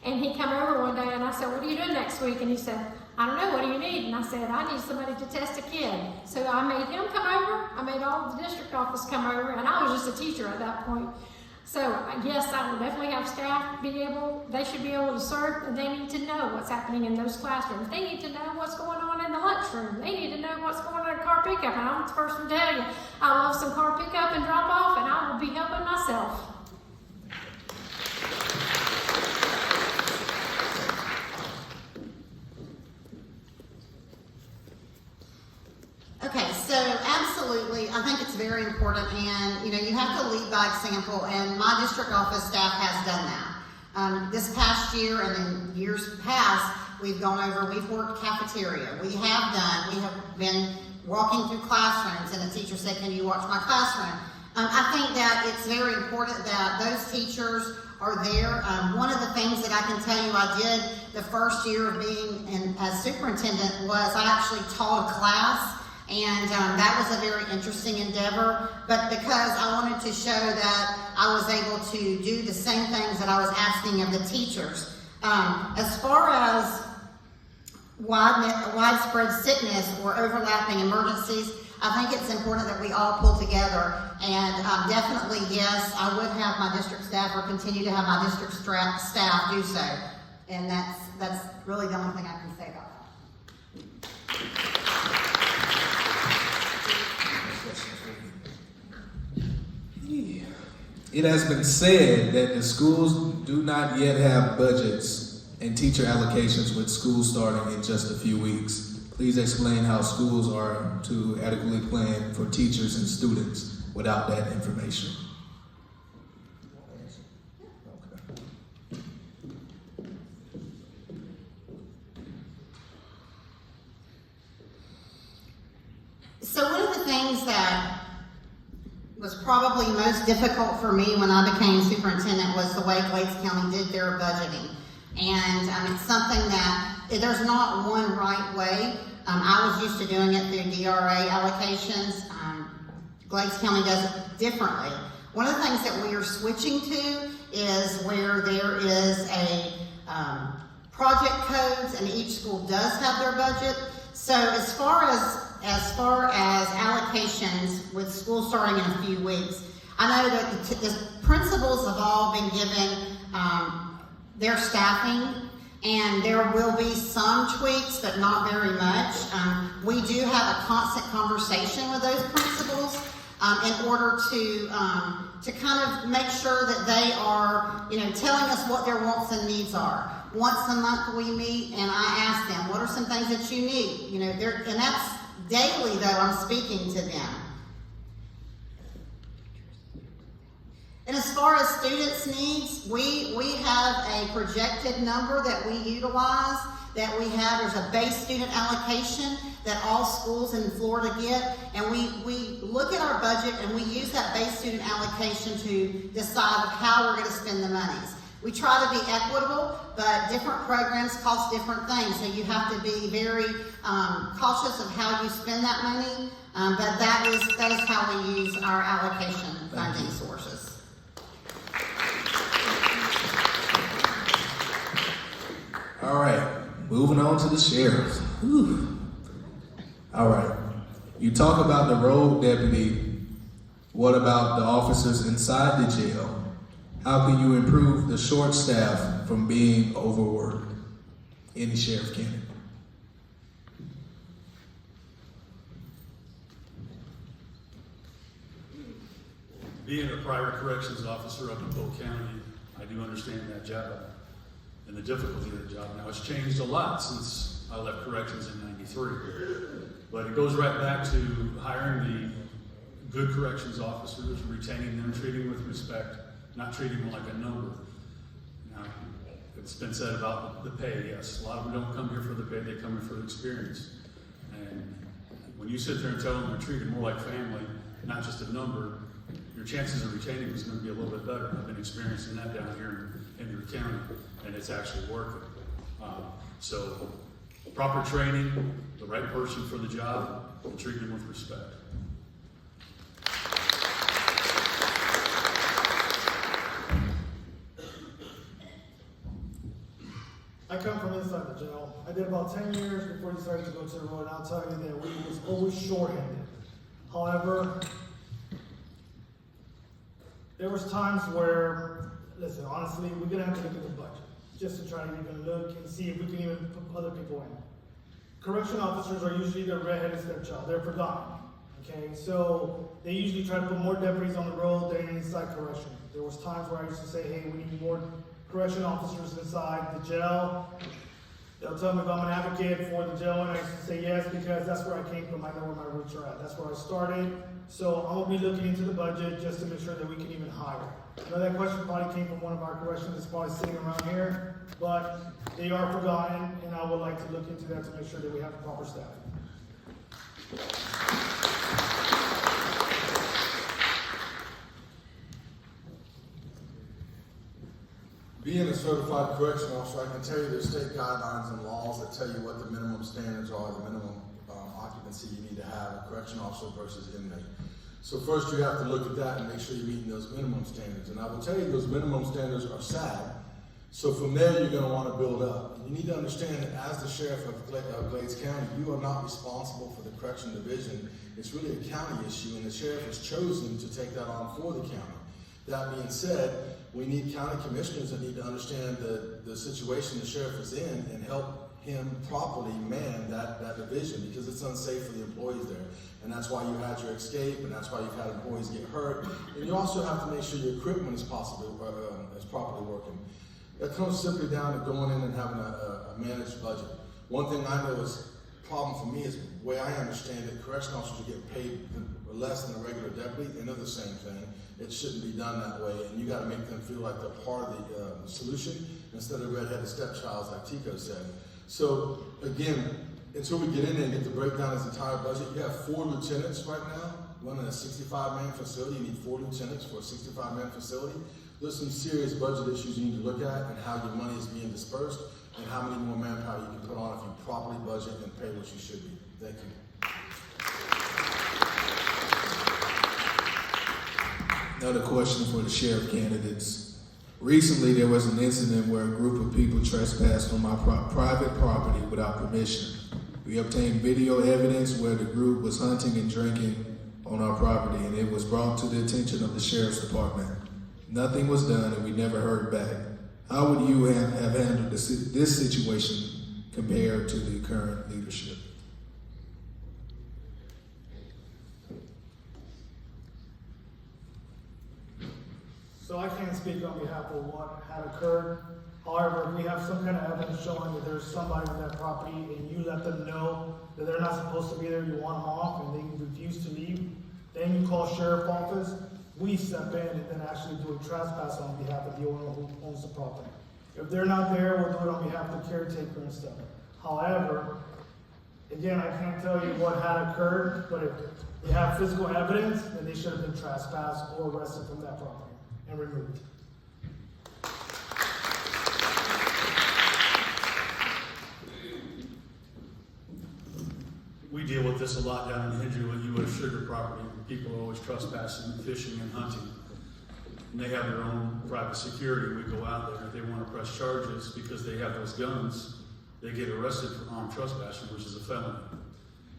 And he come over one day and I said, "What are you doing next week?" And he said, "I don't know, what do you need?" And I said, "I need somebody to test a kid." So I made him come over, I made all of the district office come over, and I was just a teacher at that point. So yes, I will definitely have staff they should be able to serve, and they need to know what's happening in those classrooms. They need to know what's going on in the lunchroom. They need to know what's going on in car pickup. And I'm the first one to tell you, I love some car pickup and drop off, and I will be helping myself. Okay, so absolutely, I think it's very important, and you have to lead by example, and my district office staff has done that. This past year and in years past, we've worked cafeteria. We have been walking through classrooms, and the teacher said, "Can you watch my classroom?" I think that it's very important that those teachers are there. One of the things that I can tell you I did the first year of being as superintendent was I actually taught a class. And that was a very interesting endeavor, but because I wanted to show that I was able to do the same things that I was asking of the teachers. As far as widespread sickness or overlapping emergencies, I think it's important that we all pull together, and definitely, yes, I would have my district staff or continue to have my district staff do so, and that's really the only thing I can say about that. It has been said that the schools do not yet have budgets and teacher allocations with school starting in just a few weeks. Please explain how schools are to adequately plan for teachers and students without that information. So one of the things that was probably most difficult for me when I became superintendent was the way Glades County did their budgeting. And it's something that there's not one right way. I was used to doing it through DRA allocations. Glades County does it differently. One of the things that we are switching to is where there is a project codes, and each school does have their budget. So as far as allocations with school starting in a few weeks, I know that the principals have all been given their staffing, and there will be some tweaks, but not very much. We do have a constant conversation with those principals in order to kind of make sure that they are, telling us what their wants and needs are. Once a month we meet, and I ask them, what are some things that you need? And that's daily, though, I'm speaking to them. And as far as students' needs, we have a projected number that we utilize, there's a base student allocation that all schools in Florida get, and we look at our budget and we use that base student allocation to decide how we're going to spend the monies. We try to be equitable, but different programs cost different things, so you have to be very cautious of how you spend that money, but that is how we use our allocation funding sources. All right, moving on to the sheriff. Whew. All right, you talk about the road deputy. What about the officers inside the jail? How can you improve the short staff from being overworked? Any sheriff candidate? Being a prior corrections officer up in Polk County, I do understand that job and the difficulty of the job. Now, it's changed a lot since I left corrections in '93, but it goes right back to hiring the good corrections officers, retaining them, treating them with respect, not treating them like a number. Now, it's been said about the pay, yes. A lot of them don't come here for the pay, they come here for the experience. And when you sit there and tell them they're treated more like family, not just a number, your chances of retaining them is going to be a little bit better. I've been experiencing that down here in Henry County, and it's actually working. So, proper training, the right person for the job, and treat them with respect. I come from inside the jail. I did about 10 years before I decided to go to the road, and I'll tell you that we was always short-handed. However, there was times where, listen, honestly, we're gonna have to look at the budget, just to try to even look and see if we can even put other people in. Correction officers are usually the redheaded stepchild. They're forgotten, okay? So they usually try to put more deputies on the road than inside correction. There was times where I used to say, hey, we need more correction officers inside the jail. They'll tell me if I'm an advocate for the jail, and I used to say yes, because that's where I came from. I know where my roots are at. That's where I started. So I'm gonna be looking into the budget just to make sure that we can even hire. I know that question probably came from one of our corrections that's probably sitting around here, but they are forgotten, and I would like to look into that to make sure that we have the proper staff. Being a certified correction officer, I can tell you there's state guidelines and laws that tell you what the minimum standards are, the minimum occupancy you need to have a correction officer versus inmate. So first you have to look at that and make sure you're meeting those minimum standards. And I will tell you those minimum standards are sad. So from there you're going to want to build up. And you need to understand that as the sheriff of Glades County, you are not responsible for the correction division. It's really a county issue, and the sheriff has chosen to take that on for the county. That being said, we need county commissioners that need to understand the situation the sheriff is in and help him properly man that division because it's unsafe for the employees there. And that's why you had your escape, and that's why you've had employees get hurt. And you also have to make sure your equipment is properly working. It comes simply down to going in and having a managed budget. One thing I know is a problem for me is the way I understand it, correctional officers are getting paid less than a regular deputy, and they're the same thing. It shouldn't be done that way, and you got to make them feel like they're part of the solution instead of redheaded stepchilds like Tico said. So again, until we get in there and get the breakdown of this entire budget, you have 4 lieutenants right now running a 65-man facility. You need 4 lieutenants for a 65-man facility. There's some serious budget issues you need to look at and how your money is being dispersed and how many more manpower you can put on if you properly budget and pay what you should be. Thank you. Another question for the sheriff candidates. Recently, there was an incident where a group of people trespassed on my private property without permission. We obtained video evidence where the group was hunting and drinking on our property, and it was brought to the attention of the sheriff's department. Nothing was done, and we never heard back. How would you have handled this situation compared to the current leadership? So I can't speak on behalf of what had occurred. However, if we have some kind of evidence showing that there's somebody on that property and you let them know that they're not supposed to be there, you want them off, and they refuse to leave, then you call sheriff office, we step in and then actually do a trespass on behalf of the owner who owns the property. If they're not there, we'll do it on behalf of the caretaker and stuff. However, again, I can't tell you what had occurred, but if they have physical evidence, then they should have been trespassed or arrested from that property and removed. We deal with this a lot down in Hendry with U.S. Sugar property. People are always trespassing, fishing, and hunting. And they have their own private security. We go out there. If they want to press charges because they have those guns, they get arrested for armed trespassing, which is a felony.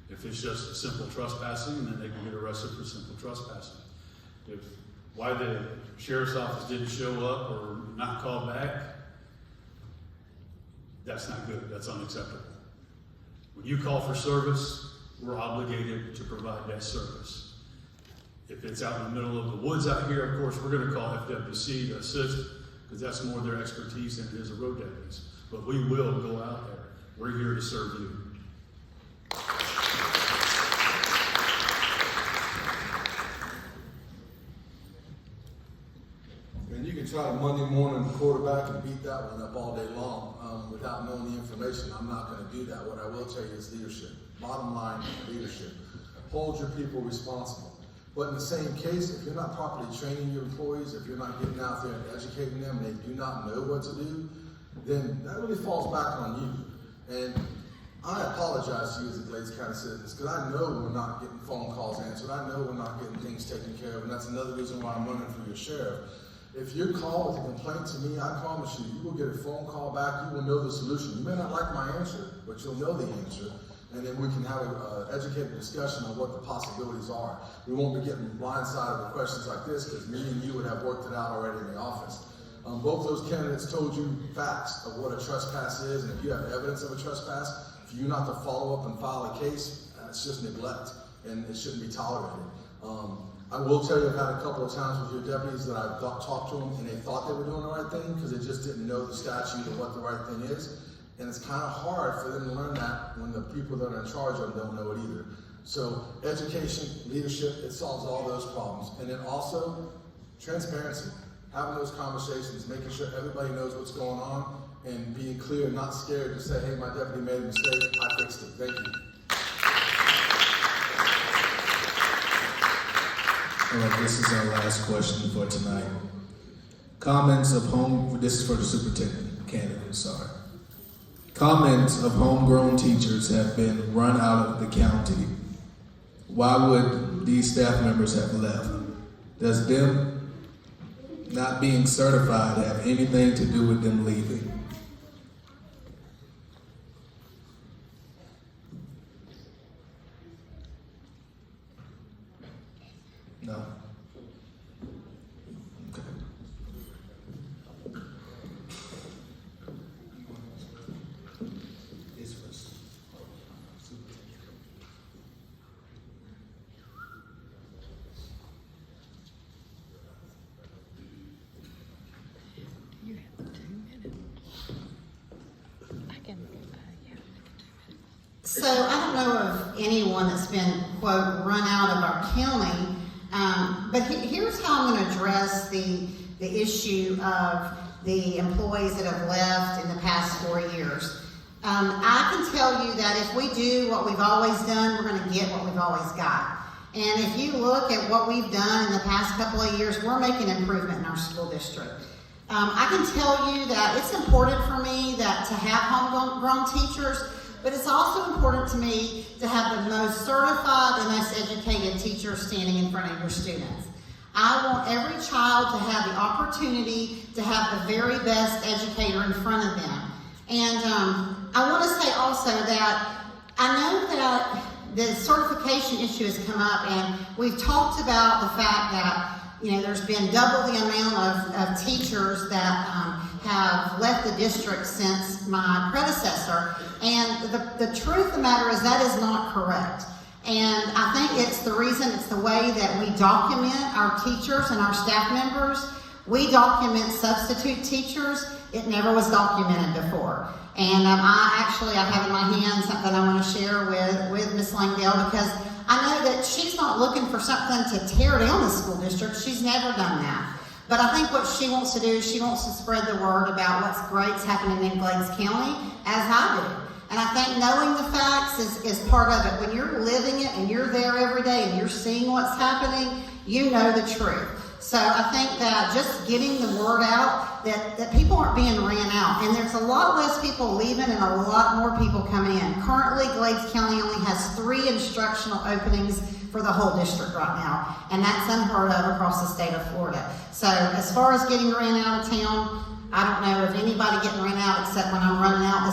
If it's just simple trespassing, then they can get arrested for simple trespassing. Why the sheriff's office didn't show up or not call back, that's not good. That's unacceptable. When you call for service, we're obligated to provide that service. If it's out in the middle of the woods out here, of course, we're going to call FWC to assist because that's more their expertise than it is a road deputies. But we will go out there. We're here to serve you. And you can try to Monday morning quarterback and beat that one up all day long without knowing the information. I'm not going to do that. What I will tell you is leadership. Bottom line, leadership. Hold your people responsible. But in the same case, if you're not properly training your employees, if you're not getting out there and educating them, and they do not know what to do, then that really falls back on you. And I apologize to you as a Glades County citizens because I know we're not getting phone calls answered. I know we're not getting things taken care of, and that's another reason why I'm running for your sheriff. If you're called with a complaint to me, I promise you, you will get a phone call back. You will know the solution. You may not like my answer, but you'll know the answer. And then we can have an educated discussion on what the possibilities are. We won't be getting blindsided with questions like this because me and you would have worked it out already in the office. Both those candidates told you facts of what a trespass is, and if you have evidence of a trespass, for you not to follow up and file a case, it's just neglect, and it shouldn't be tolerated. I will tell you, I've had a couple of times with your deputies that I've talked to them and they thought they were doing the right thing because they just didn't know the statute or what the right thing is. And it's kind of hard for them to learn that when the people that are in charge of them don't know it either. So education, leadership, it solves all those problems. And then also transparency, having those conversations, making sure everybody knows what's going on and being clear, not scared to say, hey, my deputy made a mistake, I fixed it, thank you. All right, this is our last question for tonight. Comments of this is for the superintendent candidate, sorry. Comments of homegrown teachers have been run out of the county. Why would these staff members have left? Does them not being certified have anything to do with them leaving? No. Okay. So I don't know of anyone that's been, quote, run out of our county, but here's how I'm going to address the issue of the employees that have left in the past 4 years. I can tell you that if we do what we've always done, we're going to get what we've always got. And if you look at what we've done in the past couple of years, we're making improvement in our school district. I can tell you that it's important for me that to have homegrown teachers, but it's also important to me to have the most certified and most educated teachers standing in front of your students. I want every child to have the opportunity to have the very best educator in front of them. And I want to say also that I know that the certification issue has come up, and we've talked about the fact that there's been double the amount of teachers that have left the district since my predecessor. And the truth of the matter is that is not correct. And I think it's the way that we document our teachers and our staff members. We document substitute teachers. It never was documented before. And I have in my hand something I want to share with Ms. Langdale, because I know that she's not looking for something to tear down the school district. She's never done that. But I think what she wants to do is she wants to spread the word about what's great's happening in Glades County, as I do. And I think knowing the facts is part of it. When you're living it and you're there every day and you're seeing what's happening, you know the truth. So I think that just getting the word out that people aren't being ran out. And there's a lot less people leaving and a lot more people coming in. Currently, Glades County only has 3 instructional openings for the whole district right now. And that's unheard of across the state of Florida. So as far as getting ran out of town, I don't know of anybody getting ran out except when I'm running out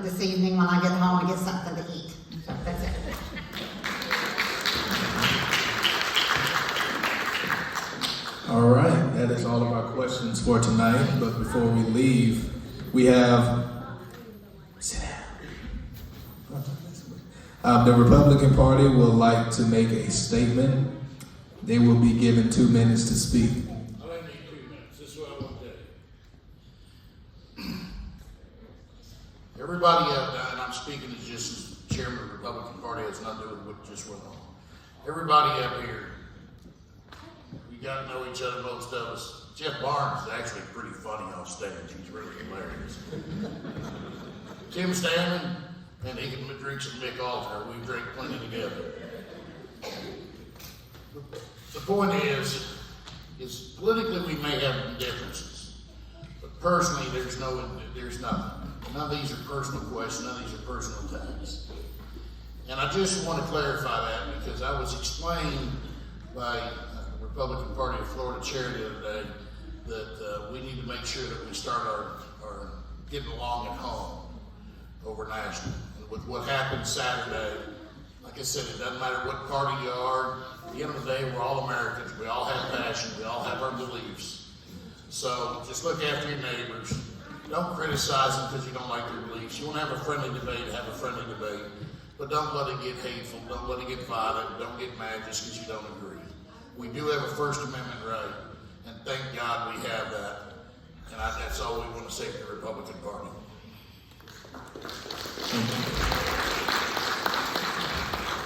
this evening when I get home to get something to eat. So that's it. All right, that is all of our questions for tonight. But before we leave, we have the Republican Party would like to make a statement. They will be given 2 minutes to speak. I don't need 2 minutes. This is what I want to tell you. Everybody and I'm speaking as just as chairman of the Republican Party, it's not doing what just went on. Everybody up here, we got to know each other, most of us. Jeff Barnes is actually pretty funny on stage. He's really hilarious. Tim Stanley, and he can drink some Mick Alter. We drink plenty together. The point is politically we may have differences, but personally there's nothing. None of these are personal questions, none of these are personal attacks. And I just want to clarify that because I was explained by the Republican Party of Florida chair the other day that we need to make sure that we start our getting along at home over national. And with what happened Saturday, like I said, it doesn't matter what party you are. At the end of the day, we're all Americans. We all have passion. We all have our beliefs. So just look after your neighbors. Don't criticize them because you don't like their beliefs. You want to have a friendly debate, have a friendly debate. But don't let it get hateful. Don't let it get violent. Don't get mad just because you don't agree. We do have a First Amendment right. And thank God we have that. And that's all we want to say to the Republican Party.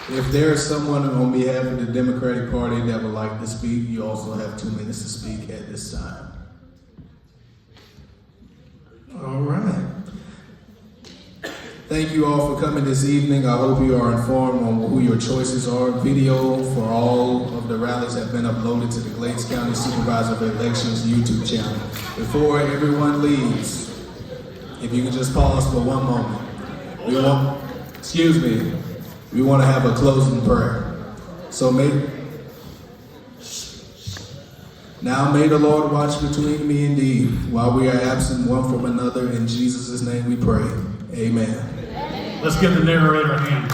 If there is someone on behalf of the Democratic Party that would like to speak, you also have 2 minutes to speak at this time. All right. Thank you all for coming this evening. I hope you are informed on who your choices are. Video for all of the rallies have been uploaded to the Glades County Supervisor of Elections YouTube channel. Before everyone leaves, if you can just pause for one moment. We want to have a closing prayer. So may the Lord watch between me and thee while we are absent one from another. In Jesus' name we pray. Amen. Let's give the narrator a hand.